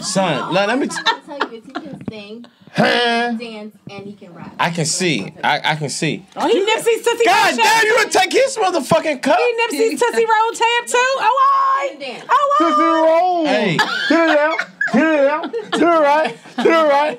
Son, let me I'll tell you this, he can sing, dance, and he can rap. I can see. I can see. Oh, he Nipsey's Tootsie Roll. God damn, you would take his motherfucking cup. He Nipsey's Tootsie Roll tab too. Oh, Dance. Tootsie Roll. Hey. Get it out. Get it out. To the right. To the right.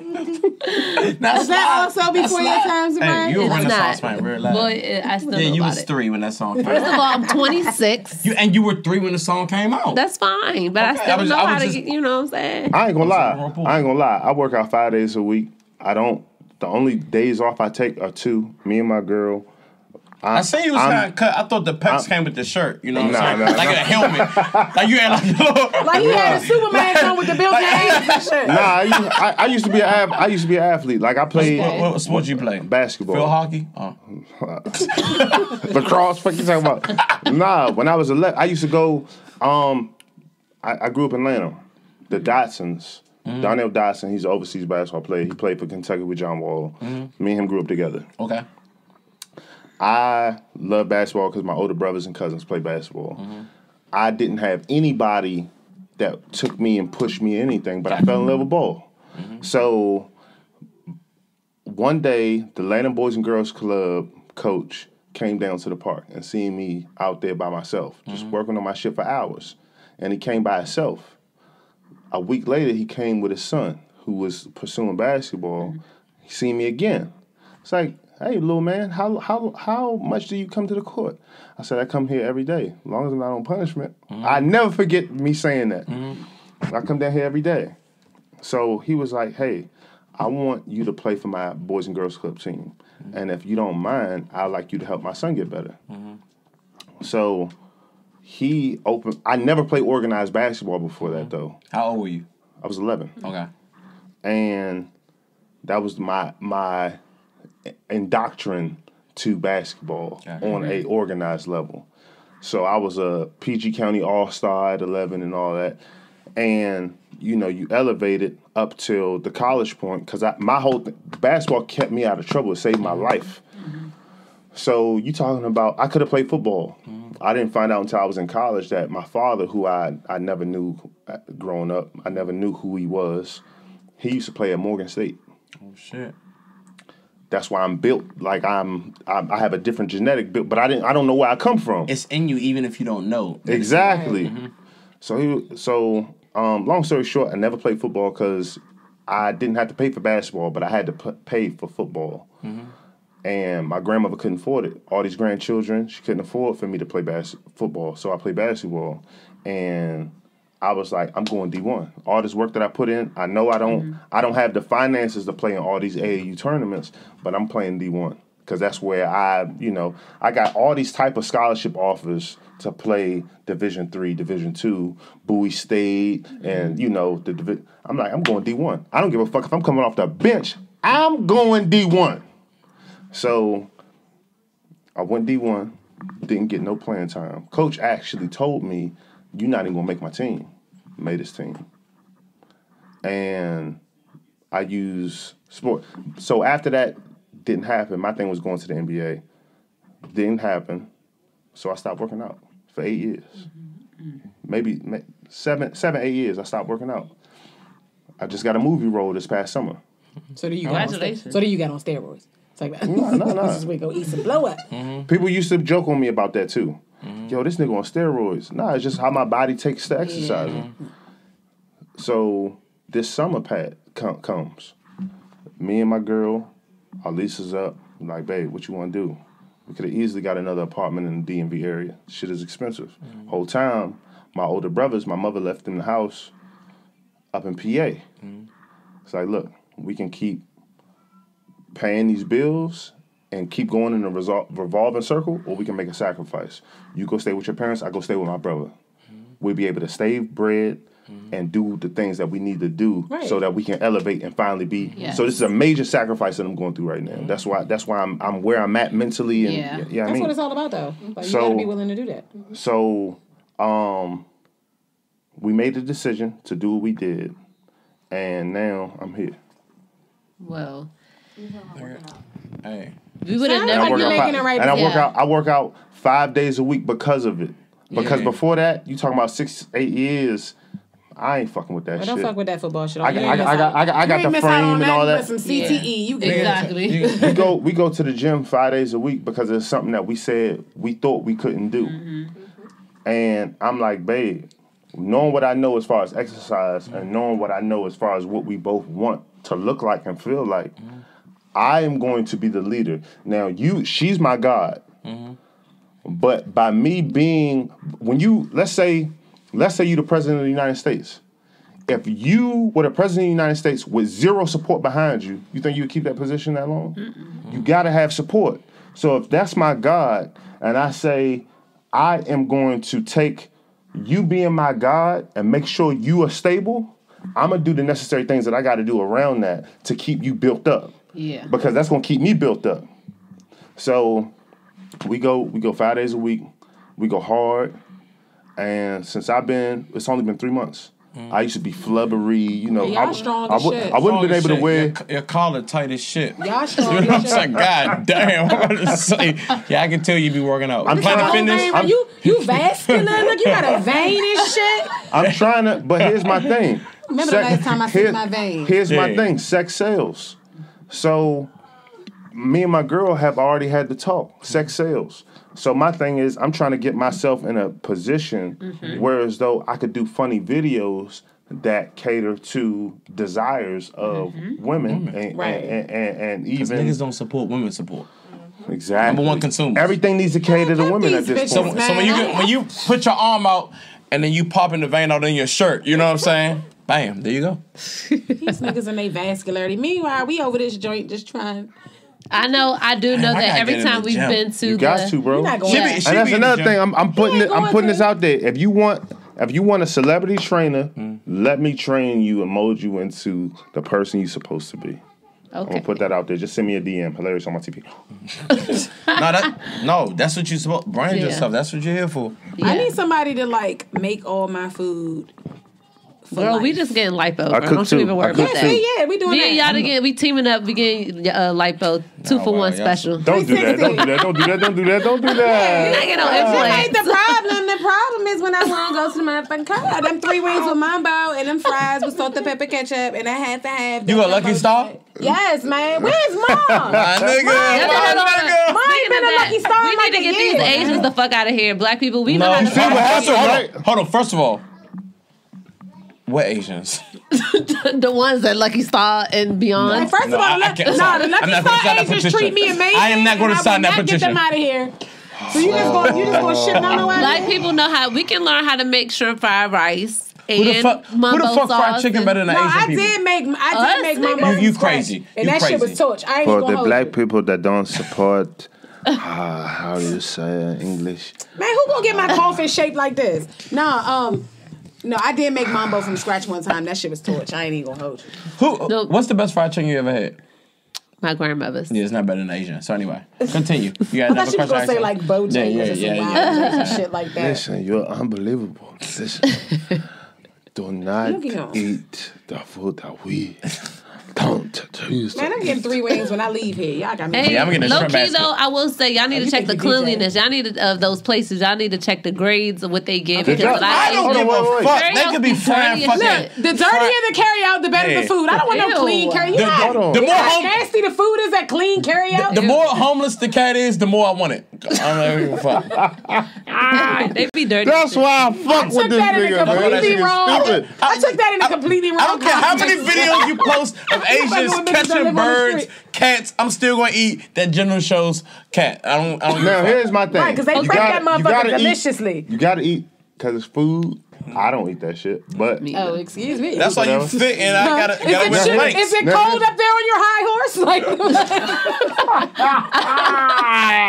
Was that also before your time, Sabrae? Hey, you were It's Renaissance not. man, real loud. Boy, I still know Yeah, you about was it. 3 when that song came First out. of all, I'm 26. You were 3 when the song came out. That's fine, but I still know how to get, you know what I'm saying? I ain't gonna lie. I work out 5 days a week. The only days off I take are 2. Me and my girl. I seen you was kind of cut. I thought the pecs came with the shirt. You know what I'm saying? Like a helmet. Like you had like he had a Superman on with the built-in hands and shit. Nah, I used to be an athlete. Like I played. What sport you play? Basketball. Field hockey? Oh. Lacrosse. What you talking about? Nah, when I was 11, I used to go. I grew up in Atlanta. The Dotsons. Donnell Dotson. He's an overseas basketball player. He played for Kentucky with John Wall. Me and him grew up together. Okay. I love basketball because my older brothers and cousins play basketball. I didn't have anybody that took me and pushed me in anything, but I fell in love with ball. So one day, the Atlanta Boys and Girls Club coach came down to the park and seen me out there by myself, just working on my shit for hours. And he came by himself. A week later, he came with his son, who was pursuing basketball. He seen me again. It's like, hey, little man, how much do you come to the court? I said, I come here every day, as long as I'm not on punishment. I never forget me saying that. I come down here every day. So he was like, hey, I want you to play for my Boys and Girls Club team. And if you don't mind, I'd like you to help my son get better. So he opened... I never played organized basketball before that, though. How old were you? I was 11. Okay. And that was my indoctrination to basketball on a organized level. So I was a PG County All-Star at 11 and all that. And, you know, you elevated up till the college point because my whole basketball kept me out of trouble. It saved my life. So you talking about, I could have played football. I didn't find out until I was in college that my father, who I never knew growing up, I never knew who he was. He used to play at Morgan State. Oh, shit. That's why I'm built like I have a different genetic build, but I don't know where I come from. It's in you even if you don't know. Exactly. So long story short, I never played football because I didn't have to pay for basketball, but I had to pay for football. And my grandmother couldn't afford it. All these grandchildren, she couldn't afford for me to play football, so I played basketball. And I was like, I'm going D1. All this work that I put in, I know I don't have the finances to play in all these AAU tournaments, but I'm playing D1 because that's where I got all these type of scholarship offers to play Division III, Division II, Bowie State, and I'm like, I'm going D1. I don't give a fuck if I'm coming off the bench. I'm going D1. So I went D1, didn't get no playing time. Coach actually told me, you're not even going to make my team. Made his team. And I use sport. So after that didn't happen, my thing was going to the NBA. Didn't happen. So I stopped working out for 8 years. Maybe 7, 8 years I stopped working out. I just got a movie role this past summer. So do you got on steroids? It's like that. No. This is where we go eat some blow up. People used to joke on me about that too. Yo, this nigga on steroids. Nah, it's just how my body takes to exercising. So this summer, Pat, comes. Me and my girl, our lease is up. I'm like, babe, what you want to do? We could have easily got another apartment in the DMV area. Shit is expensive. Whole time, my older brothers, my mother left in the house up in PA. It's like, look, we can keep paying these bills and keep going in a revolving circle, or we can make a sacrifice. You go stay with your parents, I go stay with my brother. We'll be able to save bread and do the things that we need to do so that we can elevate and finally be. Yes. So this is a major sacrifice that I'm going through right now. That's why I'm where I'm at mentally. And that's what it's all about, though. Like, you gotta be willing to do that. So we made the decision to do what we did, and now I'm here. Well, hey. We would have never been making it right. And I work out 5 days a week because of it. Because before that, you talking about 6, 8 years, I ain't fucking with that shit. Don't fuck with that football shit. I got the frame and all that. Some CTE. You exactly. we go to the gym 5 days a week because it's something that we thought we couldn't do. And I'm like, babe, knowing what I know as far as exercise and knowing what I know as far as what we both want to look like and feel like, I am going to be the leader. Now, she's my God. But by me being, let's say you're the president of the United States. If you were the president of the United States with zero support behind you, you think you would keep that position that long? You got to have support. So if that's my God, and I say, I am going to take you being my God and make sure you are stable, I'm going to do the necessary things that I got to do around that to keep you built up. Yeah. Because that's going to keep me built up. So we go 5 days a week. We go hard. And since it's only been 3 months. I used to be flubbery, y'all strong as shit. I wouldn't have been able to wear. Your collar tight as shit. Y'all strong as shit. I'm like, God damn. I'm about to say, I can tell you be working out. I'm trying to finish. You vascular? Look, you got a vein and shit. I'm trying to, but here's my thing. Remember the last time I seen my vein? Here's my thing. Sex sells. So me and my girl have already had the talk. Sex sales. So my thing is, I'm trying to get myself in a position where as though I could do funny videos that cater to desires of women. And even niggas don't support women support. Exactly. Number one consumers. Everything needs to cater to women at this point. So when you put your arm out and then you popping the vein out in your shirt, you know what I'm saying? Bam, there you go. These niggas and they vascularity. Meanwhile, we over this joint just trying. I know. I do know that every time we've been to you got to, bro. You're not going and that's another thing. I'm putting this out there. If you want a celebrity trainer, let me train you and mold you into the person you're supposed to be. Okay. I'm gonna put that out there. Just send me a DM. Hilarious on my TV. That's what you supposed. Brand yourself. That's what you're here for. Yeah. I need somebody to like make all my food. Girl, we just getting lipo. Bro. Don't you even worry about that. Yeah, we doing that. Me and Yatta we teaming up. We getting lipo 2-for-1 special. Don't do that. Don't do that. Don't do that. Don't do that. Don't do that. You're not getting no influence. The problem is when I want to go to the motherfucking car. Them 3 wings with mambo and them fries with salt and pepper ketchup, and I had to have. You got Lucky Star? Yes, man. Where's Mom? My nigga. Mom ain't been a Lucky Star. We need to get these Asians the fuck out of here. Black people, we know how to. Hold on. First of all. What Asians? The ones that Lucky Star and beyond. Like, first of all, the Lucky Star Asians treat me amazing. I am not going to sign that petition. Get them out of here. So you just going to ship down the way? Black people know how. We can learn how to make shrimp fried rice. Who the fuck fried chicken better than Asian people? I did make mambo. You crazy. And that shit was torch. I ain't For gonna the black people that don't support, how do you say it in English? Man, who gonna get my coffin shaped like this? No, I did make mambo from scratch one time. That shit was torch. I ain't even gonna hold you. What's the best fried chicken you ever had? My grandmother's. Yeah, it's not better than Asian. So anyway, continue. You got I thought you was gonna say like Bojangles or some wild shit like that. Listen, you're unbelievable. Listen, do not eat the food that we don't choose. Man, I'm getting 3 wings when I leave here. Y'all got me. Hey, I'm getting low key though, I will say y'all need to check the cleanliness. Y'all need to, those places. Y'all need to check the grades of what they give. Because I don't give a fuck. They could be frying fucking. The dirtier the carry out, the better the food. I don't want no clean carry. The more nasty the food is, that clean carry out. The more homeless the cat is, the more I want it. I don't give a fuck. They be dirty. That's why I fuck with this nigga, man. I took that in a completely wrong. I don't care how many videos you post of Asians catching birds, cats. I'm still going to eat that General Tso's cat. I don't. Now here's my thing. Right, because they prep that motherfucker deliciously. You gotta eat because it's food. I don't eat that shit, but oh, excuse me. That's why you fit, and I gotta wear planks. Is it cold up there on your high horse? Like,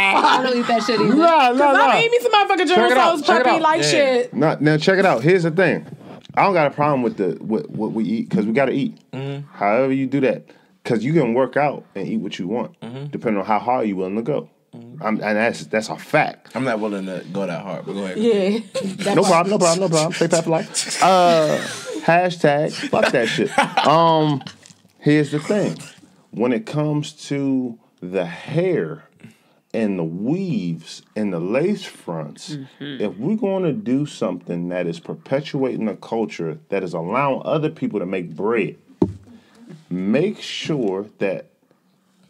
I don't eat that shit either. No. I'm eating me some motherfucking General Tso's puppy like shit. Now check it out. Here's the thing. I don't got a problem with what we eat because we gotta eat. However you do that, because you can work out and eat what you want, depending on how hard you're willing to go. And that's a fact. I'm not willing to go that hard, but go ahead. Yeah. No problem. Stay fat for life. Hashtag fuck that shit. Here's the thing. When it comes to the hair and the weaves and the lace fronts, if we're going to do something that is perpetuating a culture that is allowing other people to make bread, make sure that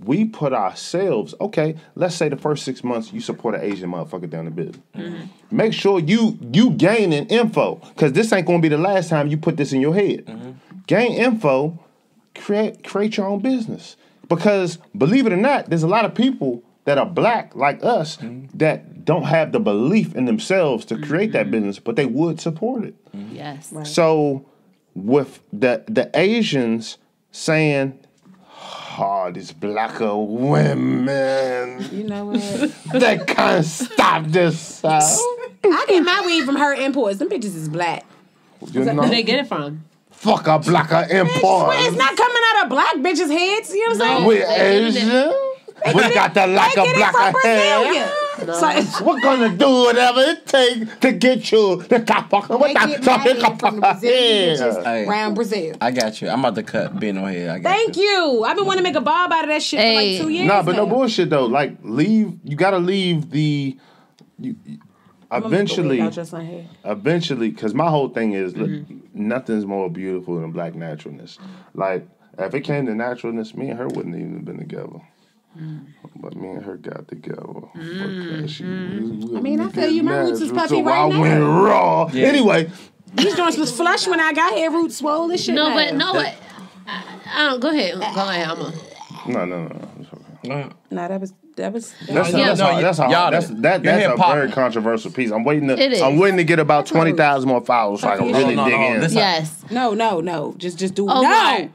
we put ourselves, okay, let's say the first 6 months you support an Asian motherfucker down the business. Make sure you gaining info, because this ain't going to be the last time you put this in your head. Gain info, create your own business. Because believe it or not, there's a lot of people that are black like us that don't have the belief in themselves to create that business, but they would support it. Yes. Right. So with the Asians saying, oh, these blacker women. You know what? They can't stop this. I get my weed from her imports. Them bitches is black. You know? Where they get it from? Fuck a blacker import. It's not coming out of black bitches' heads. You know what I'm saying? We Asian. We got the like a blacker hair. No. So we're gonna do whatever it takes to get you the around Brazil. I got you. I'm about to cut being on here. Thank you. I've been wanting to make a bob out of that shit for like 2 years. Nah, but no bullshit though. Like you gotta leave the. Eventually, because my whole thing is nothing's more beautiful than black naturalness. Like if it came to naturalness, me and her wouldn't even have been together. But me and her got together. I feel you. My roots is puffy right now. I went raw. Yeah. Anyway. These joints was flush when I got here. Roots swole and shit. Go ahead. Go ahead, Emma. No. That's a very controversial piece. I'm waiting to get about 20,000 more followers so I can really dig in. Yes. No. Just do it. No.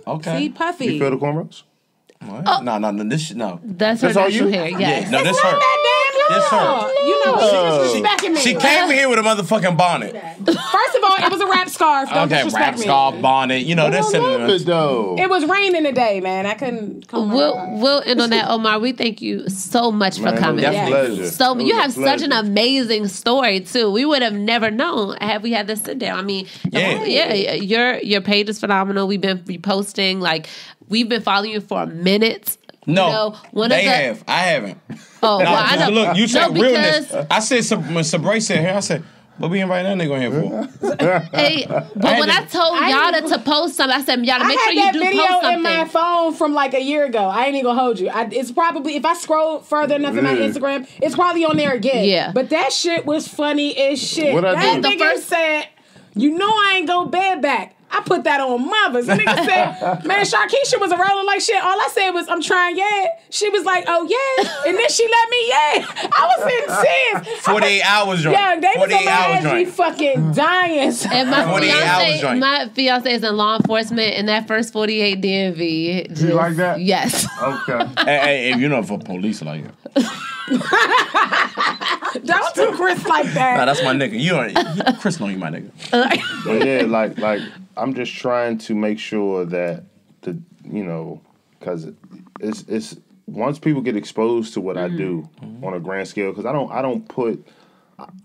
Okay. See, Puffy. You feel the cornrows? Oh. No. That's her natural hair. Yes. No, this her. This her. You know, she disrespecting me. She came here with a motherfucking bonnet. First of all, it was a wrap scarf. Don't disrespect me. Scarf, bonnet. You know, that's it though. It was raining today, man. I couldn't come We'll end on that, Omar. We thank you so much for coming. So you have such an amazing story too. We would have never known had we had this sit down. I mean, your page is phenomenal. We've been reposting, like we've been following you for a minute. No, I haven't. Oh, well, I know. Look, you said realness. I said when Sabrae said here, I said, what we invite that nigga in here for? Hey, but when I told Yatta to post something, I said, Yatta, make sure you do post something. I had that video in my phone from like a year ago. I ain't even gonna hold you. It's probably, if I scroll further enough in my Instagram, it's probably on there again. Yeah. But that shit was funny as shit. What I do? That nigga said, you know I ain't go bed back. I put that on mothers. The nigga said, man, Sharkeisha was a rolling like shit. All I said was, I'm trying, yeah. She was like, oh, yeah. And then she let me, yeah. I was in tears. 48 hours joint. Yeah, they was on my ass, me fucking dying. And my fiance is in law enforcement, and that first 48 DMV. Just, you like that? Yes. Okay. Hey, if you're not for police like that. Don't do Chris like that. Nah, that's my nigga. Chris know you my nigga. But yeah, like I'm just trying to make sure that because it's once people get exposed to what I do on a grand scale, because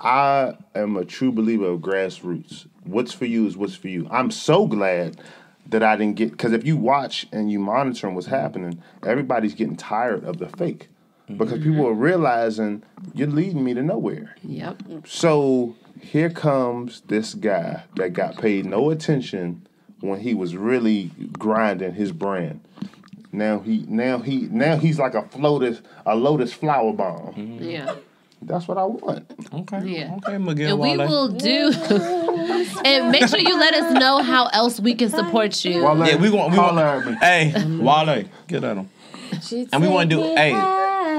I am a true believer of grassroots. What's for you is what's for you. I'm so glad that I didn't get, because if you watch and you monitor what's happening, everybody's getting tired of the fake. Because people are realizing you're leading me to nowhere. Yep. So here comes this guy that got paid no attention when he was really grinding his brand. Now he's like a lotus flower bomb. Yeah. That's what I want. Okay. Yeah. Okay, Miguel. And we will do. And make sure you let us know how else we can support you. Wale, yeah, we want. Hey, Wale, get at him. And we want to do.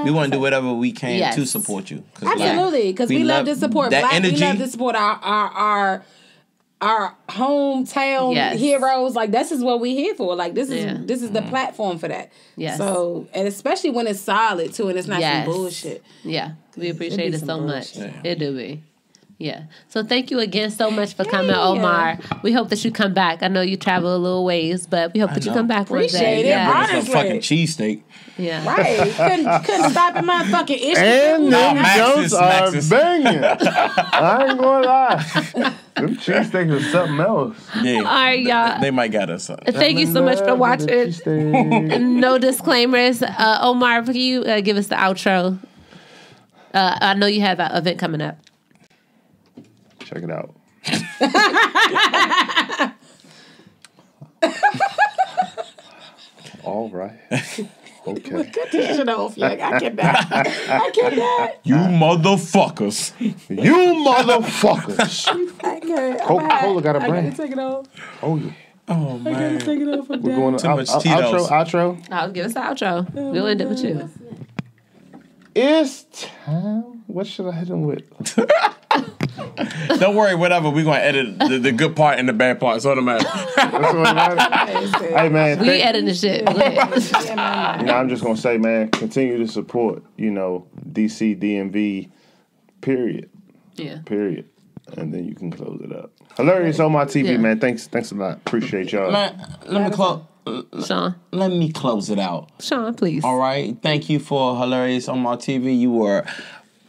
We want to do whatever we can to support you. Absolutely, because we love to support Black. Energy. We love to support our hometown heroes. Like, this is what we're here for. Like, this is the platform for that. Yes. So, and especially when it's solid too, and it's not some bullshit. Yeah, we appreciate it so much. Yeah. It do be. Yeah. So thank you again so much for coming, Omar. We hope that you come back. I know you travel a little ways, but we hope that you come back one day. Appreciate it. Honestly. Some fucking cheesesteak. Yeah. Right. Couldn't stop at my fucking issue. And them jokes are banging. I ain't gonna lie. Them cheesesteaks is something else. Yeah. All right, y'all. They might got us something. Thank you so much for watching. No disclaimers. Omar, can you give us the outro? I know you have an event coming up. Check it out. All right. Okay. Cut this shit off, yeah. I cannot. You motherfuckers. You motherfuckers. I can't. Coca-Cola got a brand. I gotta take it off. Oh, yeah. Oh, man. I gotta take it off. We're going to too much Tito's. Outro. I'll give us the outro. We'll end it with you. It's time. What should I hit him with? Don't worry, whatever. We're going to edit the good part and the bad part. So it don't matter. Hey, man. We editing the shit. I'm just going to say, man, continue to support, DC, DMV, period. Yeah. Period. And then you can close it up. Hilarious Omar TV, man. Thanks a lot. Appreciate y'all. Man, let me close. Sean. Let me close it out. Sean, please. All right. Thank you for Hilarious Omar TV. You were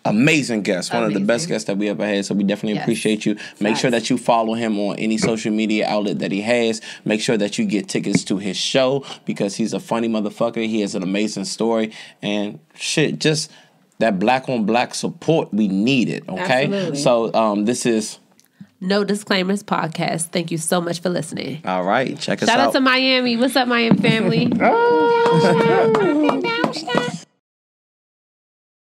amazing guest. One of the best guests that we ever had. So we definitely appreciate you. Make sure that you follow him on any social media outlet that he has. Make sure that you get tickets to his show because he's a funny motherfucker. He has an amazing story. And shit, just that black on black support, we need it. Okay? Absolutely. So this is No Disclaimers Podcast. Thank you so much for listening. All right. Check us out. Shout out to Miami. What's up, Miami family? understand?